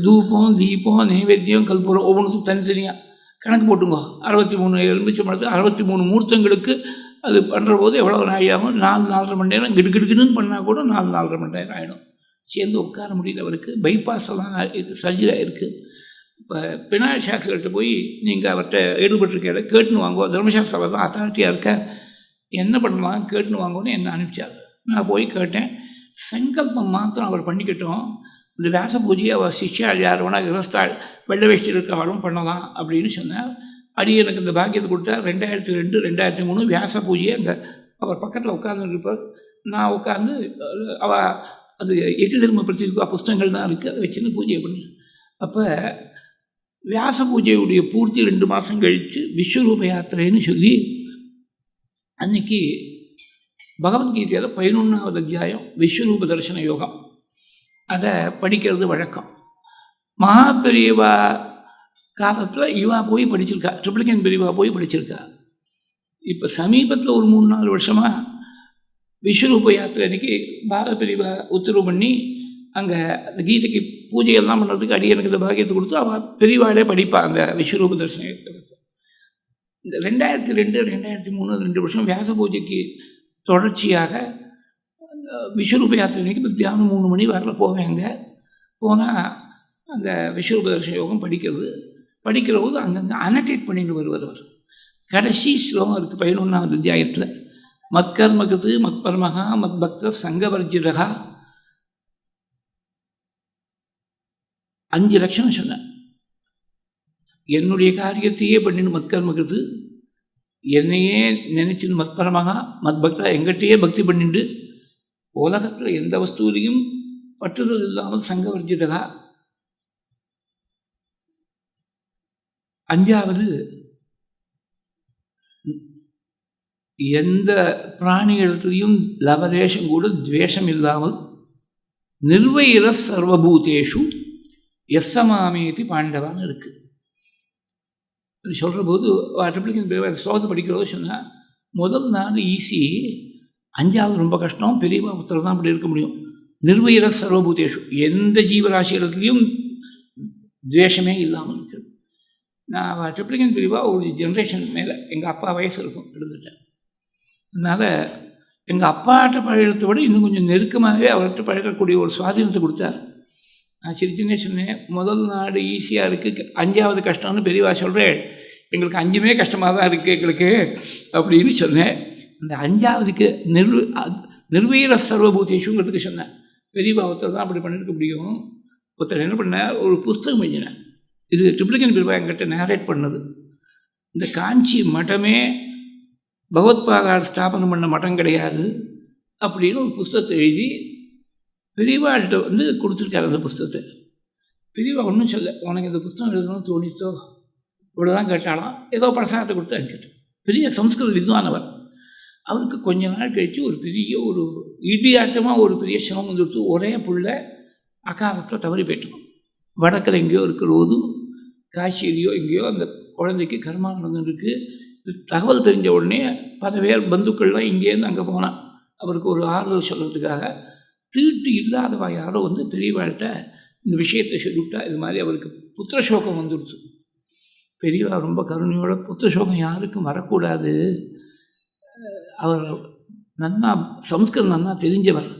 தூபம், தீபம், நைவேத்தியம், கல்பூரம் ஒவ்வொன்றுத்தையும் தனித்தனியாக கணக்கு போட்டுங்கோ. 63 எலுமிச்சம்பழத்தில் 63 மூர்த்தங்களுக்கு அது பண்ணுற போது எவ்வளோ நாள் ஆகும்? 4-4.5 மணி நேரம். கிடுகிடுக்குன்னு பண்ணால் கூட 4-4.5 மணி நேரம் ஆகிடும். சேர்ந்து உட்கார முடியல. அவருக்கு பைபாஸ் எல்லாம் சர்ஜரி இருக்குது. இப்போ விநாயகர் சாஸ்திரிகிட்ட போய் நீங்கள் அவர்கிட்ட ஈடுபட்டிருக்க கேட்டுன்னு வாங்குவோம். தர்மசாஸ்திரம் தான் அத்தாரிட்டியாக இருக்க, என்ன பண்ணலாம் கேட்டுன்னு வாங்குவோன்னு என்ன அனுப்பிச்சார். நான் போய் கேட்டேன். சங்கல்பம் மாத்திரம் அவர் பண்ணிக்கிட்டோம். இந்த வியாச பூஜையை அவர் சிஷ்யாள் யார் வேணால் கிரஸ்தாள் வெள்ளை வேஷ்டி இருக்கவாலும் பண்ணலாம் அப்படின்னு சொன்னார். அடி எனக்கு இந்த பாக்கியத்தை கொடுத்தார். 2002, 2003 வியாச பூஜையை அங்கே அவர் பக்கத்தில் உட்காந்துருப்பார். நான் உட்காந்து அவள் அது எதி தர்ம பிரதிகா புஸ்தகங்கள் தான் இருக்குது, அதை வச்சுன்னு பூஜை பண்ணி. அப்போ வியாச பூஜையுடைய பூர்த்தி 2 மாதம் கழித்து விஸ்வரூப யாத்திரைன்னு சொல்லி அன்றைக்கி பகவத்கீதையில் 11வது அத்தியாயம் விஸ்வரூப தரிசன யோகம் அதை படிக்கிறது வழக்கம். மகாபெரியவா காலத்தில் இவா போய் படிச்சிருக்கா, ட்ரிப்ளிகன் பெரியவா போய் படிச்சிருக்கா. இப்போ சமீபத்தில் ஒரு 3-4 வருஷமாக விஸ்வரூப யாத்திரை அன்றைக்கி பாரத பெரியவா உத்தரவு பண்ணி அங்கே அந்த கீதைக்கு பூஜையெல்லாம் பண்ணுறதுக்கு அடியனுக்கு இந்த பாக்கியத்தை கொடுத்து அவள் பெரியவாளே படிப்பாள் அந்த விஸ்வரூப தரிசன யோகத்தை. இந்த 2002, 2003 2 வருஷம் வியாச பூஜைக்கு தொடர்ச்சியாக விஸ்வரூப யாத்திரைக்கு மத்தியானம் 3 மணி வரல போவேங்க. போனால் அந்த விஸ்வரூப தரிசன யோகம் படிக்கிற போது அங்கங்கே அனடேட் பண்ணிட்டு வருவார். கடைசி ஸ்லோகம் இருக்குது 11வது அத்தியாயத்தில். மத்கர்மகத்து மத்பர்மகா மத்பக்த சங்கவர்ஜிதகா 5 லட்சணம் சொன்னேன். என்னுடைய காரியத்தையே பண்ணின்னு மத்கர்மகத்து, என்னையே நினைச்சுன்னு மத்பரமாக மத்பக்தா எங்கிட்டையே பக்தி பண்ணிட்டு உலகத்தில் எந்த வஸ்துவிலையும் பற்றுதல் இல்லாமல் சங்கவர்ஜிதகா. 5வது எந்த பிராணிகளிடத்துலையும் லவதேசம் கூட துவேஷம் இல்லாமல் நிர்வைர சர்வபூதேஷு எஸ்ஸமாமேதி பாண்டவான்னு இருக்குது. அது சொல்கிற போது ட்ரிப்ளிகன் ஸ்லோகத்தை படிக்கிறதோ சொன்னால் முதல் 4 ஈஸி, 5வது ரொம்ப கஷ்டம். பெரியவா புத்தகம் தான் அப்படி இருக்க முடியும். நிர்வைர சர்வபூதேஷு எந்த ஜீவராசிகளுக்கும் துவேஷமே இல்லாமல் இருக்குது. நான் ட்ரிப்ளிகன் பெரியவா ஒரு ஜென்ரேஷன் மேலே எங்கள் அப்பா வயசு இருக்கும் இருந்துட்டேன். அதனால் எங்கள் அப்பாட்ட பழகிறத விட இன்னும் கொஞ்சம் நெருக்கமாகவே அவர்கிட்ட பழகக்கூடிய ஒரு சுவாதீனத்தை கொடுத்தார். நான் சிரிச்சுன்னே சொன்னேன், முதல் 4 ஈஸியாக இருக்குது, 5வது கஷ்டம்னு பெரியவா சொல்கிறேன். எங்களுக்கு 5மே கஷ்டமாக தான் இருக்குது எங்களுக்கு அப்படின்னு சொன்னேன். அந்த 5வதுக்கு நிர்வீர சர்வபூதேஷுங்கிறதுக்கு சொன்னேன். பெரியவா ஒருத்தர் தான் அப்படி பண்ணியிருக்க முடியும். ஒருத்தர் என்ன பண்ணார், ஒரு புஸ்தகம் எழுதினேன். இது ட்ரிப்ளிகன் பெரியவா என்கிட்ட நேரேட் பண்ணது. இந்த காஞ்சி மடமே பகவத்பாதார் ஸ்தாபனம் பண்ண மடம் கிடையாது அப்படின்னு ஒரு புஸ்தகத்தை எழுதி பெரியவாள்கிட்ட கொடுத்துருக்காரு. அந்த புஸ்தகத்தை பெரியவா ஒன்றும் சொல்ல, உனக்கு இந்த புஸ்தகம் எழுதணும்னு தோணித்தோ இவ்வளோதான் கேட்டாலாம். ஏதோ பிரசாதத்தை கொடுத்து அனுப்பிட்டு பெரிய சம்ஸ்கிருத வித்வானவர். அவருக்கு கொஞ்ச நாள் கழித்து ஒரு பெரிய ஒரு இடியாட்டமாக ஒரு பெரிய சிரமம் வந்துடுத்து. ஒரே புள்ள அகாலத்தில் தவறி போயிட்டோம். வடக்கில் எங்கேயோ இருக்கிற காசியிலையோ எங்கேயோ அந்த குழந்தைக்கு கர்மானந்தம் இருக்குது. தகவல் தெரிஞ்ச உடனே பல பேர் பந்துக்கள்லாம் இங்கேருந்து அங்கே போனான் அவருக்கு ஒரு ஆறுதல் சொல்கிறதுக்காக. தீட்டு இல்லாதவா யாரோ பெரியவாள்கிட்ட இந்த விஷயத்தை சொல்லிவிட்டா, இது மாதிரி அவருக்கு புத்திரசோகம் வந்துடுச்சு. பெரியவா ரொம்ப கருணையோட, புத்திரசோகம் யாருக்கும் வரக்கூடாது, அவர் நன்னா சம்ஸ்கிருதம் நன்னா தெரிஞ்சவர்,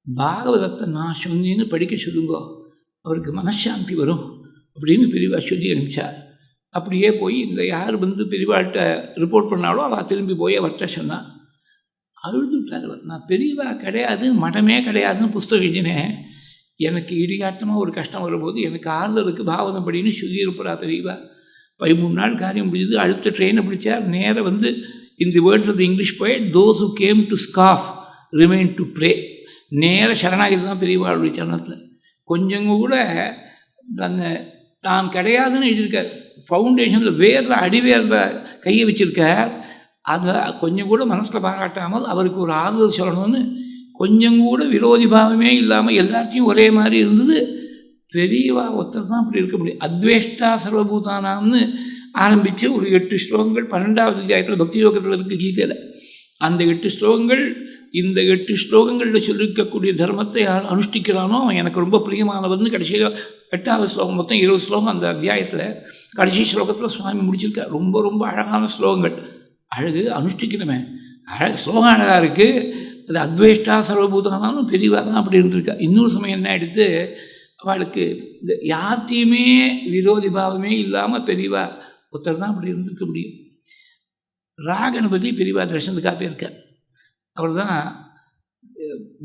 பாகவதத்தை நான் சொன்னேன்னு படிக்க சொல்லுங்கோ, அவருக்கு மனசாந்தி வரும் அப்படின்னு பெரியவா சொல்லி அனுப்பிச்சார். அப்படியே போய் இந்த யார் பெரியவாள்கிட்ட ரிப்போர்ட் பண்ணாலும் அவள் திரும்பி போய் அவர்கிட்ட சொன்னான். அழுதுட்டார் அவர். நான் பெரியவா கிடையாது, மடமே கிடையாதுன்னு புஸ்தகம் எழுதினேன். எனக்கு இடிகாட்டமாக ஒரு கஷ்டம் வரும்போது எனக்கு ஆறுதலுக்கு பாவனம் படின்னு சொல்லியிருப்பா பெரியவா. 13 நாள் காரியம் முடிஞ்சது. அடுத்த ட்ரெயினை பிடிச்சார். நேராக in the words of the English poet, those who came to scoff remain to pray. நேராக சரணாகிரி தான் பெரியவாளுடைய சரணத்தில். கொஞ்சம் கூட அந்த தான் கிடையாதுன்னு எழுதியிருக்கார். ஃபவுண்டேஷனில் வேறு அடிவேற கையை வச்சுருக்கார். அதை கொஞ்சம் கூட மனசில் பாராட்டாமல் அவருக்கு ஒரு ஆறுதல் சொல்லணும்னு கொஞ்சம் கூட விரோதி பாவமே இல்லாமல் எல்லாத்தையும் ஒரே மாதிரி இருந்தது. பெரியவா ஒருத்தர் தான் அப்படி இருக்க முடியும். அத்வேஷ்டா சர்வபூதானாம்னு ஆரம்பித்து ஒரு 8 ஸ்லோகங்கள் 12வது அத்தியாயத்தில் பக்தி யோகத்தில் இருக்குது கீதையில். அந்த 8 ஸ்லோகங்கள், இந்த 8 ஸ்லோகங்களில் சொல்லியிருக்கக்கூடிய தர்மத்தை யார் அனுஷ்டிக்கிறானோ அவன் எனக்கு ரொம்ப பிரியமானவர்னு கடைசியில் 8வது ஸ்லோகம், மொத்தம் 20 ஸ்லோகம் அந்த அத்தியாயத்தில் கடைசி ஸ்லோகத்தில் சுவாமி முடிச்சிருக்கார். ரொம்ப ரொம்ப அழகான ஸ்லோகங்கள். அழகு அனுஷ்டிக்கணுமே, அழகு ஸ்லோகம் அழகாக இருக்குது. அது அத்வேஷ்டா சர்வபூதானாலும் பெரியவா தான் அப்படி இருந்திருக்கா. இன்னொரு சமயம் என்ன எடுத்து அவளுக்கு இந்த யார்த்தையுமே விரோதி பாவமே இல்லாமல் பெரியவா ஒருத்தர் தான் அப்படி இருந்திருக்க முடியும். ராகணபதி பெரியவா தரிசனத்துக்காக போயிருக்கார். அவர் தான்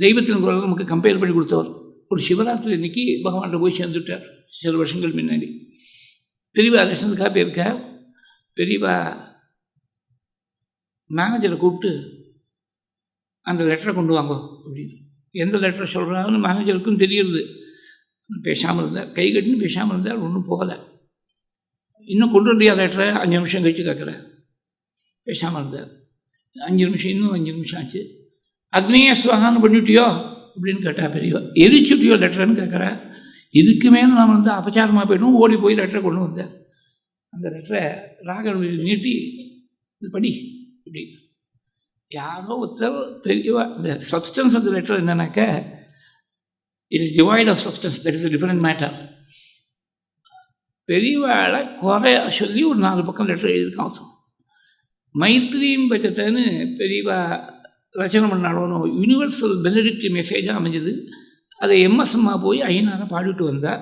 தெய்வத்தின் குரல் நமக்கு கம்பேர் பண்ணி கொடுத்தவர். ஒரு சிவராத்திரி இன்னைக்கு பகவான்கிட்ட போய் சேர்ந்துட்டார் சில வருஷங்கள் முன்னாடி. பெரியவா தரிசனத்துக்காக போயிருக்கார். பெரியவா மேனேஜரை கூப்பிட்டு அந்த லெட்டரை கொண்டு வாங்க அப்படின்னு. எந்த லெட்டரை சொல்கிறாங்கன்னு மேனேஜருக்கும் தெரியுது. பேசாமல் இருந்தார், கை கட்டின்னு பேசாமல் இருந்தார். ஒன்றும் போகலை. இன்னும் கொண்டு வந்தியா லெட்டரை? 5 நிமிஷம் கழிச்சு கேட்குறேன். பேசாமல் இருந்தார். 5 நிமிஷம், இன்னும் 5 நிமிஷம் ஆச்சு. அக்னியை ஸ்வகான்னு பண்ணிவிட்டியோ அப்படின்னு கேட்டால் பெரியவா. எரிச்சுட்டியோ லெட்டர்னு கேட்குறா. இதுக்கு மேலே நான் அபச்சாரமாக போய்டும். ஓடி போய் லெட்டரை கொண்டு வந்தேன். அந்த லெட்டரை ராகணபதி நீட்டி, இது படி இப்படி. யாரோ ஒருத்தர் பெரியவா. இந்த சப்ஸ்டன்ஸ் ஆஃப் த லெட்டர் என்னன்னாக்க, it is devoid of substance, that is a different matter. பெரியவாளை குறை சொல்லி ஒரு 4 பக்கம் லெட்டர் எழுதியிருக்கான். மைத்ரீம் பட்சத்தைன்னு பெரியவா ரச்சனை பண்ணாலும் யூனிவர்சல் பெனடிக்ட் மெசேஜாக அமைஞ்சது. அதை எம்எஸ் அம்மா போய் ஐநாரை பாடிட்டு வந்தார்.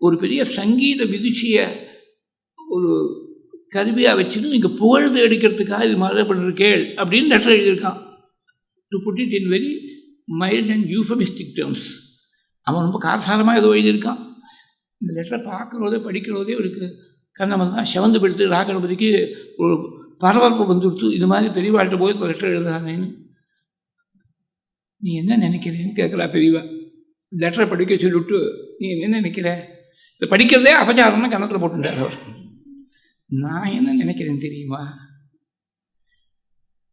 ஒரு பெரிய சங்கீத விதுச்சியை ஒரு கருவியாக வச்சுன்னு இங்கே புகழ்ந்து எடுக்கிறதுக்காக இது மாதிரி பண்ணிருக்கேள் அப்படின்னு லெட்டர் எழுதியிருக்கான். To put it in very mild and euphemistic terms. அவன் ரொம்ப காரசாரமாக ஏதோ எழுதியிருக்கான். இந்த லெட்டரை பார்க்குறதே படிக்கிறதே இவருக்கு கண்ணமன் தான் செவந்து படுத்து ராகணபதிக்கு ஒரு பரபரப்பு வந்துடுச்சு. இது மாதிரி பெரியவாழ்கிட்ட போய் லெட்டர் எழுதுறாங்கன்னு. நீ என்ன நினைக்கிறேன்னு கேட்குறா பெரியவா. லெட்டரை படிக்க சொல்லிவிட்டு நீ என்ன நினைக்கிற, இதை படிக்கிறதே அபச்சாரம்னு கணத்தில் போட்டுட்டார் அவர். நான் என்ன நினைக்கிறேன் தெரியுமா,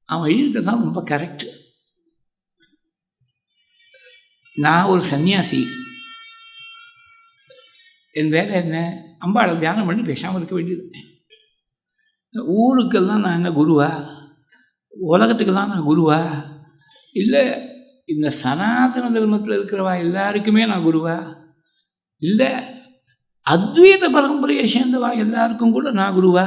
அவன் எழுதிக்கிறது தான் ரொம்ப கரெக்டு. நான் ஒரு சன்னியாசி. என் வேலை என்ன, அம்பாளை தியானம் பண்ணி பேசாமல் இருக்க வேண்டியது. ஊருக்கெல்லாம் நான் என்ன குருவா, உலகத்துக்கெல்லாம் நான் குருவா, இல்லை இந்த சனாதன தர்மத்தில் இருக்கிறவா எல்லாருக்குமே நான் குருவா, இல்லை அத்வைத பரம்பரையை சேர்ந்தவா எல்லாருக்கும் கூட நான் குருவா?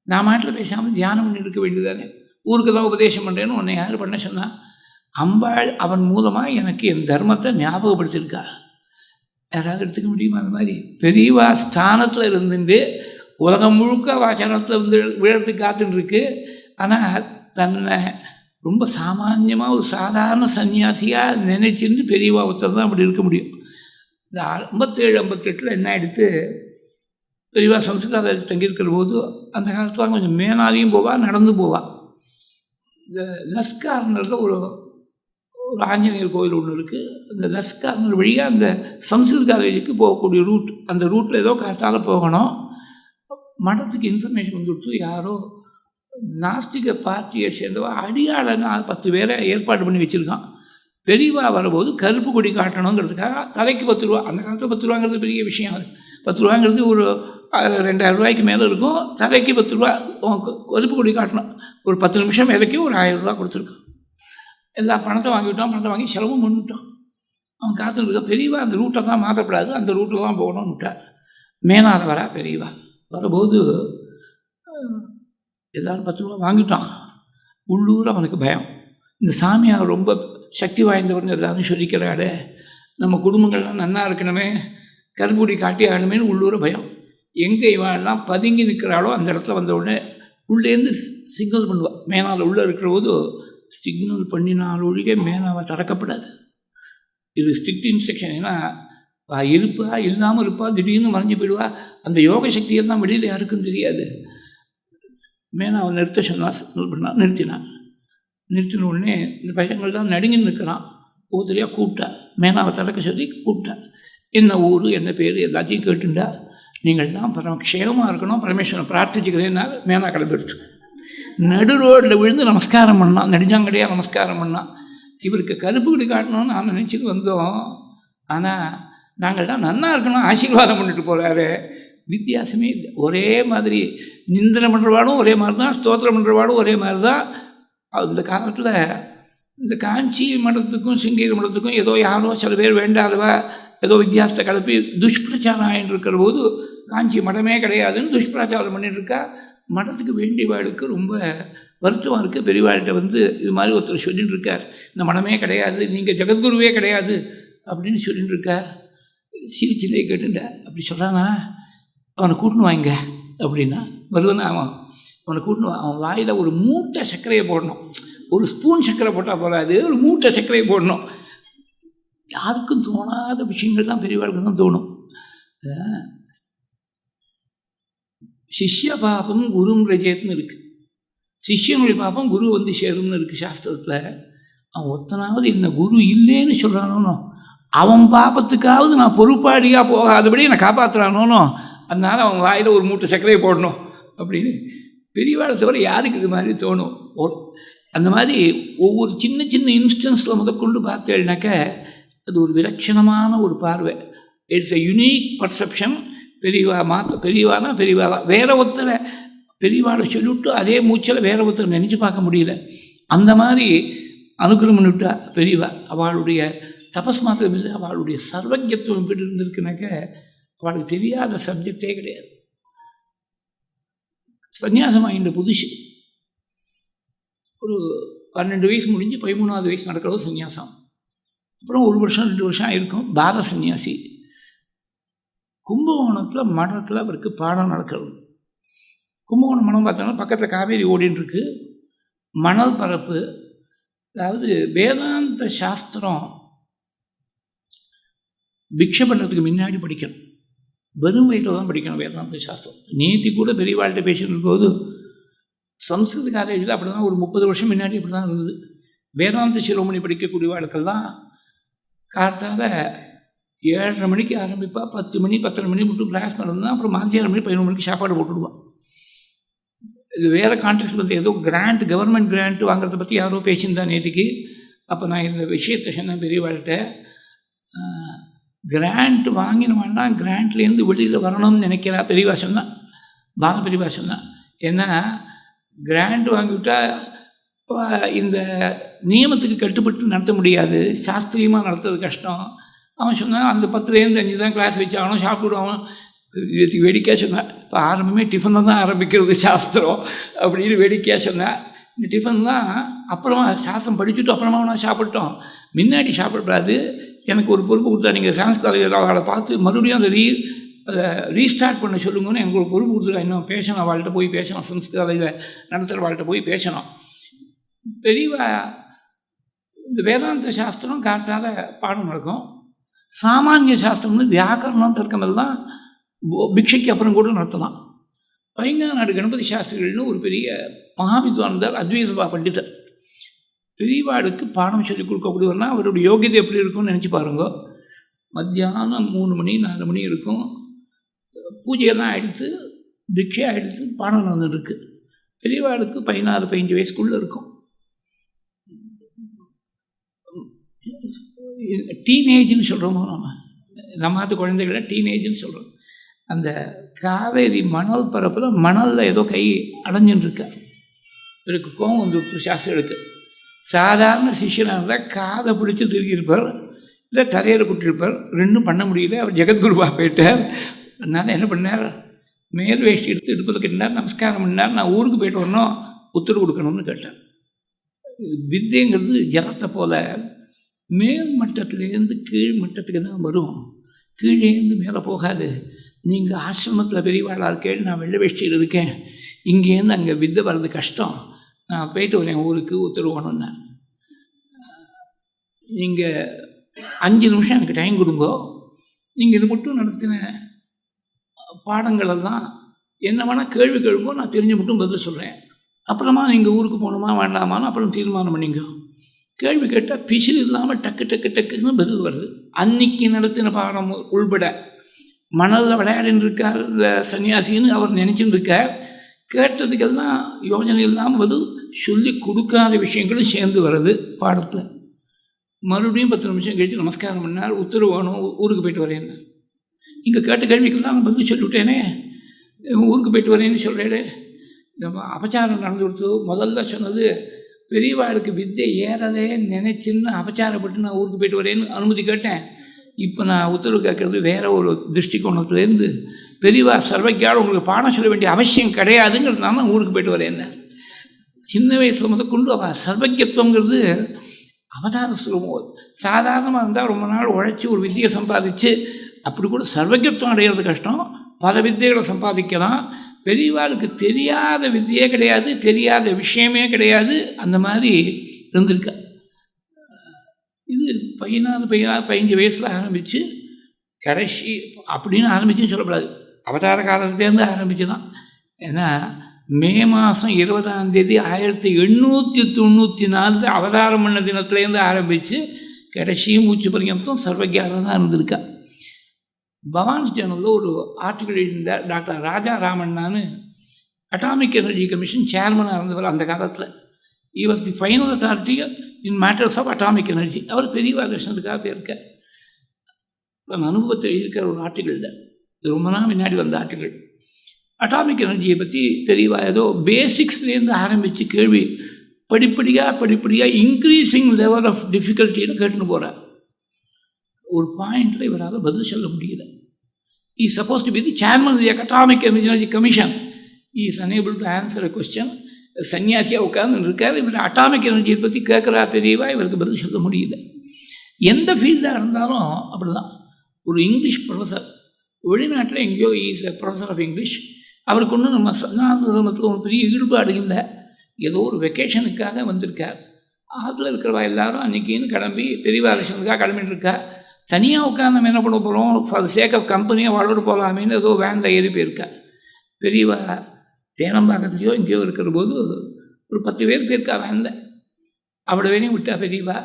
நான் மாட்டில் பேசாமல் தியானம் பண்ணி இருக்க வேண்டியதானே. ஊருக்கெல்லாம் உபதேசம் பண்ணுறேன்னு உன்னை யார் பண்ண சொன்னால்? அம்பாள் அவன் மூலமாக எனக்கு என் தர்மத்தை ஞாபகப்படுத்தியிருக்கா. யாராவது எடுத்துக்க முடியுமா? அந்த மாதிரி பெரியவா ஸ்தானத்தில் இருந்துட்டு உலகம் முழுக்க வாசனத்தில் விழறதுக்கு காத்துட்டுருக்கு. ஆனால் தன்னை ரொம்ப சாமான்யமாக ஒரு சாதாரண சன்னியாசியாக நினைச்சிருந்து பெரியவா ஒருத்தர் தான் அப்படி இருக்க முடியும். இந்த 57-58 என்ன எடுத்து பெரியவா சம்ஸ்கிருத தங்கியிருக்கிற போது அந்த காலத்தில் கொஞ்சம் மேனாலையும் போவாள், நடந்து போவாள். இந்த லஸ்கார்னரில் ஒரு ஆஞ்சநேயர் கோயில் ஒன்று இருக்குது. அந்த லஸ்கார்னர் வழியாக அந்த சம்ஸ்கிருத காலேஜுக்கு போகக்கூடிய ரூட், அந்த ரூட்டில் ஏதோ கஷ்டால் போகணும். மடத்துக்கு இன்ஃபர்மேஷன் கொடுத்து யாரோ நாஸ்திக பார்ட்டியை சேர்ந்தவா அடியாளன்னு 10 பேரை ஏற்பாடு பண்ணி வச்சுருக்கான். பெரியவா வரும்போது கருப்பு கொடி காட்டணுங்கிறதுக்காக தலைக்கு 10 ரூபா. அந்த காலத்தில் 10 ரூபாங்கிறது பெரிய விஷயம். அது 10 ரூபாங்கிறது ஒரு 2000 ரூபாய்க்கு மேலே இருக்கும். தலைக்கு 10 ரூபா கருப்பு கொடி காட்டணும். ஒரு 10 நிமிஷம் மேலேக்கு ஒரு 1000 ரூபா கொடுத்துருக்கான். எல்லா பணத்தை வாங்கிவிட்டான். பணத்தை வாங்கி செலவும் பண்ணிவிட்டான். அவன் காத்துருக்க பெரியவா அந்த ரூட்டை தான் மாற்றப்படாது, அந்த ரூட்டில் தான் போகணும்னு விட்டார். மேனாத வரா பெரியவா வரும்போது எல்லோரும் 10 ரூபா வாங்கிட்டான். உள்ளூர் அவனுக்கு பயம். இந்த சாமியார் ரொம்ப சக்தி வாய்ந்தவர்னு எல்லாரும் சொல்லிக்கிறாடே, நம்ம குடும்பங்கள்லாம் நன்னா இருக்கணுமே, கரும்புடி காட்டி ஆகணுமேனு உள்ளூர பயம். எங்கே இவெல்லாம் பதுங்கி நிற்கிறாளோ அந்த இடத்துல வந்த உடனே உள்ளேருந்து சிக்னல் பண்ணுவாள். மேனாவில் உள்ளே இருக்கிற போது சிக்னல் பண்ணினால் ஒழிக மேனாவை திறக்கப்படாது. இது ஸ்ட்ரிக்ட் இன்ஸ்ட்ரக்ஷன். ஏன்னா இருப்பா இல்லாமல் இருப்பா, திடீர்னு மறைஞ்சு போயிடுவா. அந்த யோக சக்தியெல்லாம் வெளியில் யாருக்கும் தெரியாது. மேனாவை நிறுத்த சொன்னால் சிக்னல் பண்ணால் நிறுத்தினான். நிறுத்தின உடனே இந்த பசங்கள் தான் நடுங்கி நிற்கிறான். ஒவ்வொருத்தரையாக கூப்பிட்டா, மேனாவை திறக்க சொல்லி கூப்பிட்டா. என்ன ஊர், என்ன பேர் எல்லாத்தையும் கேட்டுண்டா. நீங்கள்லாம் க்ஷேமமாக இருக்கணும், பரமேஸ்வரனை பிரார்த்திச்சுக்கிறேன்னால மேனா கிளம்பிடுச்சு. நடு ரோட்டில் விழுந்து நமஸ்காரம் பண்ணான். நெடுஞ்சாங்கடையாக நமஸ்காரம் பண்ணான். இவருக்கு கருப்பு கொடி காட்டணும்னு நான் நினச்சிட்டு வந்தோம். ஆனால் நாங்கள்லாம் நன்னா இருக்கணும் ஆசீர்வாதம் பண்ணிட்டு போகிறாரு. வித்தியாசமே இல்லை. ஒரே மாதிரி நிந்தனை பண்ணுறவாடும் ஒரே மாதிரி தான், ஸ்தோத்திரம் பண்ணுறவாடும் ஒரே மாதிரி தான். அந்த காலத்தில் இந்த காஞ்சி மடத்துக்கும் சிங்கேரி மடத்துக்கும் ஏதோ யாரோ சில பேர் வேண்டாதவா ஏதோ வித்தியாசத்தை கலப்பி துஷ்பிரச்சாரம் ஆகிட்டு இருக்கிற போது காஞ்சி மடமே கிடையாதுன்னு துஷ்பிரச்சாரம் பண்ணிட்டுருக்கா. மடத்துக்கு வேண்டியவாளுக்கு ரொம்ப வருத்தமாக இருக்குது. பெரியவாழ்கிட்ட இது மாதிரி ஒருத்தர் சொல்லிட்டு இருக்கார், இந்த மடமே கிடையாது, நீங்கள் ஜெகத்குருவே கிடையாது அப்படின்னு சொல்லிட்டு இருக்கார். சிரிச்சிலே கேட்டுட்ட அப்படி சொல்கிறானா, அவனை கூட்டின்னு வாங்க அப்படின்னா வருவனா. அவனை கூட்டின்னு அவன் வாயில் ஒரு மூட்டை சர்க்கரையை போடணும். ஒரு ஸ்பூன் சர்க்கரை போட்டால் போகாது, ஒரு மூட்டை சர்க்கரையை போடணும். யாருக்கும் தோணாத விஷயங்கள் தான் பெரியவாளுக்கு தான் தோணும். சிஷ்ய பாபம் குரும் ரஜேத்னு இருக்குது. சிஷ்யனுடைய பாபம் குரு சேரும்னு இருக்குது சாஸ்திரத்தில். அவன் ஒத்தனாவது இந்த குரு இல்லைன்னு சொல்கிறானோ, அவன் பாபத்துக்காவது நான் பொறுப்பாடியாக போகாதபடி என்னை காப்பாற்றுறானோ, அதனால் அவன் வாயில் ஒரு மூட்டை சர்க்கரையை போடணும் அப்படின்னு பெரியவாளை தவிர யாருக்கு இது மாதிரி தோணும்? அந்த மாதிரி ஒவ்வொரு சின்ன சின்ன இன்ஸ்டன்ஸில் முதற்கொண்டு பார்த்தேன்னாக்க அது ஒரு விலட்சணமான ஒரு பார்வை. It's a unique perception. பெரியவானா பெரியவாளா வேற ஒருத்தரை பெரியவாளை சொல்லிவிட்டு அதே மூச்சில் வேற ஒருத்தரை நினச்சி பார்க்க முடியல. அந்த மாதிரி அனுகிரகம் பண்ணிவிட்டா பெரியவா. அவளுடைய தபஸ் மாத்திரம் இல்லை, அவளுடைய சர்வஜத்துவம் எப்படி இருந்திருக்குனாக்க அவளுக்கு தெரியாத சப்ஜெக்டே கிடையாது. சன்னியாசமாகின்ற புதுசு ஒரு 12 வயசு முடிஞ்சு 13வது வயசு நடக்கிறது சன்னியாசம். அப்புறம் 1 வருஷம் 2 வருஷம் ஆயிருக்கும். பார சன்னியாசி. கும்பகோணத்தில் மடத்தில் அவருக்கு பாடம் நடக்கிறது. கும்பகோணம் மடம் பார்த்தோன்னா பக்கத்தில் காவேரி ஓடின்னு இருக்கு. மணல் பரப்பு. அதாவது வேதாந்த சாஸ்திரம் பிக்ஷை பண்ணுறதுக்கு முன்னாடி படிக்கணும். வெறும் வயதில் தான் படிக்கணும் வேதாந்த சாஸ்திரம். நேத்தி கூட பெரியவாழ்கிட்ட பேசிட்டு போது சம்ஸ்கிருத காலேஜில் அப்படி தான் ஒரு 30 வருஷம் முன்னாடி அப்படி தான் இருந்தது. வேதாந்த சிரோமணி படிக்கக்கூடிய வாழ்க்கெல்லாம் காலத்தால் 7:30 மணிக்கு ஆரம்பிப்பா. 10 மணி 10:30 மணி மட்டும் கிளாஸ் நடந்தால் அப்புறம் மதியானம் மணி 11 மணிக்கு சாப்பாடு போட்டுடுவான். இது வேறு கான்ட்ராக்ட் ஏதோ கிராண்ட், கவர்மெண்ட் கிராண்ட் வாங்குறத பற்றி யாரோ பேசியிருந்தா நேற்றுக்கு. அப்போ நான் இந்த விஷயத்தை சொன்னேன் பெரியவாழ்கிட்ட. கிராண்ட் வாங்கினோம்னா கிராண்ட்லேருந்து வெளியில் வரணும்னு நினைக்கிறா பெரியவா சொன்னான். பால பெரியவா சொன்னான். ஏன்னா கிராண்ட் வாங்கிவிட்டால் இந்த நியமத்துக்கு கட்டுப்பட்டு நடத்த முடியாது, சாஸ்திரியமாக நடத்துறது கஷ்டம். அவன் சொன்னான் அந்த 10லேருந்து 5 தான் கிளாஸ் வச்சாகணும், சாப்பிடுவான். வேடிக்கையாக சொன்னான். இப்போ ஆரம்பமே டிஃபனில் தான் ஆரம்பிக்கிறது சாஸ்திரம் அப்படின்னு வேடிக்கையாக சொன்னேன். இந்த டிஃபன் தான் அப்புறமா சாஸ்திரம் படிச்சுட்டு அப்புறமா நான் சாப்பிட்டோம், முன்னாடி சாப்பிடக்கூடாது. எனக்கு ஒரு பொறுப்பு கொடுத்தா, நீங்கள் சயின்ஸ் காலேஜில் அவளை பார்த்து மறுபடியும் அதை ரீஸ்டார்ட் பண்ண சொல்லுங்கன்னு எனக்கு ஒரு பொறுப்பு கொடுத்துருக்கா. இன்னும் பேசணும், அவள்கிட்ட போய் பேசணும், சயின்ஸ் காலேஜில் நடத்துகிற அவள்கிட்ட போய் பேசணும். பெரியவா இந்த வேதாந்த சாஸ்திரம் காலத்தால் பாடம் நடக்கும். சாமானிய சாஸ்திரம்னு வியாக்கரணம் தர்க்கம் எல்லாம் பிக்ஷைக்கு அப்புறம் கூட நடத்தலாம். பைங்காநாடு கணபதி சாஸ்திரிகள்னு ஒரு பெரிய மகாவித்வான் இருந்தார், அத்வைதபா பண்டிதர். பெரியவாளுக்கு பாடம் சொல்லிக் கொடுக்கக்கூடியவர்னா அவருடைய யோகியதை எப்படி இருக்கும்னு நினச்சி பாருங்க. மத்தியானம் 3 மணி 4 மணி இருக்கும், பூஜையெல்லாம் எடுத்து பிக்ஷையாக எடுத்து பாடம் நடந்துருக்கு. பெரியவாளுக்கு 16-15 வயசுக்குள்ளே இருக்கும். டீனேஜ்னு சொல்கிறோமோ நம்ம குழந்தைகளை டீனேஜ்னு சொல்கிறோம். அந்த காவேரி மணல் பரப்பில் மணலில் ஏதோ கை அடைஞ்சுன்னு இருக்கா. இவருக்கு கோவம் வந்து சாஸ்திரத்துக்கு. சாதாரண சிஷியனாக இருந்தால் காதை பிடிச்சி திருக்கியிருப்பார், இல்லை தலையில் குட்டிருப்பார். ரெண்டும் பண்ண முடியல. அவர் ஜெகத்குருவாக போயிட்டார். அதனால் என்ன பண்ணார், மேல் வேஷ்டி எடுத்து இடுப்பில் கட்டினார், நமஸ்காரம் பண்ணார். நான் ஊருக்கு போய்ட்டு வரணும், உத்தரவு கொடுக்கணும்னு கேட்டார். வித்தைங்கிறது ஜலத்தை போல் மேல் மட்டத்துலேருந்து கீழ் மட்டத்துக்கு தான் வரும், கீழேருந்து மேலே போகாது. நீங்கள் ஆசிரமத்தில் பெரியவாளாக இருக்கேன், நான் வெள்ளை வேஷ்டியில் இருக்கேன், இங்கேருந்து அங்கே வித்தை வர்றது கஷ்டம், நான் போய்ட்டு வரேன் ஊருக்கு, உத்தரவுணுன்னா. நீங்கள் 5 நிமிஷம் எனக்கு டைம் கொடுங்கோ, நீங்கள் இது மட்டும் நடத்தின பாடங்களெல்லாம் என்ன வேணால் கேள்வி கேளுங்கோ, நான் தெரிஞ்சு மட்டும் பதில் சொல்கிறேன். அப்புறமா நீங்கள் ஊருக்கு போகணுமா வேண்டாமான்னு அப்புறம் தீர்மானம் பண்ணிங்க. கேள்வி கேட்டால் பிசிறு இல்லாமல் டக்கு டக்கு டக்குன்னு பதில் வருது. அன்னைக்கு நடத்தின பாடம் உள்பட மணலில் விளையாடின்னு இருக்கார் இந்த சன்னியாசின்னு அவர் நினச்சின்னு இருக்கார். கேட்டதுக்கெல்லாம் யோஜனை இல்லாமல் பதில் சொல்லி கொடுக்காத விஷயங்களும் சேர்ந்து வருது பாடத்தில். மறுபடியும் 10 நிமிஷம் கழித்து நமஸ்காரம் பண்ணார், உத்தரவு வேணும், ஊருக்கு போய்ட்டு வரேன். இங்கே கேட்ட கேள்விக்கெல்லாம் நான் பதில் சொல்லிவிட்டேனே, ஊருக்கு போய்ட்டு வரேன்னு சொல்கிறேன். நம்ம அபச்சாரம் நடந்து கொடுத்து முதல்ல சொன்னது பெரியவாளுக்கு வித்தை ஏறதே நினைச்சின்னு அபச்சாரப்பட்டு நான் ஊருக்கு போய்ட்டு வரேன்னு அனுமதி கேட்டேன். இப்போ நான் உத்தரவு கேட்குறது வேறு ஒரு திருஷ்டிகோணத்துலேருந்து, பெரியவா சர்வக்கியால் உங்களுக்கு பாடம் சொல்ல வேண்டிய அவசியம் கிடையாதுங்கிறதுனால நான் ஊருக்கு போய்ட்டு வரேன்னு. சின்ன வயசில் முதற்கொண்டு அவள் சர்வக்கியத்துவங்கிறது அவதார சுலபம். சாதாரணமாக இருந்தால் ரொம்ப நாள் உழைச்சி ஒரு வித்தியை சம்பாதிச்சு அப்படி கூட சர்வக்கியத்துவம் அடைகிறது கஷ்டம். பல வித்தைகளை சம்பாதிக்கலாம். பெரியவாளுக்கு தெரியாத வித்தியே கிடையாது, தெரியாத விஷயமே கிடையாது. அந்த மாதிரி இருந்திருக்கா. இது 15 வயசில் ஆரம்பித்து கடைசி அப்படின்னு ஆரம்பிச்சுன்னு சொல்லக்கூடாது, அவதார காலத்துலேருந்து ஆரம்பித்து தான். ஏன்னா மே மாதம் 20ஆம் தேதி 1894 அவதாரம் பண்ண தினத்துலேருந்து ஆரம்பித்து கடைசி மூச்சு பரியந்தம் சர்வஜானம் தான் இருந்திருக்கா. பவான்ஸ் ஜேர்னலில் ஒரு ஆர்டிக்கல் எழுதியிருந்தார் டாக்டர் ராஜா ராமண்ணான்னு, அட்டாமிக் எனர்ஜி கமிஷன் சேர்மனாக இருந்தவர் அந்த காலத்தில். he was the final authority in matters of atomic energy. அவர் பெரியவா தர்ஷனத்துக்காக போயிருக்கார். தன் அனுபவத்தை எழுதியிருக்கிற ஒரு ஆர்டிக்கல் தான், இது ரொம்ப நாள் முன்னாடி வந்த ஆர்டிக்கல். அட்டாமிக் எனர்ஜியை பற்றி தெரியவா ஏதோ பேசிக்ஸ்லேருந்து ஆரம்பித்து கேள்வி படிப்படியாக இன்க்ரீஸிங் லெவல் ஆஃப் டிஃபிகல்ட்டின்னு கேட்டுன்னு போகிறார். ஒரு பாயிண்டில் இவரால் பதில் சொல்ல முடியல. he is supposed to be the chairman of the Atomic Energy Commission. he is unable to answer a question. சன்னியாசியாக உட்கார்ந்து இருக்கார். இவர் அட்டாமிக் எனர்ஜியை பற்றி கேட்குறா பெரியவா, இவருக்கு பதில் சொல்ல முடியல. எந்த ஃபீல்டாக இருந்தாலும் அப்படி தான். ஒரு இங்கிலீஷ் ப்ரொஃபஸர் வெளிநாட்டில் எங்கேயோ is a professor of English, அவருக்கு ஒன்றும் நம்ம சனாதனத்தில் ஒரு பெரிய ஈடுபாடு இல்லை, ஏதோ ஒரு வெக்கேஷனுக்காக வந்திருக்கார். ஆற்றுல இருக்கிறவா எல்லாரும் அன்றைக்கின்னு கிளம்பி பெரியவா தர்ஷனத்துக்காக கிளம்பிட்டு இருக்கா. தனியாக உட்காந்து நம்ம என்ன பண்ண போகிறோம், ஃபார் சேக் ஆஃப் கம்பெனியாக வாழ்ந்துட்டு போகலாமேன்னு ஏதோ வேனில் ஏறி போயிருக்கா. பெரியவா தேனம்பாக்கத்துலையோ எங்கேயோ இருக்கிற போது ஒரு 10 பேர் போயிருக்கா வேனில். அவட வேணையும் விட்டா பெரியவா.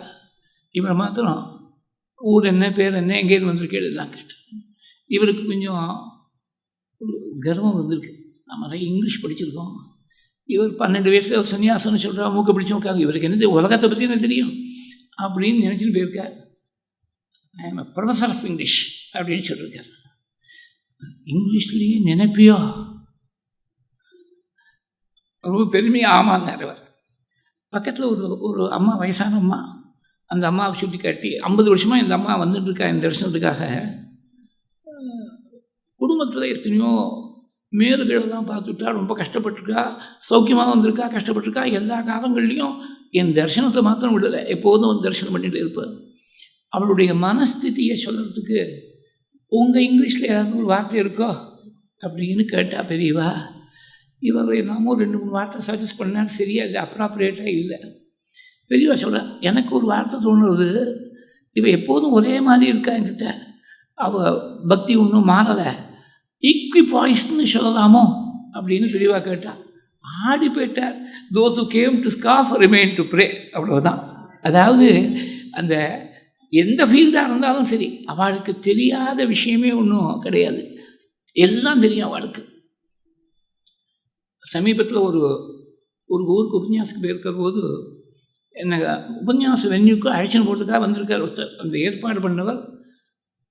இவரை மாத்திரம் ஊர் என்ன பேர் என்ன எங்கேயிருந்து வந்திருக்கேன் எல்லாம் கேட்டேன். இவருக்கு கொஞ்சம் ஒரு கர்வம் வந்திருக்கு, நம்ம நிறைய இங்கிலீஷ் படிச்சிருக்கோம். இவர் 12 வயசில் சன்னியாசம்னு சொல்கிறா, மூக்க பிடிச்சி உட்காந்து இவருக்கு என்ன உலகத்தை பற்றி என்ன தெரியும் அப்படின்னு நினச்சின்னு போயிருக்கார். I am a professor of English அப்படின்னு சொல்லியிருக்கார். இங்கிலீஷ்லேயே நினைப்பியோ ரொம்ப பெருமையாக ஆமான்னார் அவர். பக்கத்தில் ஒரு அம்மா, வயசான அம்மா, அந்த அம்மாவை சுட்டி காட்டி 50 வருஷமாக இந்த அம்மா வந்துட்டுருக்கா இந்த தரிசனத்துக்காக. குடும்பத்தில் எத்தனையோ மேலுகளெல்லாம் பார்த்துட்டா, ரொம்ப கஷ்டப்பட்டுருக்கா, சௌக்கியமாக வந்திருக்கா, கஷ்டப்பட்டுருக்கா. எல்லா காலங்கள்லேயும் என் தரிசனத்தை மாத்திரம் விடலை, எப்போதும் தரிசனம் பண்ணிட்டு இருப்பேன். அவளுடைய மனஸ்திதியை சொல்கிறதுக்கு உங்கள் இங்கிலீஷில் ஏதாவது ஒரு வார்த்தை இருக்கோ அப்படின்னு கேட்டா பெரியவா. இவர் என்னமோ 2-3 வார்த்தை சஜஸ்ட் பண்ணால் சரியா இல்லை, அப்ராப்ரியேட்டாக இல்லை. பெரியவா சொல்கிறேன், எனக்கு ஒரு வார்த்தை தோணுறது, இவள் எப்போதும் ஒரே மாதிரி இருக்கா என்கிட்ட, அவள் பக்தி ஒன்றும் மாறலை, ஈக்விபாய்ஸ்ன்னு சொல்லலாமோ அப்படின்னு பெரியவா கேட்டார். ஆடி போயிட்டார். Those who came to scoff remain to pray, அவ்வளோதான். அதாவது அந்த எந்த ஃபீல்டாக இருந்தாலும் சரி, அவளுக்கு தெரியாத விஷயமே ஒன்றும் கிடையாது, எல்லாம் தெரியும் அவளுக்கு. சமீபத்தில் ஒரு ஊருக்கு உபன்யாசத்துக்கு போயிருக்கிற போது என்ன உபன்யாச வென்யூக்கு அழைச்சின்னு போகிறதுக்காக வந்திருக்கார் ஒருத்தர். அந்த ஏற்பாடு பண்ணவர்,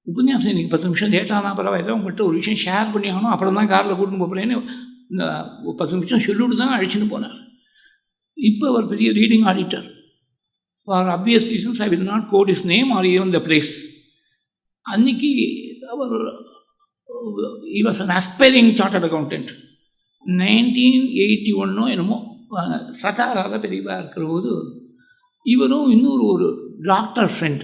உபன்யாசம் இன்றைக்கி 10 நிமிஷம் லேட்டானா பரவாயில்ல, உங்கள்கிட்ட ஒரு விஷயம் ஷேர் பண்ணி ஆகணும், அப்புறம் தான் காரில் கூட்டின்னு போகிறேன்னு இந்த 10 நிமிஷம் சொல்லிவிட்டு தான் அழைச்சின்னு போனார். இப்போ அவர் பெரிய reading auditor. For obvious reasons I will not quote his name or even the place. அன்றைக்கி அவர் he was an aspiring chartered accountant. 1981 என்னமோ சட்டாராக பெரியவாக இருக்கிற போது இவரும் இன்னொரு டாக்டர் ஃப்ரெண்ட்,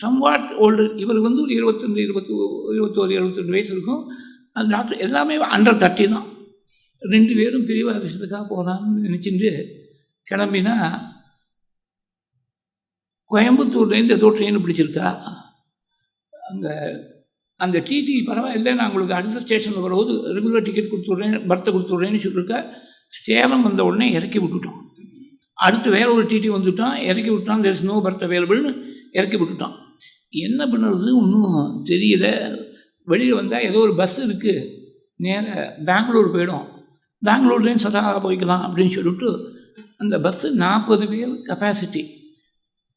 சம்வாட் ஓல்டு, இவர் வந்து ஒரு 21 வயசு இருக்கும். அந்த டாக்டர் எல்லாமே அண்டர் 30 தான். 2 பேரும் பெரியவா விஷயத்துக்காக போகலான்னு நினச்சிட்டு கிளம்பினா, கோயம்புத்தூர்லேருந்து ஏதோ ட்ரெயின் பிடிச்சிருக்கா. அங்கே அந்த டிடி பரவாயில்லை, நான் உங்களுக்கு அடுத்த ஸ்டேஷனில் வரும்போது ரெகுலர் டிக்கெட் கொடுத்துட்றேன், பர்த்தை கொடுத்துட்றேன்னு சொல்லியிருக்கா. சேலம் வந்த உடனே இறக்கி விட்டுட்டோம். அடுத்து வேறு ஒரு டிடி வந்துவிட்டான், இறக்கி விட்டான். தேர் இஸ் நோ பர்த் அவைலபிள்னு இறக்கி விட்டுட்டான். என்ன பண்ணுறது ஒன்றும் தெரியல. வெளியில் வந்தால் ஏதோ ஒரு பஸ் இருக்குது, நேராக பெங்களூர் போயிடும், பெங்களூர்லேயும் சதாக போய்க்கலாம் அப்படின்னு சொல்லிவிட்டு அந்த பஸ்ஸு 40 பேர் கெப்பாசிட்டி,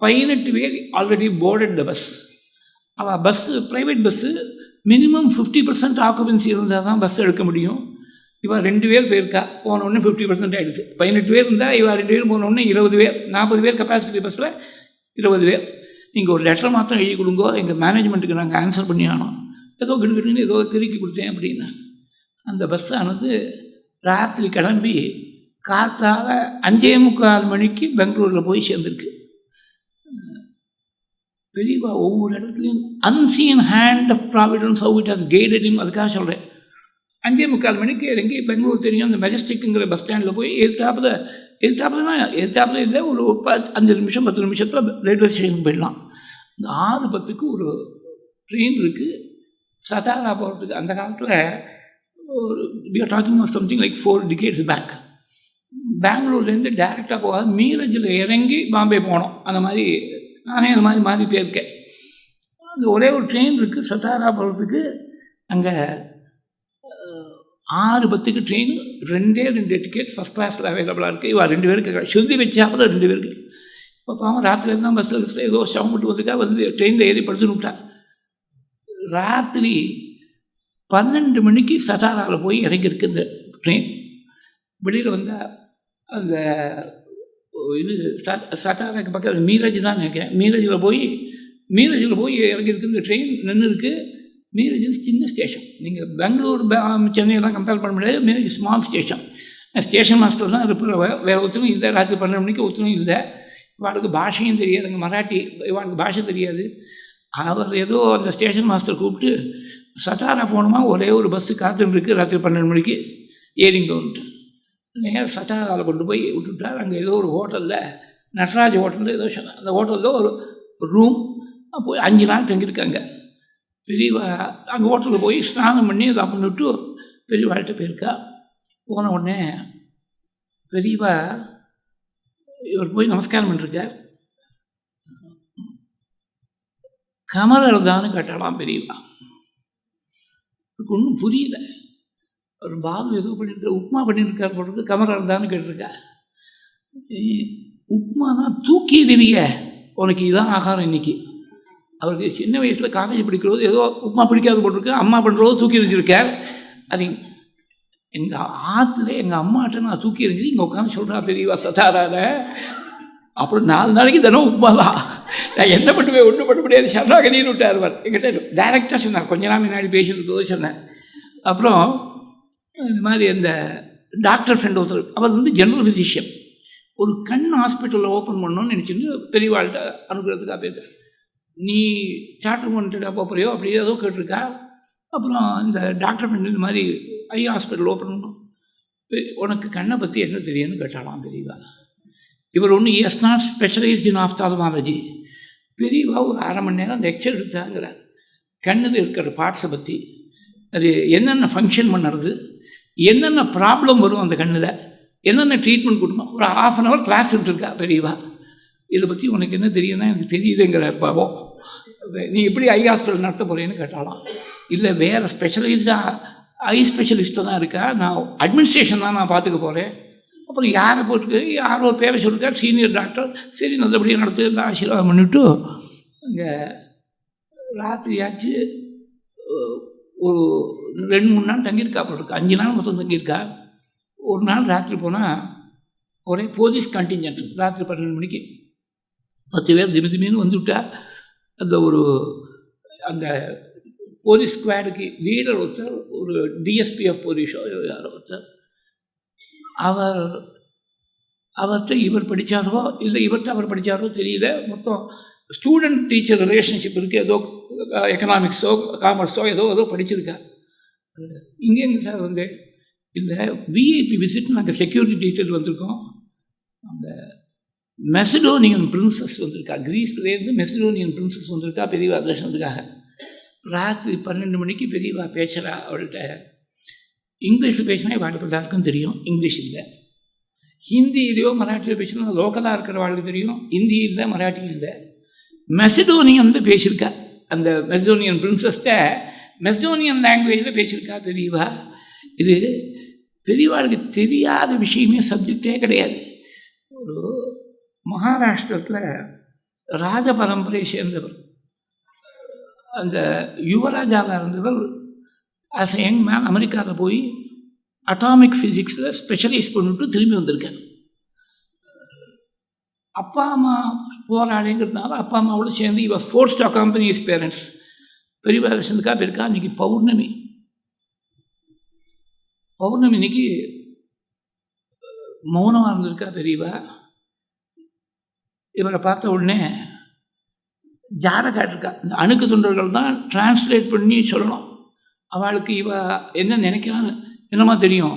18 பேர் ஆல்ரெடி போர்டட் த பஸ். அவள் bus private bus minimum 50% occupancy இருந்தால் தான் பஸ் எடுக்க முடியும். இவள் 2 பேர் போயிருக்கா, போனோடனே 50% ஆகிடுச்சு. 18 பேர் இருந்தால் இவள் 2 பேர் போனோடனே 20 பேர், 40 பேர் கெப்பாசிட்டி பஸ்ஸில் 20 பேர். நீங்கள் ஒரு லெட்டர் மாத்திரம் எழுதி கொடுங்கோ, எங்கள் மேனேஜ்மெண்ட்டுக்கு நாங்கள் ஆன்சர் பண்ணி ஆனோம். ஏதோ கிடுக்கிட்டுன்னு ஏதோ திருக்கி கொடுத்தேன் அப்படின்னா அந்த பஸ்ஸானது ராத்திரி கிளம்பி காத்தால 5:45 மணிக்கு பெங்களூரில் போய் சேர்ந்துருக்கு. பெரியவா ஒவ்வொரு இடத்துலையும் unseen hand of providence how it has guided him. அதுக்காக சொல்கிறேன். 5:45 மணிக்கு இறங்கி பெங்களூர் தெரியும், அந்த மெஜஸ்டிக்குங்கிற பஸ் ஸ்டாண்டில் போய் எதிர்த்தாப்புல இல்லை, ஒரு 5 நிமிஷம் 10 நிமிஷத்தில் ரயில்வே ஸ்டேஷன் போயிடலாம். இந்த 6:10க்கு ஒரு ட்ரெயின் இருக்குது சதாரா போகிறதுக்கு. அந்த காலத்தில் we are talking of something like 4 decades back. பெங்களூர்லேருந்து டேரெக்டாக போகாது, மீரஜில் இறங்கி பாம்பே போனோம். அந்த மாதிரி நானே அந்த மாதிரி மாறி போயிருக்கேன். அந்த ஒரே ஒரு ட்ரெயின் இருக்குது சதாரா போகிறதுக்கு. அங்கே 6:10க்கு ட்ரெயின், 2 டிக்கெட் ஃபஸ்ட் கிளாஸில் அவைலபிளாக இருக்குது. இவள் 2 பேருக்கு சுருதி வச்சாப்புல 2 பேருக்கு. இப்போ பாவம் ராத்திரி தான் பஸ்ஸில் ஏதோ சவுண்ட் வந்துக்கா வந்து ட்ரெயினில் ஏறி படுத்துன்னு விட்டா. ராத்திரி 12 மணிக்கு சதாராவில் போய் இறங்கியிருக்கு இந்த ட்ரெயின். வெளியில் வந்தால் அந்த இது சதாராக்கு பக்கம் மீரஜ் தான் நினைக்கிறேன். மீரஜில் போய் இறங்கியிருக்கு இந்த ட்ரெயின். நின்று இருக்குது. மீரஜ் சின்ன ஸ்டேஷன், நீங்கள் பெங்களூர் சென்னையெல்லாம் கம்பேர் பண்ண முடியாது. Miraj small station. Station master தான் இருப்பில், வேறு ஒருத்தரும் இல்லை. ராத்திரி 12 மணிக்கு ஒருத்தரும் இல்லை. இவாளுக்கு பாஷையும் தெரியாது, அங்கே மராட்டி, இவாளுக்கு பாஷை தெரியாது. அவர் ஏதோ அந்த ஸ்டேஷன் மாஸ்டர் கூப்பிட்டு சதாரா போகணுமா, ஒரே ஒரு பஸ்ஸு காத்துன்னு இருக்குது, ராத்திரி 12 மணிக்கு ஏறிங்கோன்ட்டு நேரம் சதாராவில் கொண்டு போய் விட்டுவிட்டார். அங்கே ஏதோ ஒரு ஹோட்டலில், நட்ராஜ் ஹோட்டலில் ஏதோ சொன்னார். அந்த ஹோட்டலில் ஒரு ரூம் போய் 5 நாள் தங்கியிருக்காங்க. பெரியவா அங்கே ஹோட்டலில் போய் ஸ்நானம் பண்ணி அதை பண்ணிவிட்டு பெரியவாழ்கிட்ட போயிருக்கா. போன உடனே பெரியவா இவர் போய் நமஸ்காரம் பண்ணிருக்கார். கமரர்தான்னு கேட்டாலாம் பெரியவா. ஒன்றும் புரியல. ஒரு பாபு ஏதோ பண்ணிட்டு உப்மா பண்ணியிருக்கார் போட்டு கமரர்தான்னு கேட்டிருக்கா. உப்மானா தூக்கிடுவீங்க, உனக்கு இதுதான் ஆகாரம் இன்னைக்கு. அவருக்கு சின்ன வயசில் காலேஜ் படிக்கிறபோது ஏதோ உப்மா பிடிக்காது போட்டிருக்கு, அம்மா பண்ணுறதோ தூக்கி எறிஞ்சிருக்கார். அது எங்கள் ஆற்றுல எங்கள் அம்மாட்ட நான் தூக்கி எறிஞ்சு இங்கே உட்காந்து சொல்கிறா பெரியவா சதாரால. அப்புறம் 4 நாளைக்கு தினம் உப்மா தான். நான் என்ன பண்ணுவேன், ஒன்றும் பண்ண முடியாது, சரணாகதின்னு விட்டார். என்கிட்ட டைரெக்டாக சொன்னார். கொஞ்ச நாள் முன்னாடி பேசிட்டு சொன்னேன். அப்புறம் இந்த மாதிரி அந்த டாக்டர் ஃப்ரெண்ட் ஒருத்தர், அவர் வந்து ஜெனரல் ஃபிசிஷியன், ஒரு கண் ஹாஸ்பிட்டலில் ஓப்பன் பண்ணணும்னு நினச்சிட்டு பெரியவாழ்கிட்ட அனுப்புறதுக்காக போயிருக்கார். நீ சார்ட்டர் பண்ணிட்டு போகிறியோ அப்படி ஏதோ கேட்டிருக்கா. அப்புறம் இந்த டாக்டர் ஃப்ரெண்ட் இந்த மாதிரி ஐ ஹாஸ்பிட்டல் ஓப்பன் பண்ணணும், உனக்கு கண்ணை பற்றி என்ன தெரியும்னு கேட்டாலாம் பெரியவா. இவர் ஒன்று இஸ் நாட் ஸ்பெஷலைஸ்ட் இன் ஆப்தால்மாலஜி. பெரியவா ஒரு 1/2 மணி நேரம் லெக்சர் எடுத்தாங்கிறார் கண்ணில் இருக்கிற பார்ட்ஸை பற்றி. அது என்னென்ன ஃபங்க்ஷன் பண்ணுறது, என்னென்ன ப்ராப்ளம் வரும் அந்த கண்ணில், என்னென்ன ட்ரீட்மெண்ட் கொடுக்கணும். ஒரு 1/2 hour கிளாஸ் எடுத்துருக்கா பெரியவா. இதை பற்றி உனக்கு என்ன தெரியும்னா எனக்கு தெரியுதுங்கிற பாவம். நீ எப்படி ஐ ஹாஸ்பிட்டல் நடத்த போகிறேன்னு கேட்டாலாம். இல்லை வேறு ஸ்பெஷலிஸ்டாக ஐ ஸ்பெஷலிஸ்ட்டாக தான் இருக்கா, நான் அட்மினிஸ்ட்ரேஷன் தான் நான் பார்த்துக்க போகிறேன். அப்புறம் யாரை போட்டு யாரோ பேரை சொல்லிருக்கார், சீனியர் டாக்டர். சரி நல்லபடியாக நடத்து ஆசீர்வாதம் பண்ணிவிட்டு அங்கே ராத்திரியாச்சு ஒரு 2-3 நாள் தங்கியிருக்கா. அப்புறம் இருக்கு 5 நாள் மொத்தம் தங்கியிருக்கா. ஒரு நாள் ராத்திரி போனால் ஒரே போலீஸ் கண்டிஞ்சன்ட். ராத்திரி 12 மணிக்கு 10 பேர் திமின்னு வந்துவிட்டா. அந்த போலீஸ் ஸ்குவாடுக்கு லீடர் ஒருத்தர், ஒரு டிஎஸ்பி ஆஃப் போலீஸோ யாரோ ஒருத்தர், அவர்கிட்ட இவர் படித்தாரோ இல்லை இவர்கிட்ட அவர் படித்தாரோ தெரியல. மொத்தம் ஸ்டூடெண்ட் டீச்சர் ரிலேஷன்ஷிப் இருக்குது. ஏதோ எக்கனாமிக்ஸோ காமர்ஸோ ஏதோ படிச்சிருக்கா. இங்கேங்க சார் வந்து இந்த விஐபி விசிட் நாங்கள் செக்யூரிட்டி டீட்டெயில் வந்திருக்கோம். அந்த மெசடோனியன் பிரின்சஸ் வந்திருக்கா, கிரீஸ்லேருந்து மெசடோனியன் பிரின்சஸ் வந்திருக்கா பெரியவா தர்ஷனத்துக்காக. ராத்திரி 12 மணிக்கு பெரியவா பேசுகிறா. அவள்கிட்ட இங்கிலீஷில் பேசினா வாழ்க்கை எல்லாருக்கும் தெரியும், இங்கிலீஷ் இல்லை. ஹிந்தியிலையோ மராட்டியிலோ பேசினா லோக்கலாக இருக்கிற வாழ்க்கை தெரியும், ஹிந்தி இல்லை மராட்டி இல்லை. மெசடோனியன் பேசியிருக்கா. அந்த மெசடோனியன் பிரின்சஸ்கிட்ட மெசடோனியன் லாங்குவேஜில் பேசியிருக்கா பெரியவா. இது பெரியவாளுக்கு தெரியாத விஷயமே சப்ஜெக்டே கிடையாது. ஒரு மகாராஷ்டிரத்தில் ராஜ பரம்பரையை சேர்ந்தவர், அந்த யுவராஜாவாக இருந்தவர் ஆஸ் எ யங் மேன் அமெரிக்காவில் போய் அட்டாமிக் ஃபிசிக்ஸில் ஸ்பெஷலைஸ் பண்ணிவிட்டு திரும்பி வந்திருக்கேன். அப்பா அம்மா போராளிங்கிறதுனால அப்பா அம்மாவோட சேர்ந்து இவர் forced to accompany his parents. பெரியவா தர்ஷனத்துக்காக போயிருக்கா. அன்றைக்கி பௌர்ணமி அன்றைக்கி மௌனமாக இருந்திருக்கா பெரியவா. இவரை பார்த்த உடனே ஜாரை காட்டிருக்கா. இந்த அணுக்கு தொண்டர்கள் தான் டிரான்ஸ்லேட் பண்ணி சொல்லணும். அவளுக்கு இவ என்ன நினைக்கிறான்னு என்னமா தெரியும்.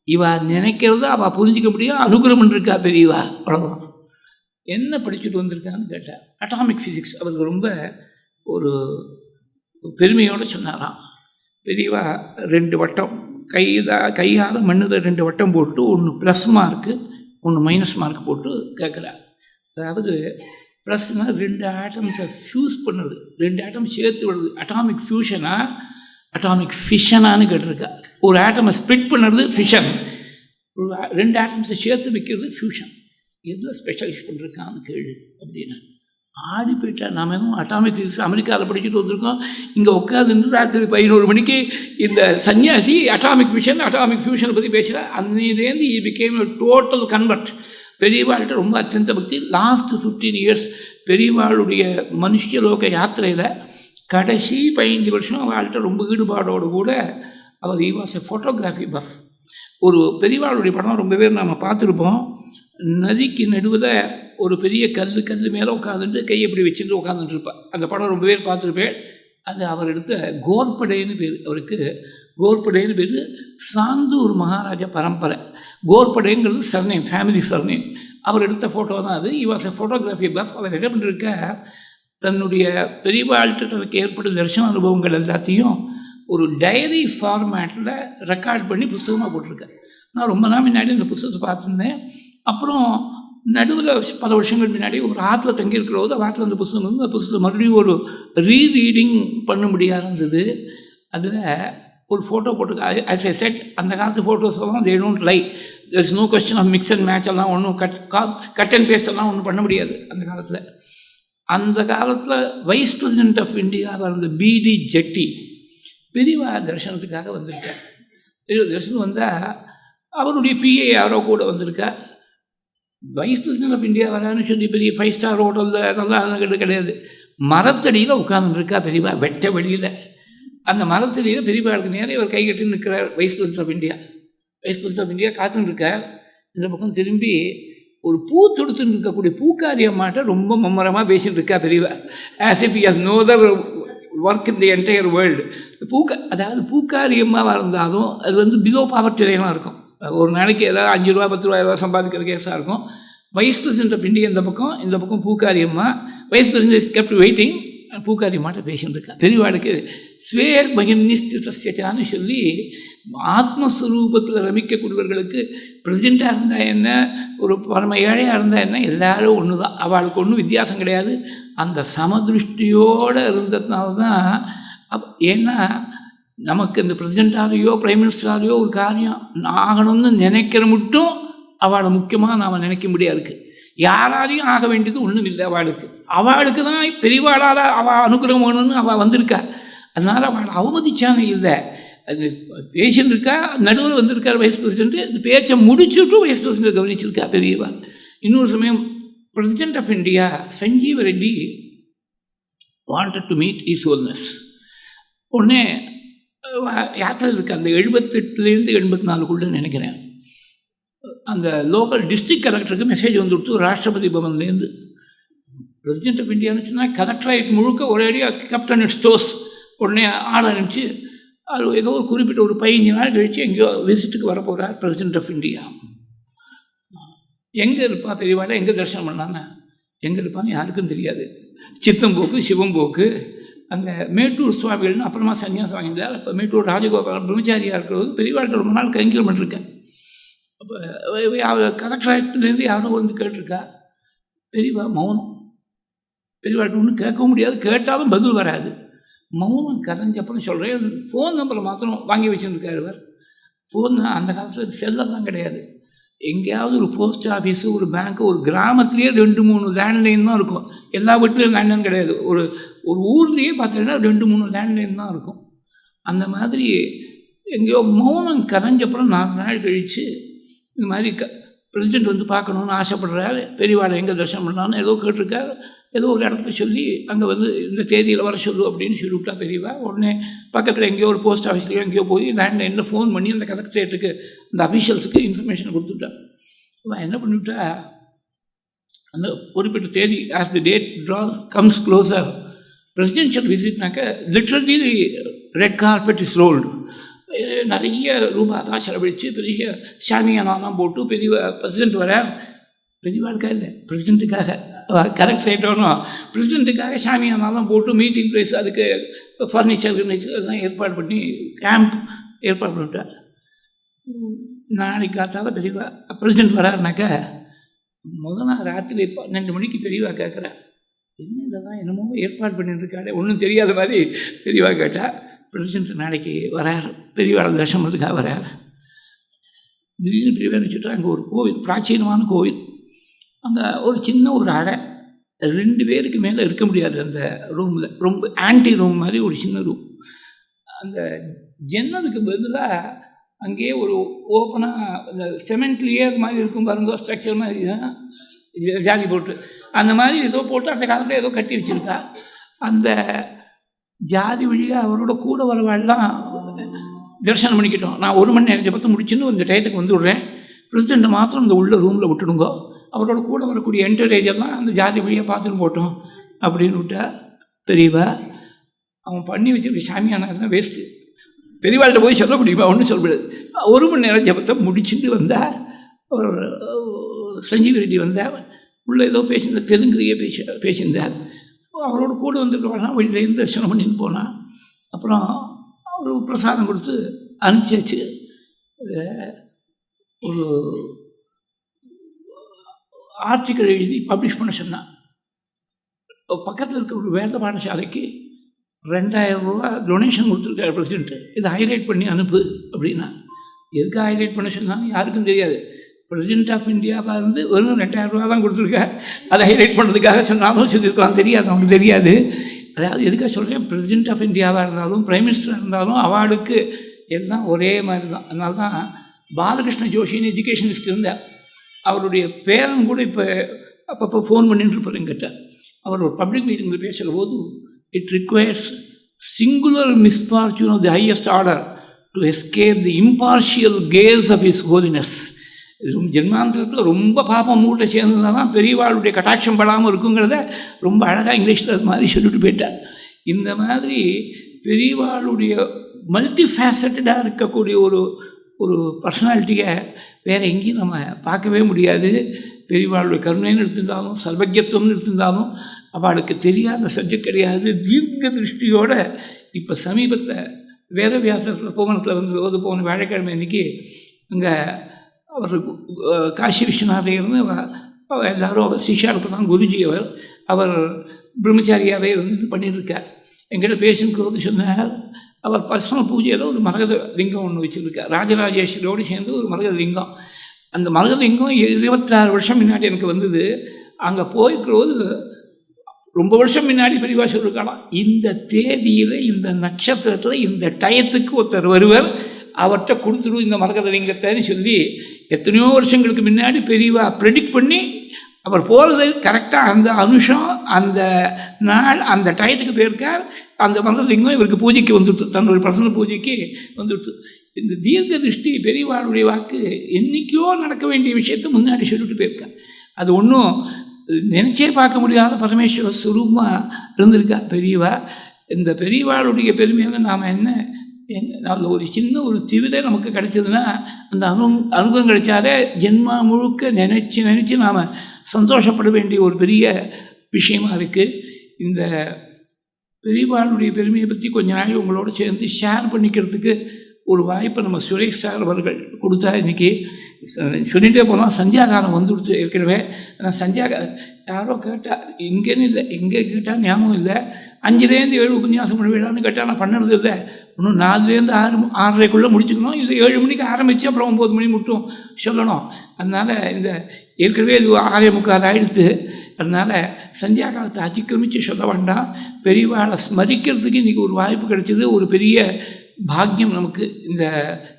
இவ நினைக்கிறத அவள் புரிஞ்சிக்க முடியும், அனுகிரகம் இருக்கா பெரியவா. அவ்வளோதான். என்ன படிச்சுட்டு வந்திருக்கான்னு கேட்டால் அட்டாமிக் ஃபிசிக்ஸ். அவருக்கு ரொம்ப ஒரு பெருமையோடு சொன்னாராம். பெரியவா 2 வட்டம் கையால் மண்ணில் 2 வட்டம் போட்டு, ஒன்று ப்ளஸ் மார்க்கு ஒன்று மைனஸ் மார்க் போட்டு கேட்குறா. அதாவது ப்ளஸ்னால் 2 ஆட்டம்ஸை ஃபியூஸ் பண்ணுறது, 2 ஆட்டம் சேர்த்து விடுறது. அட்டாமிக் ஃபியூஷனா அட்டாமிக் ஃபிஷனான்னு கேட்டிருக்கா. ஒரு ஆட்டமை ஸ்ப்ளிட் பண்ணுறது ஃபிஷன், ஒரு 2 ஆட்டம்ஸை சேர்த்து வைக்கிறது ஃபியூஷன். எதில் ஸ்பெஷலைஸ் பண்ணிருக்கான்னு கேள்வி அப்படின்னு ஆடி போயிட்டா. நாம் எதுவும் அட்டாமிக் ஃபிசிக்ஸ் அமெரிக்காவில் படிச்சுட்டு வந்திருக்கோம். இங்கே உட்காந்து ராத்திரி 11 மணிக்கு இந்த சன்னியாசி அட்டாமிக் ஃபியூஷனை பற்றி பேசுகிறா. அன்னிலேருந்து he became a total convert. பெரியவாள்கிட்ட ரொம்ப அத்தியந்த பக்தி. லாஸ்ட் 15 years பெரியவாளுடைய மனுஷலோக யாத்திரையில் கடைசி 15 வருஷம் அவள்கிட்ட ரொம்ப ஈடுபாடோடு கூட அவர் he was a photography buff. ஒரு பெரியவாளுடைய படம் ரொம்ப பேர் நாம் பார்த்துருப்போம். நதிக்கு நடுவில் ஒரு பெரிய கல் மேலே உட்காந்துட்டு கையை இப்படி வச்சுட்டு உட்காந்துட்டு இருப்பாள். அந்த படம் ரொம்ப பேர் பார்த்துருப்பேன். அது அவர் எடுத்த கோர்படேன்னு பேர். அவருக்கு கோர்படேன்னு பேர். சாந்தூர் மகாராஜா பரம்பரை. கோர்படேங்கிறது சர்நேம், ஃபேமிலி சர்நேம். அவர் எடுத்த ஃபோட்டோ தான் அது. he was a photography buff. அவர் என்ன பண்ணிருக்க, தன்னுடைய பெரியவாழ்கிட்ட தனக்கு ஏற்பட்ட தரிசன அனுபவங்கள் எல்லாத்தையும் ஒரு டைரி ஃபார்மேட்டில் ரெக்கார்ட் பண்ணி புஸ்தகமாக போட்டிருக்கேன். நான் ரொம்ப நாள் முன்னாடி அந்த புஸ்தகத்தை பார்த்துருந்தேன். அப்புறம் நடுவில் பல வருஷங்கள் முன்னாடி ஒரு ஆற்றுல தங்கியிருக்கிற போது ஆற்றுல அந்த புஸ்தகம் வந்து அந்த புஸ்தகம் மறுபடியும் ஒரு ரீரீடிங் பண்ண முடியாது இருந்தது. அதில் ஒரு ஃபோட்டோ போட்டிருக்கா. ஆஸ் ஐ செட், அந்த காலத்து ஃபோட்டோஸ் எல்லாம் they don't lie. There is no question of mix and match எல்லாம் ஒன்றும் கட் அண்ட் பேஸ்ட் எல்லாம் ஒன்றும் பண்ண முடியாது அந்த காலத்தில். அந்த காலத்தில் வைஸ் பிரசிடென்ட் ஆஃப் இந்தியாவாக இருந்த பிடி ஜெட்டி பெரியவா தரிசனத்துக்காக வந்திருக்கார். பெரியவா தரிசனம் வந்தால் அவருடைய பிஏ யாரோ கூட வந்திருக்கா. வைஸ் பிரசிடென்ட் ஆஃப் இந்தியா வரான்னு சொல்லி பெரிய 5 star ஹோட்டலில் நல்லா கிடையாது. மரத்தடியில் உட்காந்துருக்கா பெரியவா, வெட்ட வெளியில். அந்த மரத்தடியில் பெரியவாளுக்கு நேரம் இவர் கை கட்டி நிற்கிறார். வைஸ் பிரசிடென்ட் ஆஃப் இந்தியா காத்துன்னு இருக்கார். இந்த பக்கம் திரும்பி ஒரு பூ தொடுத்துன்னு இருக்கக்கூடிய பூக்காரி அம்மாட்ட ரொம்ப மும்மரமாக பேசிகிட்டு இருக்கா பெரியவா. As if he has no other work in the entire world. அதாவது பூக்காரி அம்மாவாக இருந்தாலும் அது வந்து பிலோ பாவர்ட்டி லைனாக இருக்கும். ஒரு நாளைக்கு ஏதாவது 5 ரூபா 10 ரூபா ஏதாவது சம்பாதிக்கிற கேஸாக இருக்கும். வைஸ் பிரசிடென்ட் ஆஃப் இந்தியா இந்த பக்கம் பூக்காரி அம்மா. Vice president is kept waiting பூக்காரி மாட்ட பேசின்னு இருக்கா. பெரியவாளுக்கு ஸ்வே மகிம்னிஷ்டிதஸ்யச்சான்னு சொல்லி ஆத்மஸ்வரூபத்தில் ரமிக்கக்கூடியவர்களுக்கு பிரசிடெண்ட்டாக இருந்தால் என்ன, ஒரு பரம ஏழையாக இருந்தால் என்ன, எல்லாரும் ஒன்று தான். அவளுக்கு ஒன்றும் வித்தியாசம் கிடையாது. அந்த சமதிருஷ்டியோடு இருந்ததுனால தான் ஏன்னா நமக்கு இந்த பிரசிடெண்ட்டாலேயோ பிரைம் மினிஸ்டராலேயோ ஒரு காரியம் ஆகணும்னு நினைக்கிற மட்டும் அவளை முக்கியமாக நாம் நினைக்க முடியாது இருக்குது. யாராலையும் ஆக வேண்டியது ஒன்றும் இல்லை. அவளுக்கு தான் பெரியவாளால் அவள் அனுகிரகம் வேணும்னு அவள் வந்திருக்கா. அதனால் அவளை அவமதிச்சாங்க இல்லை. அது பேசின்னு இருக்கா, நடுவில் வந்திருக்கார் வைஸ் பிரசிடென்ட்டு. இந்த பேச்சை முடிச்சுட்டு வைஸ் பிரசிடென்ட் கவனிச்சிருக்கா பெரியவா. இன்னொரு சமயம் President of India Sanjeeva Reddy wanted to meet his holiness. உடனே யாத்திரை இருக்கு அந்த 78லேருந்து 84 நினைக்கிறேன். அந்த லோக்கல் டிஸ்ட்ரிக்ட் கலெக்டருக்கு மெசேஜ் வந்துவிட்டு ராஷ்டிரபதி பவன்லேருந்து. பிரசிடென்ட் ஆஃப் இந்தியான்னு சொன்னால் கலெக்டரேட் முழுக்க ஒரேடியாக கேப்டன் ஸ்டோர்ஸ் உடனே ஆள் அனுப்பிச்சு அது ஏதோ ஒரு குறிப்பிட்ட ஒரு 15 நாள் கழித்து எங்கேயோ விசிட்டுக்கு வர போகிறார் பிரசிடென்ட் ஆஃப் இந்தியா. எங்கே இருப்பா பெரியவாளை, எங்கே தரிசனம் பண்ணாங்க, எங்கே இருப்பான்னு யாருக்கும் தெரியாது. சித்தம்போக்கு சிவம்போக்கு அங்கே மேட்டூர் சுவாமிகள்னு அப்புறமா சன்னியாசம் வாங்கியிருந்தார். அப்போ மேட்டூர் ராஜகோபால் பிரம்மச்சாரியாக இருக்கிறது பெரியவாழ்கிட்ட ரொம்ப நாள் கைங்கரியம் பண்ணிருக்கேன். அப்போ கலெக்டரேட்லேருந்து யாரோ வந்து கேட்டிருக்கா. பெரியவா மௌனம். பெரியவாழ்கிட்ட ஒன்றும் கேட்க முடியாது, கேட்டாலும் பதில் வராது. மௌனம் கரைஞ்ச அப்புறம் சொல்கிறேன், ஃபோன் நம்பரை மாத்திரம் வாங்கி வச்சுருக்காரு இவர். ஃபோன் அந்த காலத்தில் செல்லெல்லாம் கிடையாது. எங்கேயாவது ஒரு போஸ்ட் ஆஃபீஸு, ஒரு பேங்க்கு, ஒரு கிராமத்துலேயே 2-3 லேண்ட்லைன் தான் இருக்கும். எல்லா வீட்லேயும் லேண்ட்லைன் கிடையாது. ஒரு ஊர்லேயே பார்த்தீங்கன்னா 2-3 லேண்ட்லைன் தான் இருக்கும். அந்த மாதிரி எங்கேயோ மௌனம் கரைஞ்சப்புறம் 4 நாள் கழித்து இந்த மாதிரி பிரசிடெண்ட் வந்து பார்க்கணுன்னு ஆசைப்படுறாரு. பெரியவாளை எங்கே தரிசனம் பண்ணான்னு ஏதோ கேட்டிருக்காரு. ஏதோ ஒரு இடத்த சொல்லி அங்கே வந்து இந்த தேதியில் வர சொல்லு அப்படின்னு சொல்லிவிட்டா பெரியவா. உடனே பக்கத்தில் எங்கேயோ ஒரு போஸ்ட் ஆஃபீஸ்லையோ எங்கேயோ போய் லேண்ட்லைனில் ஃபோன் பண்ணி அந்த கலெக்டரேட்டுக்கு அந்த அஃபீஷியல்ஸுக்கு இன்ஃபர்மேஷன் கொடுத்துட்டா. அவன் என்ன பண்ணிவிட்டா, அந்த குறிப்பிட்ட தேதி as the date comes closer presidential விசிட்னாக்க literally red carpet is rolled. நிறைய ரூபாய் தான் செலவழித்து பெரிய சாமியானெலாம் போட்டு பெரிய பிரசிடெண்ட் வர பெரியவாளுக்காக இல்லை, பிரசிடெண்ட்டுக்காக கலெக்டரேட்டோனும் பிரசிடெண்ட்டுக்காக சாமியானெலாம் போட்டு மீட்டிங் ப்ளேஸ் அதுக்கு ஃபர்னிச்சர் எல்லாம் ஏற்பாடு பண்ணி கேம்ப் ஏற்பாடு பண்ணிட்டார். நாளைக்கு காத்தால பெரியவா பிரசிடெண்ட் வராருனாக்கா முதல் நாள் ராத்திரி 12 மணிக்கு பெரியவா கேட்குறேன், என்ன இதெல்லாம் என்னமோ ஏற்பாடு பண்ணிட்டுருக்காரு, ஒன்றும் தெரியாத மாதிரி பெரியவா கேட்டால். பிரசிடெண்ட் நாளைக்கு வராரு, பெரியவாளை தரிசனத்துக்காக வராரு. திடீர்னு பெரியவா வச்சுட்டா அங்கே ஒரு கோவில், பிராச்சீனமான கோவில். அங்கே ஒரு சின்ன ஒரு அறை, 2 பேருக்கு மேலே இருக்க முடியாது அந்த ரூமில். ரொம்ப ஆன்டி ரூம் மாதிரி ஒரு சின்ன ரூம். அந்த ஜன்னலுக்கு பதிலாக அங்கேயே ஒரு ஓப்பனாக அந்த செமெண்ட்லேயே அது மாதிரி இருக்கும் பாருங்க, ஸ்ட்ரக்சர் மாதிரி ஜாதி போட்டு அந்த மாதிரி ஏதோ போட்டு அந்த காலத்தில் ஏதோ கட்டி வச்சுருக்கா. அந்த ஜாதி வழியாக அவரோட கூட வரவாள்லாம் தரிசனம் பண்ணிக்கிட்டோம். நான் 1 மணி நேரம் ஜபத்தை முடிச்சுன்னு இந்த டயத்துக்கு வந்து விட்றேன். பிரசிடெண்ட்டை மாத்திரம் இந்த உள்ள ரூமில் விட்டுடுங்கோ, அவரோட கூட வரக்கூடிய என்டர்டேஜர்லாம் அந்த ஜாதி வழியாக பார்த்துன்னு போட்டோம் அப்படின்னு விட்டா பெரியவா. அவன் பண்ணி வச்சுருக்க சாமியானா வேஸ்ட்டு. பெரியவாள்கிட்ட போய் சொல்ல முடியுமா? ஒன்றும் சொல்ல முடியாது. 1 மணி நேரம் ஜபத்தை முடிச்சுட்டு வந்தால் அவர் சஞ்சீவ ரெட்டி வந்தால் உள்ளே ஏதோ பேசியிருந்தார், தெலுங்குலேயே பேசியிருந்தார். அவரோட கூட வந்துருக்கவாள்னா வெளியிலேருந்து தரிசனம் பண்ணின்னு போனான். அப்புறம் அவர் பிரசாதம் கொடுத்து அனுப்பிச்சாச்சு. ஒரு ஆர்டிக்கல் எழுதி பப்ளிஷ் பண்ண சொன்னான். பக்கத்தில் இருக்கிற ஒரு வேத பாடசாலைக்கு 2000 ரூபா டொனேஷன் கொடுத்துருக்காரு பிரசிடெண்ட்டு. இதை ஹைலைட் பண்ணி அனுப்பு அப்படின்னா. எதுக்கு ஹைலைட் பண்ண சொன்னாலும் யாருக்கும் தெரியாது. பிரசிடெண்ட் ஆஃப் இந்தியாவாக இருந்து வெறும் 2000 ரூபா தான் கொடுத்துருக்கார். அதை ஹைலைட் பண்ணுறதுக்காக சொன்னாலும் சொல்லியிருக்கலாம், தெரியாது, அவங்களுக்கு தெரியாது. அதாவது எதுக்காக சொல்கிறேன், பிரசிடெண்ட் ஆஃப் இந்தியாவாக இருந்தாலும் பிரைம் மினிஸ்டராக இருந்தாலும் அவார்டுக்கு எல்லாம் ஒரே மாதிரி தான். அதனால தான் பாலகிருஷ்ண ஜோஷின்னு எஜுகேஷனிஸ்ட் இருந்தார். அவருடைய பேரன் கூட இப்போ அப்பப்போ ஃபோன் பண்ணிட்டு இருப்பார் என்கிட்ட. அவர் ஒரு பப்ளிக் மீட்டிங்கில் பேசுகிற போது, it requires singular misfortune of the highest order to escape the impartial gaze of His Holiness. ஜென்மாந்திரத்தில் ரொம்ப பாப்பம் மூட்டை சேர்ந்ததுனால தான் பெரியவாளுடைய கட்டாட்சம் படாமல் இருக்குங்கிறத ரொம்ப அழகாக இங்கிலீஷில் அது மாதிரி சொல்லிட்டு போயிட்டார். இந்த மாதிரி பெரியவாளுடைய மல்டி ஃபேசட்டடாக இருக்கக்கூடிய ஒரு பர்சனாலிட்டியை வேறு எங்கேயும் நம்ம பார்க்கவே முடியாது. பெரியவாளுடைய கருணைன்னு எடுத்திருந்தாலும், சர்வஜத்துவம்னு எடுத்திருந்தாலும், அவளுக்கு தெரியாத சப்ஜெக்ட் கிடையாது. தீர்க்க திருஷ்டியோட இப்போ சமீபத்தில் வேதவியாசத்தில் புவனத்தில் வந்து போன வியாழக்கிழமை அன்றைக்கி அங்கே அவர் காசி விஸ்வநாதையர்னு எல்லோரும் அவர் சிஷ்யாவுக்கு தான் குருஜி. அவர் பிரம்மச்சாரியாகவே இருந்து பண்ணியிருக்கார். எங்கிட்ட பேசும்போது சொன்னார், அவர் பர்சனல் பூஜையில் ஒரு மரகத லிங்கம் ஒன்று வச்சுருக்கார். ராஜராஜேஸ்வரியோடு சேர்ந்து ஒரு மரகத லிங்கம். அந்த மரகத லிங்கம் 26 வருஷம் முன்னாடி எனக்கு வந்தது. அங்கே போய்க்கிறோது ரொம்ப வருஷம் முன்னாடி பெரியவா சொல்லிருக்கலாம், இந்த தேதியில் இந்த நட்சத்திரத்தில் இந்த டயத்துக்கு ஒருத்தர் வருவர், அவர்கிட்ட கொடுத்துருவோம் இந்த மரகத லிங்கத்தைன்னு சொல்லி எத்தனையோ வருஷங்களுக்கு முன்னாடி பெரியவா ப்ரெடிக்ட் பண்ணி அவர் போகிறது கரெக்டாக அந்த அனுஷம் அந்த நாள் அந்த டயத்துக்கு போயிருக்கார். அந்த மரகத லிங்கம் இவருக்கு பூஜைக்கு வந்துடுது, தன்னுடைய பர்சனல் பூஜைக்கு வந்துடுது. இந்த தீர்க்க திருஷ்டி பெரியவாளுடைய வாக்கு என்றைக்கோ நடக்க வேண்டிய விஷயத்தை முன்னாடி சொல்லிட்டு போயிருக்கார். அது ஒன்றும் நினச்சே பார்க்க முடியாத பரமேஸ்வர சுரூபமாக இருந்திருக்கா பெரியவா. இந்த பெரியவாளுடைய பெருமையாக நாம் அதில் ஒரு சின்ன ஒரு திவிதை நமக்கு கிடைச்சதுன்னா அந்த அனுபவம் கிடைச்சாலே ஜென்மா முழுக்க நினச்சி நாம் சந்தோஷப்பட வேண்டிய ஒரு பெரிய விஷயமா இருக்குது. இந்த பெரியவாளுடைய பெருமையை பற்றி கொஞ்ச நாள் உங்களோட சேர்ந்து ஷேர் பண்ணிக்கிறதுக்கு ஒரு வாய்ப்பை நம்ம சுரேஷ் சார் அவர்கள் கொடுத்தா. இன்றைக்கி சொல்லிகிட்டே போனால் சந்தியாகாலம் வந்துடுச்சு ஏற்கனவே. ஆனால் யாரோ கேட்டால் இங்கேன்னு இல்லை, எங்கே கேட்டால் ஞாபகம் இல்லை. 5லேருந்து 7 உபன்யாசம் பண்ணுவேடான்னு கேட்டால் நான் பண்ணுறது இல்லை. இன்னும் 4லேருந்து 6:30க்குள்ளே முடிச்சுக்கணும். இல்லை 7 மணிக்கு ஆரம்பித்து அப்புறம் 9 மணி மட்டும் சொல்லணும். அதனால் இந்த ஏற்கனவே இது 6:45 ஆகிடுது. அதனால் சந்தியா காலத்தை அதிக்கிரமித்து சொல்ல வேண்டாம். பெரியவாளை ஸ்மரிக்கிறதுக்கு இன்றைக்கி ஒரு வாய்ப்பு கிடைச்சிது, ஒரு பெரிய பாக்கியம் நமக்கு. இந்த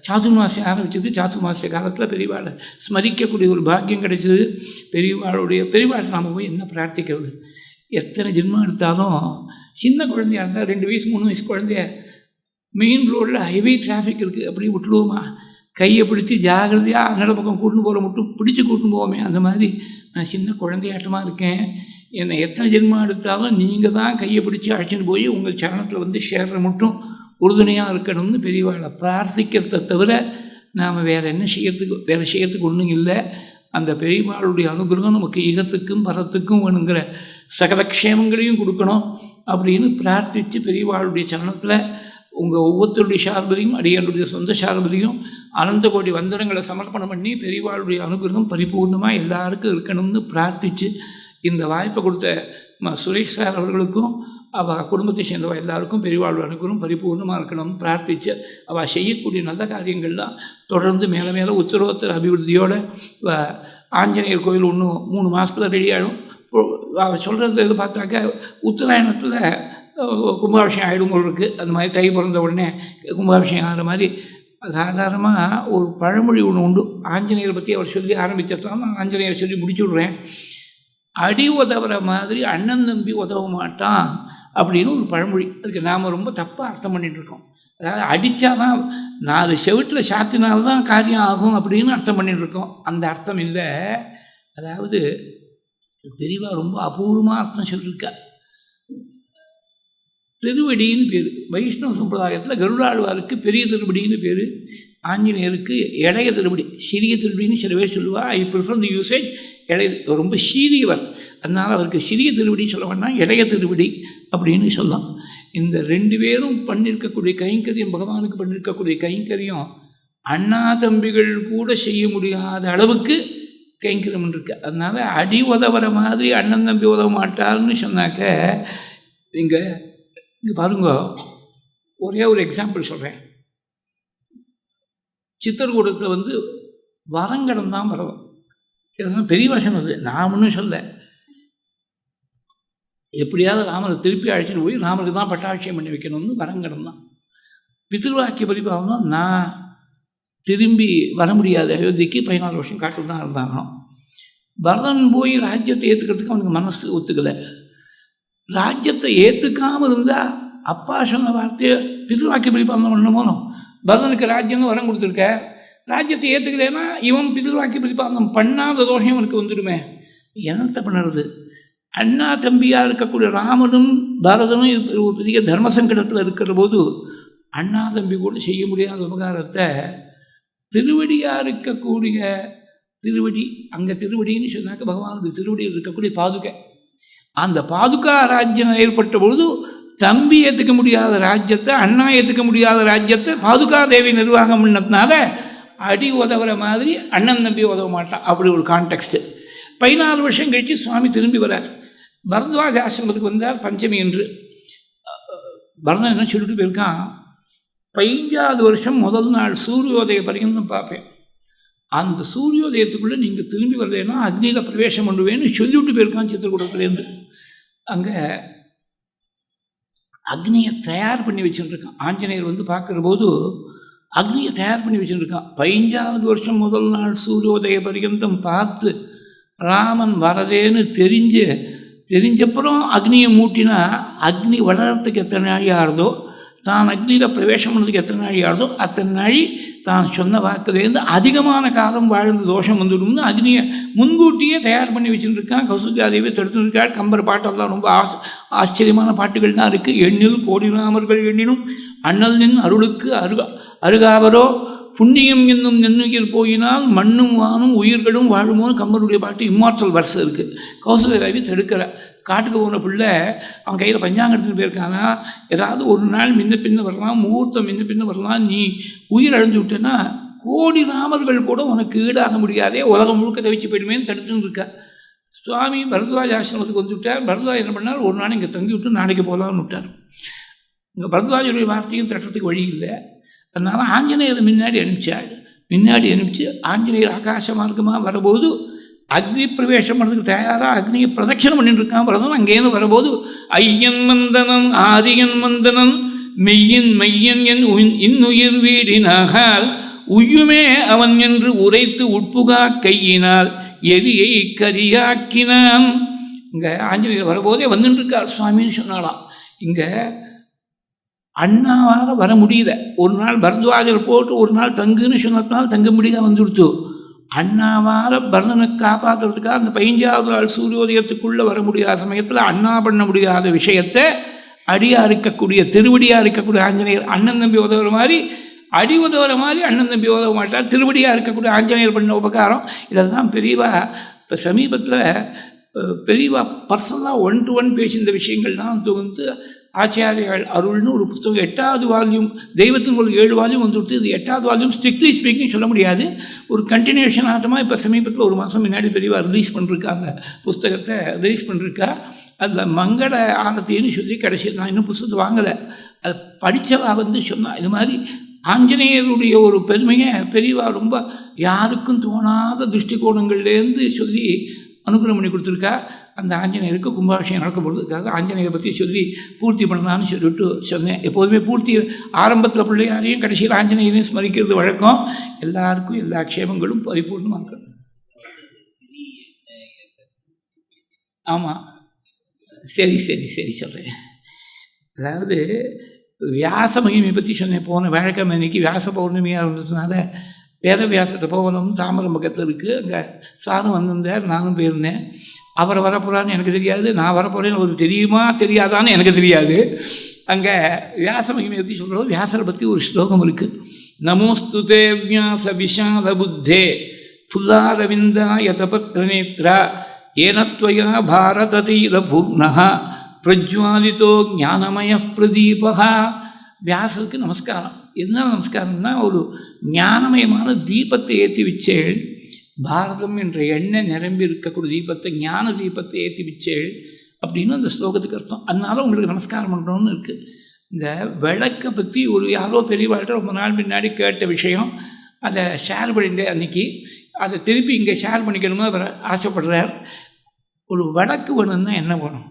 சாதுர்மாசியம் ஆரம்பிச்சது, சாதுர்மாசிய காலத்தில் பெரியவாளை ஸ்மரிக்கக்கூடிய ஒரு பாக்கியம் கிடைச்சிது. பெரியவாளை நாம் போய் என்ன பிரார்த்திக்கிறது? எத்தனை ஜென்மம் எடுத்தாலும் சின்ன குழந்தையாக இருந்தால் 2 வயசு 3 வயசு குழந்தைய மெயின் ரோடில் ஹைவே டிராஃபிக் இருக்குது, அப்படி விட்டுடுவோமா? கையை பிடிச்சி ஜாகிரதையாக அன்னட பக்கம் கூட்டின்னு போகிற மட்டும் பிடிச்சி கூட்டின்னு போவோமே. அந்த மாதிரி நான் சின்ன குழந்தையாட்டமாக இருக்கேன். என்னை எத்தனை ஜென்மம் எடுத்தாலும் நீங்கள் தான் கையை பிடிச்சி அழைச்சின்னு போய் உங்கள் சரணத்தில் வந்து சேர்ற மட்டும் உறுதுணையாக இருக்கணும்னு பெரியவாளை பிரார்த்திக்கிறத தவிர நாம் வேறு செய்யறதுக்கு ஒன்றும் இல்லை. அந்த பெரியவாளுடைய அனுகிரகம் நமக்கு ஈகத்துக்கும் பரத்துக்கும் வேணுங்கிற சகல க்ஷேமங்களையும் கொடுக்கணும் அப்படின்னு பிரார்த்தித்து பெரியவாளுடைய சரணத்தில் உங்கள் ஒவ்வொருத்தருடைய சார்பதையும் அடியனுடைய சொந்த சார்பதையும் அனந்த கோடி வந்தனங்களை சமர்ப்பணம் பண்ணி பெரியவாளுடைய அனுகிரகம் பரிபூர்ணமாக எல்லாருக்கும் இருக்கணும்னு பிரார்த்தித்து இந்த வாய்ப்பை கொடுத்த சுரேஷ் சார் அவர்களுக்கும் அவள் குடும்பத்தை சேர்ந்தவள் எல்லாருக்கும் பெரியவாளுடைய அனுகிரகம் பரிபூர்ணமாக இருக்கணும்னு பிரார்த்தித்து அவள் செய்யக்கூடிய நல்ல காரியங்கள்லாம் தொடர்ந்து மேலே மேலே உத்தரோத்தர அபிவிருத்தியோடு ஆஞ்சநேயர் கோயில் இன்னும் 3 மாதத்தில் ரெடி ஆகிடும். அவள் சொல்கிறது இது பார்த்தாக்க உத்தராயணத்தில் கும்பாபிஷேகம் ஆகிடும் போல் இருக்குது. அந்த மாதிரி தை பிறந்த உடனே கும்பாபிஷேகம் ஆகிற மாதிரி சாதாரணமாக ஒரு பழமொழி ஒன்று உண்டு. ஆஞ்சநேயரை பற்றி அவர் சொல்லி ஆரம்பிச்சிருந்தான், நான் ஆஞ்சநேயரை சொல்லி முடிச்சு விட்றேன். அடி உதவுற மாதிரி அண்ணன் தம்பி உதவ மாட்டான் அப்படின்னு ஒரு பழமொழி. அதுக்கு நாம் ரொம்ப தப்பாக அர்த்தம் பண்ணிகிட்ருக்கோம். அதாவது அடித்தா தான் 4 செவிட்டில் சாத்தினால்தான் காரியம் ஆகும் அப்படின்னு அர்த்தம் பண்ணிகிட்ருக்கோம். அந்த அர்த்தம் இல்லை. அதாவது பெரியவா ரொம்ப அபூர்வமாக அர்த்தம் சொல்லியிருக்கா. திருவடின்னு பேர். வைஷ்ணவ சம்பிரதாயத்தில் கருடாழ்வாருக்கு பெரிய திருவடின்னு பேர், ஆஞ்சநேயருக்கு இளைய திருவடி சிறிய திருவடின்னு சில பேர் சொல்லுவாள். ஐ ப்ரிஃபர் தி யூசேஜ் ரொம்ப சீரியவர், அதனால் அவருக்கு சிறிய திருவடி சொல்ல வேண்டாம், இளைய திருவடி அப்படின்னு சொல்லலாம். இந்த 2 பேரும் பண்ணியிருக்கக்கூடிய கைங்கரியம், பகவானுக்கு பண்ணியிருக்கக்கூடிய கைங்கரியம் அண்ணா தம்பிகள் கூட செய்ய முடியாத அளவுக்கு கைங்கரியம் இருக்கு. அதனால் அடி உதவுற மாதிரி அண்ணன் தம்பி உதவ மாட்டார்னு சொன்னாக்க, இங்கே பாருங்க, ஒரே ஒரு எக்ஸாம்பிள் சொல்கிறேன். சித்திரக்கூடத்தில் வரங்கடம் தான் வரவும் பெரிய வருஷம் அது, நான் ஒன்றும் சொல்ல. எப்படியாவது ராமரை திருப்பி அழைச்சிட்டு போய் ராமருக்கு தான் பட்டாட்சியம் பண்ணி வைக்கணும்னு வரங்கடம் தான். பித்ருவாக்கிய பரிபாலனம் நான் திரும்பி வர முடியாது, அயோத்திக்கு 14 வருஷம் காட்டில் தான் இருந்தாங்க. பரதன் போய் ராஜ்யத்தை ஏற்றுக்கிறதுக்கு அவனுக்கு மனசு ஒத்துக்கலை. ராஜ்யத்தை ஏற்றுக்காமல் இருந்தால் அப்பா சொன்ன வார்த்தையை பித்ருவாக்கிய பரிபாலனம் பண்ணணும். பரதனுக்கு ராஜ்யம்னு வரம் கொடுத்துருக்க, ராஜ்யத்தை ஏற்றுக்கிறேன்னா இவன் பித்ருவாக்கிய பரிபாலனம் பண்ணாத தோஷம் இவனுக்கு வந்துடுமே, என்னத்தை பண்ணுறது? அண்ணா தம்பியாக இருக்கக்கூடிய ராமனும் பரதனும் ஒரு பெரிய தர்ம சங்கடத்தில் இருக்கிற போது அண்ணா தம்பி கூட செய்ய முடியாத உபகாரத்தை திருவடியாக இருக்கக்கூடிய திருவடி, அங்கே திருவடின்னு சொன்னாக்க பகவானுடைய திருவடியில் இருக்கக்கூடிய பாதுகை, அந்த பாதுகா ராஜ்யம் ஏற்பட்ட பொழுது தம்பி ஏற்றுக்க முடியாத ராஜ்யத்தை, அண்ணா ஏற்றுக்க முடியாத ராஜ்யத்தை பாதுகா தேவி நிர்வாகம் பண்ணதுனால அடி உதவுற மாதிரி அண்ணன் தம்பி உதவ மாட்டான். அப்படி ஒரு கான்டெக்ஸ்ட்டு. 14 வருஷம் கழித்து சுவாமி திரும்பி வரார். பரத்வாஜ ஆசிரமத்துக்கு வந்தார் பஞ்சமி என்று. பரதன் என்ன சொல்லிட்டு போயிருக்கான், 15வது வருஷம் முதல் நாள் சூரியோதய பரியந்தம் பார்ப்பேன். அந்த சூரியோதயத்துக்குள்ளே நீங்கள் திரும்பி வரலைன்னா அக்னியில் பிரவேசம் பண்ணுவேன்னு சொல்லிவிட்டு போயிருக்கான் சித்திரக்கூடத்துலேருந்து. அங்கே அக்னியை தயார் பண்ணி வச்சுருக்கான். ஆஞ்சநேயர் வந்து பார்க்குற போது அக்னியை தயார் பண்ணி வச்சுருக்கான். 15வது வருஷம் முதல் நாள் சூரியோதய பரியந்தம் பார்த்து ராமன் வரதேன்னு தெரிஞ்சப்புறம் அக்னியை மூட்டினா அக்னி வளர்கிறதுக்கு எத்தனை நாழி ஆறுதோ, தான் அக்னியில் பிரவேசம் பண்ணதுக்கு எத்தனை நாழி ஆறுதோ அத்தனை நாழி தான் சொன்ன வாக்குலேருந்து அதிகமான காலம் வாழ்ந்த தோஷம் வந்துடும்னு அக்னியை முன்கூட்டியே தயார் பண்ணி வச்சுருக்கான். கௌசல்யாதேவி தடுத்துருக்காள். கம்பர் பாட்டெல்லாம் ரொம்ப ஆச்சரியமான பாட்டுகள் தான் இருக்குது. எண்ணில் கோடி ராமர்கள் எண்ணினும் அண்ணல் நின் அருளுக்கு அருகாவரோ புண்ணியம் என்னும் நெண்ணுயிர் போயினால் மண்ணும் வானும் உயிர்களும் வாழுமோன்னு கம்பருடைய பாட்டு இம்மார்டல் வருஷம் இருக்குது. கௌசல்யாதேவி தடுக்கிற காட்டுக்கு போன பிள்ளை அவன் கையில் பஞ்சாங்கம் எடுத்துகிட்டு போயிருக்கானா, ஏதாவது ஒரு நாள் முன்ன பின்ன வரலாம், முகூர்த்தம் முன்ன பின்ன வரலாம், நீ உயிர் அழிஞ்சு விட்டேன்னா கோடி ராமர்கள் கூட உனக்கு ஈடாக முடியாதே, உலகம் முழுக்க தவிச்சு போயிடுமேன்னு தடுத்துன்னு இருக்கா. சுவாமி பரத்வாஜ ஆசிரமத்துக்கு வந்து விட்டார். பரத்வாஜ் என்ன பண்ணார், ஒரு நாள் இங்கே தங்கி விட்டு நாளைக்கு போகலான்னு விட்டார். இங்கே பரத்வாஜருடைய வார்த்தையும் தட்டுறதுக்கு வழி இல்லை. அதனால் ஆஞ்சநேயரை முன்னாடி அனுப்பிச்சு ஆஞ்சநேயர் ஆகாச மார்க்கமாக வரும்போது அக்னி பிரவேசம் பண்ணுறதுக்கு தயாராக அக்னியை பிரதட்சணம் பண்ணிட்டு இருக்கான். வரதும் அங்கேருந்து வரும்போது ஐயன் மந்தனன் ஆரியன் மந்தனன் மெய்யன் என் இன்னுயிர் வீடினாகால் உய்யுமே அவன் என்று உரைத்து உட்புகா கையினால் எரியை கரியாக்கினான். இங்கே ஆஞ்சநேயர் வரும்போதே வந்துட்டு இருக்கார் சுவாமின்னு சொன்னாலாம். இங்கே அண்ணாவால் வர முடியல. ஒரு நாள் பரத்வாஜர் போட்டு ஒரு நாள் தங்குன்னு சொன்னதுனால தங்க முடியல வந்துடுத்து. அண்ணாவால் பரதனை காப்பாற்றுறதுக்காக அந்த 15வது நாள் சூரியோதயத்துக்குள்ளே வர முடியாத சமயத்தில் அண்ணா பண்ண முடியாத விஷயத்தை அடியாக இருக்கக்கூடிய திருவடியாக இருக்கக்கூடிய ஆஞ்சநேயர் அண்ணன் தம்பி உதவுற மாதிரி அடி உதவுற மாதிரி அண்ணன் தம்பி உதவ மாட்டார். திருவடியாக இருக்கக்கூடிய ஆஞ்சநேயர் பண்ண உபகாரம். இதெல்லாம் பெரியவா இப்போ சமீபத்தில் பெரியவா பர்சனலாக 1-to-1 பேசியிருந்த விஷயங்கள் தான் வந்து ஆச்சாரியால் அருள்னு ஒரு புத்தகம் 8வது வால்யூம், தெய்வத்தின் ஒரு 7 வால்யூம் வந்துவிட்டு. இது 8வது வால்யூம் ஸ்ட்ரிக்ட்லி ஸ்பீக்கிங் சொல்ல முடியாது, ஒரு கண்டினியூஷன் ஆட்டமாக இப்போ சமீபத்தில் ஒரு மாதம் முன்னாடி பெரியவா ரிலீஸ் பண்ணிருக்காங்க. புஸ்தகத்தை ரிலீஸ் பண்ணிருக்கா. அதில் மங்கள ஆரத்தின்னு சொல்லி கடைசியில் நான் இன்னும் புஸ்தகத்தை வாங்கலை. அது படித்தவா வந்து சொன்னால் இது மாதிரி ஆஞ்சநேயருடைய ஒரு பெருமையை பெரியவா ரொம்ப யாருக்கும் தோணாத திருஷ்டிகோணங்கள்லேருந்து சொல்லி அனுகிரகம் பண்ணி கொடுத்துருக்கா. அந்த ஆஞ்சநேயருக்கு கும்பாபிஷேகம் நடக்கப்படுறதுக்காக ஆஞ்சநேயரை பற்றி சொல்லி பூர்த்தி பண்ணலான்னு சொல்லிட்டு சொன்னேன். எப்போதுமே பூர்த்தி ஆரம்பத்தில் பிள்ளையாரையும் கடைசியில் ஆஞ்சநேயரையும் ஸ்மரிக்கிறது வழக்கம். எல்லாருக்கும் எல்லா க்ஷேமங்களும் பரிபூர்ணமாக இருக்கணும். ஆமாம், சரி சொல்கிறேன். அதாவது வியாச மகிமை பற்றி சொன்னேன். போன வியாழக்கிழமை அன்றைக்கி வியாச பௌர்ணமியாக இருந்ததுனால வேதவியாசத்தை போகணும் தாமரம் பக்கத்தில் இருக்குது. அங்கே சாரும் வந்திருந்தார், நானும் போயிருந்தேன். அவரை வரப்போகிறான்னு எனக்கு தெரியாது, நான் வரப்போகிறேன்னு ஒரு தெரியுமா தெரியாதான்னு எனக்கு தெரியாது. அங்கே வியாச மகிமை பற்றி சொல்கிறது, வியாசரை பற்றி ஒரு ஸ்லோகம் இருக்குது. நமோஸ்துதே வியாச விஷால புத்தே புல்லாரவிந்தாய தபத்ரநேத்ரா ஏனத்வயா பாரததீர பூர்ணா பிரஜ்வாலிதோ ஞானமய பிரதீபா. வியாசருக்கு நமஸ்காரம். என்ன நமஸ்காரம்னா, ஒரு ஞானமயமான தீபத்தை ஏற்றி வச்சேள், பாரதம் என்ற எண்ணெய் நிரம்பி இருக்கக்கூடிய தீபத்தை, ஞான தீபத்தை ஏற்றி வச்சேள் அப்படின்னு அந்த ஸ்லோகத்துக்கு அர்த்தம். அதனால உங்களுக்கு நமஸ்காரம் பண்ணுறோன்னு இருக்குது. இந்த விளக்கை பற்றி ஒரு யாரோ பெரியவாழ்கிட்ட ரொம்ப நாள் முன்னாடி கேட்ட விஷயம், அதை ஷேர் பண்ணிட்டேன் அன்றைக்கி. அதை திருப்பி இங்கே ஷேர் பண்ணிக்கணும்னு அவர் ஆசைப்படுறார். ஒரு விளக்கு வேணும்னா என்ன வேணும்?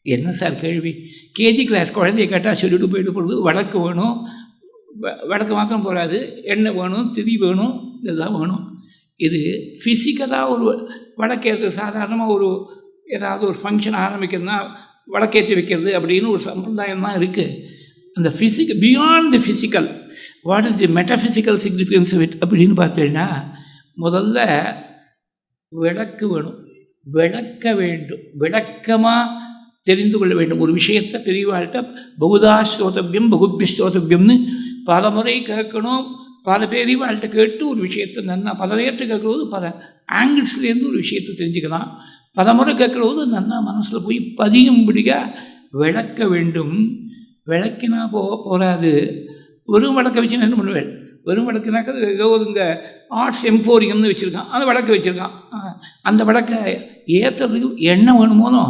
என்ன சார் கேள்வி? கேஜி கிளாஸ் குழந்தைய கேட்டால் சொல்லிட்டு போயிட்டு போகிறது. விளக்கு வேணும், விளக்கு மாத்திரம் போகாது, எண்ணெய் வேணும், திரி வேணும், இதெல்லாம் வேணும். இது ஃபிசிக்கலாக ஒரு விளக்கேற்று சாதாரணமாக ஒரு ஏதாவது ஒரு ஃபங்க்ஷன் ஆரம்பிக்கிறதுனா விளக்கேற்றி வைக்கிறது அப்படின்னு ஒரு சம்பிரதாயம் தான் இருக்குது. அந்த beyond the physical, what is the metaphysical significance of it அப்படின்னு பார்த்தீங்கன்னா, முதல்ல விளக்கு வேணும், விளக்க வேண்டும், விளக்கமாக தெரிந்து கொள்ள வேண்டும். ஒரு விஷயத்தை பெரியவாழ்கிட்ட பகுதா ஸ்ரோதவியம் பகுபிய ஸ்ரோதவியம்னு பல முறை கேட்கணும். பல பெரியவாழ்கிட்ட கேட்டு ஒரு விஷயத்தை நல்லா பல பேர்கிட்ட கேட்கும்போது பல ஆங்கிள்ஸ்லேருந்து ஒரு விஷயத்தை தெரிஞ்சுக்கலாம். பல முறை கேட்குற போது நல்லா மனசில் போய் பதியும்படியா விளக்க வேண்டும். விளக்கினா போகாது. வெறும் விளக்க வச்சு என்ன பண்ணுவேன்? வெறும் விளக்குனாக்கா ஏதோ இங்கே ஆர்ட்ஸ் எம்போரியம்னு வச்சுருக்கான், அந்த விளக்க வச்சுருக்கான். அந்த விளக்கை ஏற்றுறதுக்கு என்ன வேணுமோனோ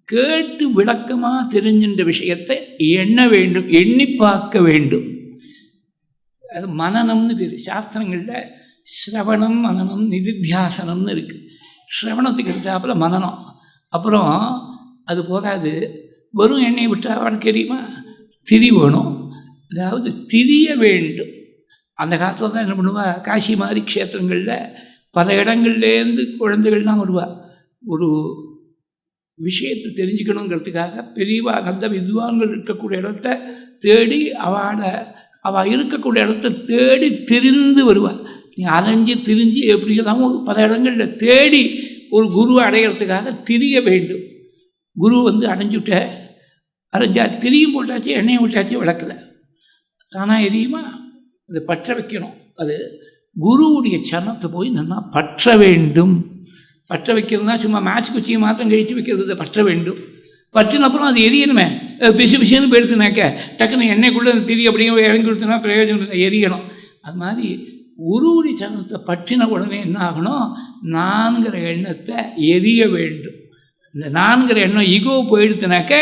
கேட்டு விளக்கமாக தெரிஞ்சின்ற விஷயத்தை எண்ண வேண்டும், எண்ணி பார்க்க வேண்டும். அது மனநம்னு பேர். சாஸ்திரங்களில் ஸ்ரவணம் மனநம் நிதித்தியாசனம்னு இருக்குது. ஸ்ரவணத்துக்கு எடுத்தாப்புல மனநம். அப்புறம் அது போகாது, வெறும் எண்ணெயை விட்டால் அவனுக்கு தெரியுமா? திரி வேணும். அதாவது திரிய வேண்டும். அந்த காலத்தில் தான் என்ன பண்ணுவா, காசி மாதிரி க்ஷேத்திரங்களில் பல இடங்கள்லேருந்து குழந்தைகள்லாம் வருவா. ஒரு விஷயத்தை தெரிஞ்சுக்கணுங்கிறதுக்காக பெரியவா நல்ல வித்வான்கள் இருக்கக்கூடிய இடத்த தேடி அவள் இருக்கக்கூடிய இடத்த தேடி திரிந்து வருவாள். நீ அலைஞ்சி திரிஞ்சு எப்படி இல்லாமல் பல இடங்களில் தேடி ஒரு குருவை அடையிறதுக்காக திரிய வேண்டும். குரு அடைஞ்சுட்ட, அரைஞ்சா திரியும் போட்டாச்சு, எண்ணெயை விட்டாச்சு, விளக்கலை தானாக எரியுமா? அதை பற்ற வைக்கணும். அது குருவுடைய சரணத்தை போய் நல்லா பற்ற வேண்டும். பற்ற வைக்கிறதுனா சும்மா மேட்ச் குச்சியை மாத்திரம் கழித்து வைக்கிறது, அதை பற்ற வேண்டும். பற்றினப்புறம் அது எரியணுமே. பிசு பிசுன்னு போயிடுத்துனாக்க டக்குன்னு எண்ணெய்க்குள்ளே அந்த திரி அப்படியே இறங்கி கொடுத்தனா பிரயோஜனம் இல்லை, எரியணும். அது மாதிரி குருவுடைய சரணத்தை பற்றின உடனே என்ன ஆகணும்? நான்கிற எண்ணத்தை எரிய வேண்டும். இந்த நான்கிற எண்ணம் ஈகோ போயிடுத்துனாக்க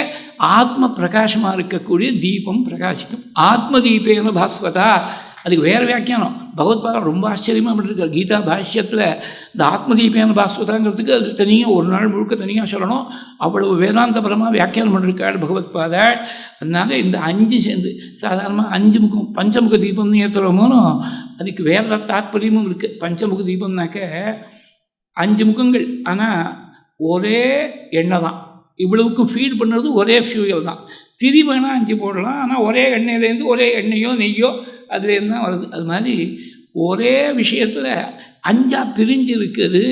ஆத்ம பிரகாசமாக இருக்கக்கூடிய தீபம் பிரகாசிக்கும். ஆத்ம தீபேன பாஸ்வதா. அதுக்கு வேறு வியாக்கியானம் பகவத்பாதா ரொம்ப ஆச்சரியமாக பண்ணிருக்கார். கீதா பாஷ்யத்தில் இந்த ஆத்மதீபேன பாஸ்வதாங்கிறதுக்கு அது தனியாக ஒரு நாள் முழுக்க தனியாக சொல்லணும். அவ்வளவு வேதாந்தபரமாக வியாக்கியானம் பண்ணிருக்காள் பகவத்பாதா. அதனால இந்த 5 சேர்ந்து சாதாரணமாக 5 முகம் பஞ்சமுக தீபம்னு ஏற்றுறோமோனோ அதுக்கு வேறு தாற்பயமும் இருக்குது. பஞ்சமுக தீபம்னாக்க 5 முகங்கள், ஆனால் ஒரே எண்ணெய் தான். இவ்வளவுக்கும் ஃபீட் பண்ணுறது ஒரே ஃபியூயல் தான். திரி வேணால் 5 போடலாம், ஆனால் ஒரே எண்ணெயிலேருந்து ஒரே எண்ணெயோ நெய்யோ அதுலேருந்து தான் வருது. அது மாதிரி ஒரே விஷயத்தில் 5 பிரிஞ்சு இருக்குது.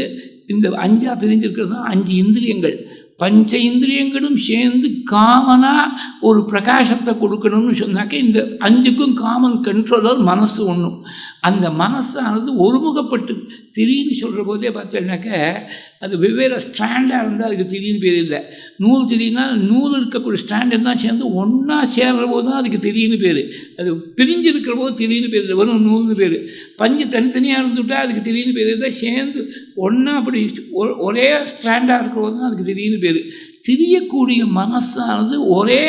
இந்த 5 பிரிஞ்சு இருக்கிறது தான் 5 இந்திரியங்கள். பஞ்ச இந்திரியங்களும் சேர்ந்து காமனாக ஒரு பிரகாசத்தை கொடுக்கணும்னு சொன்னாக்க இந்த 5க்கும் காமன் கண்ட்ரோலர் மனசு ஒன்றும். அந்த மனசானது ஒருமுகப்பட்டு திரின்னு சொல்கிற போதே பார்த்தீங்கன்னாக்க அது வெவ்வேறு ஸ்டாண்டாக இருந்தால் அதுக்கு திரின்னு பேர் இல்லை. நூல் திரினா நூல் இருக்கக்கூடிய ஸ்டாண்டர்ட் தான் சேர்ந்து ஒன்றா சேர்கிற போது தான் அதுக்கு திரின்னு பேர். அது பிரிஞ்சு இருக்கிற போது திரின்னு பேர் இல்லை, வெறும் நூல்னு பேர். பஞ்சு தனித்தனியாக இருந்துவிட்டால் அதுக்கு திரின்னு பேர் இல்லை, சேர்ந்து ஒன்றா அப்படி ஒரே ஸ்டாண்டாக இருக்கிற போது தான் அதுக்கு திரின்னு பேர். திரியக்கூடிய மனசானது ஒரே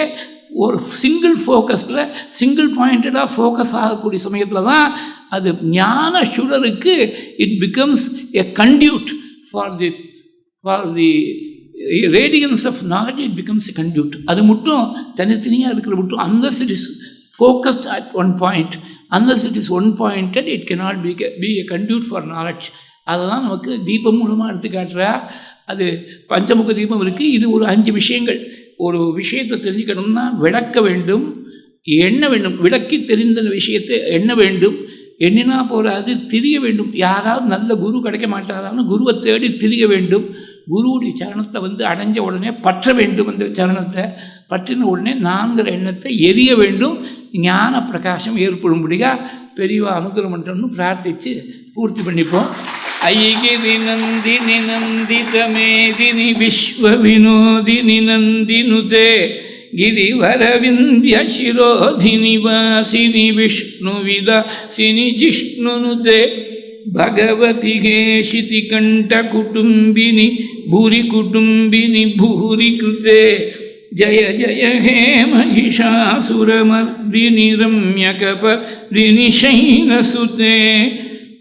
ஒரு சிங்கிள் ஃபோக்கஸில் சிங்கிள் பாயிண்டடாக ஃபோக்கஸ் ஆகக்கூடிய சமயத்தில் தான் அது ஞான சுடருக்கு it becomes a conduit for the radiance of knowledge. It becomes a conduit. அது மட்டும் தனித்தனியாக இருக்கிற மட்டும் unless it is focused at one point, unless it is one pointed, it cannot be a conduit for knowledge. அதுதான் நமக்கு தீபம் மூலமாக எடுத்து காட்டுறா. அது பஞ்சமுக தீபம் இருக்குது. இது ஒரு 5 விஷயங்கள். ஒரு விஷயத்தை தெரிஞ்சுக்கணும்னா விளக்க வேண்டும், எண்ண வேண்டும். விளக்கி தெரிந்த விஷயத்தை எண்ண வேண்டும். எண்ணினா போகாது, திரிய வேண்டும். யாராவது நல்ல குரு கிடைக்க மாட்டாரான்னு குருவை தேடி திரிய வேண்டும். குருவுடைய சரணத்தை அடைஞ்ச உடனே பற்ற வேண்டும். அந்த சரணத்தை பற்றின உடனே 4 எண்ணத்தை எரிய வேண்டும். ஞான பிரகாசம் ஏற்படும்படியாக பெரியவா அனுகிரகம் பண்ணுறோம்னு பிரார்த்தித்து பூர்த்தி பண்ணிப்போம். ஐகிரி நந்தினி நந்திதமேதினி விஸ்வ வினோதினி நந்தினுதே गिरिवरविन्द्य शिरोधिनि वासिनि विष्णुविदासिनि जिष्णुनुते भगवति हेशितिकण्ठकुटुम्बिनि भूरि कुटुम्बिनि भूरि कृते जय जय हे महिषासुरमर्दिनि रम्यकपर्दिनि शैलसुते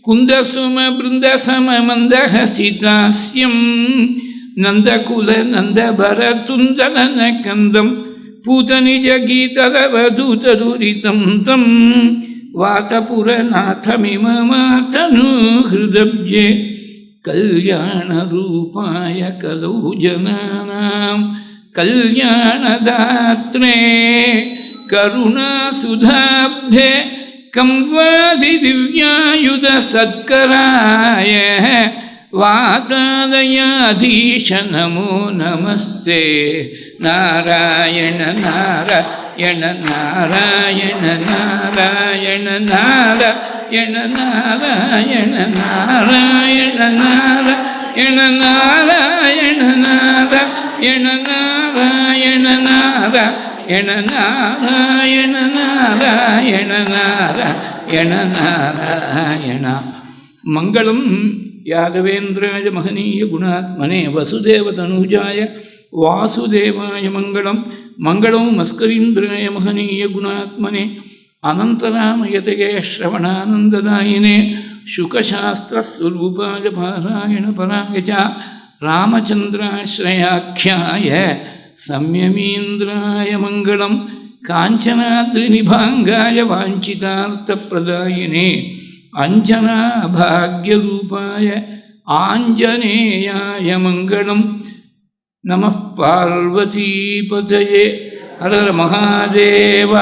कुन्दसुम बृन्दसम मन्दहसितास्यं नन्दकुल नन्दभरतुन्दलनकन्दं पूतनिजगीतलवधूतदुरितं तं वातपुरनाथमिममातनुहृदब्जे कल्याणरूपाय कलौ जनानां कल्याणदात्रे करुणासुधाब्धे कंवादिदिव्यायुधसत्कराय वातालयाधीश नमो नमस्ते नारायण नारायण नारायण नारायण नारायण नारायण नारायण नारायण நாராயண நாராயண நாராயண நாராயண நாராயண நாராயண நாராயண நாராயண. மங்களம் யாதவேந்திராய மகனீய குணாத்மனே வசுதேவதனூஜாய வாசுதேவாய மங்களம். மங்களம் மஸ்கரீந்திராய மகனீய குணாத்மனே அனந்தராமயதயே ஸ்ரவணானந்ததாயினே சுகசாஸ்திரஸ்வரூபாய பாராயண பராய ச ராமச்சந்திராஸ்ரயாख्याय சம்யமீந்திராய மங்களம். காஞ்சனாத்ரிநிபாங்காய வாஞ்சிதார்த்தப்பிரதாயினே அஞ்சனாபாக்யரூபாய ஆஞ்சநேயாய மங்களம். நமः பார்வதீபதயே. ஹர ஹர மகாதேவ.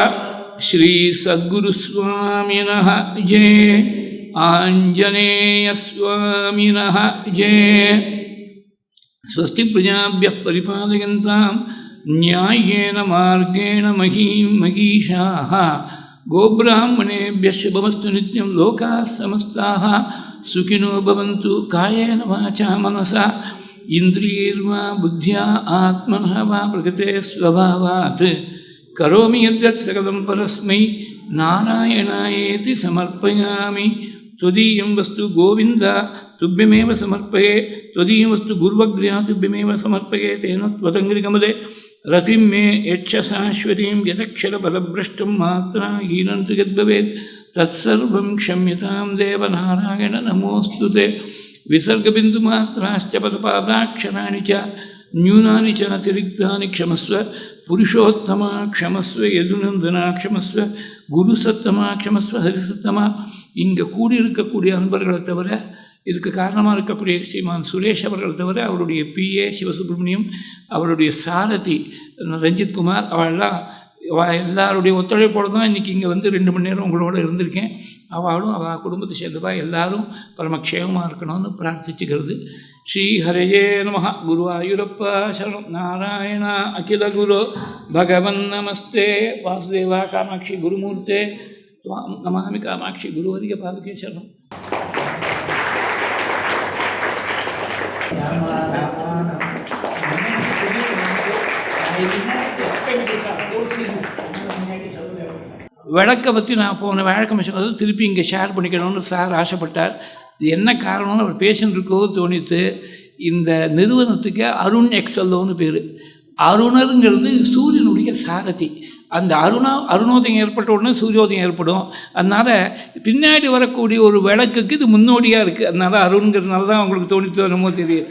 ஸ்ரீ சத்குருஸ்வாமினः ஜெய. ஆஞ்சநேயஸ்வாமினः ஜெய. ஸ்வஸ்தி பிரஜாभ्यः பரிபாலயந்தாம் न्याय्येन मार्गेण महीं महीषाः. गोब्राह्मणेभ्यः शुभमस्तु नित्यं. लोकाः समस्ताः सुखिनो भवन्तु. कायेन वाचा मनसा इन्द्रियैर्वा बुद्ध्या आत्मनः वा प्रकृते स्वभावात् करोमि यद्यत् सकलं परस्मै नारायणायेति समर्पयामि. त्वदीयं वस्तु गोविन्द तुभ्यमेव समर्पये. त्वदीयं वस्तु गुर्वग्र्या तुभ्यमेव समर्पये. तेन त्वदङ्घ्रिकमले रतिं मे यच्छ शाश्वतीं यदक्षरबलभ्रष्टं मात्राहीनं तु यद्भवेत् तत्सर्वं क्षम्यतां देवनारायण नमोऽस्तु ते. विसर्गबिन्दुमात्राश्च पदपादाक्षराणि च न्यूनानि च अतिरिक्तानि क्षमस्व. पुरुषोत्तमा क्षमस्व. यदुनन्दना क्षमस्व. குருசத்தமா க்ஷமஸ்வ ஹரிசத்தமா. இங்கே கூடியிருக்கக்கூடிய அன்பர்களை தவிர, இதுக்கு காரணமாக இருக்கக்கூடிய ஸ்ரீமான் சுரேஷ் அவர்கள் தவிர, அவருடைய பிஏ சிவசுப்ரமணியம், அவருடைய சாரதி ரஞ்சித்குமார், அவள் எல்லாருடைய ஒத்துழைப்போடு தான் இன்றைக்கி இங்கே வந்து 2 மணி நேரம் உங்களோட இருந்திருக்கேன். அவளும் அவள் குடும்பத்தை சேர்ந்தவா எல்லாரும் பரமக்ஷேமமாக இருக்கணும்னு பிரார்த்திச்சுக்கிறது. ஸ்ரீ ஹரயே நமஹ. குருவாயூரப்பா சரணம். நாராயண அகில குரு பகவன் நமஸ்தே. வாசுதேவா காமாட்சி குருமூர்த்தே துவாம் நமாமி. காமாட்சி குருவரிய பாதுகே சரணம். விளக்கை பற்றி நான் போன விளக்கம் சொன்னது திருப்பி இங்கே ஷேர் பண்ணிக்கணும்னு சார் ஆசைப்பட்டார். இது என்ன காரணம்னு அவர் பேஷண்ட் இருக்கோ தோணித்து. இந்த நிறுவனத்துக்கு அருண் எக்ஸல்லோன்னு பேர். அருணருங்கிறது சூரியனுடைய சாரதி. அந்த அருணோதயம் ஏற்பட்ட உடனே சூரியோதயம் ஏற்படும். அதனால் பின்னாடி வரக்கூடிய ஒரு விளக்குக்கு இது முன்னோடியாக இருக்குது. அதனால் அருண்கிறதுனால தான் அவங்களுக்கு தோணித்து வரமோ தெரியும்.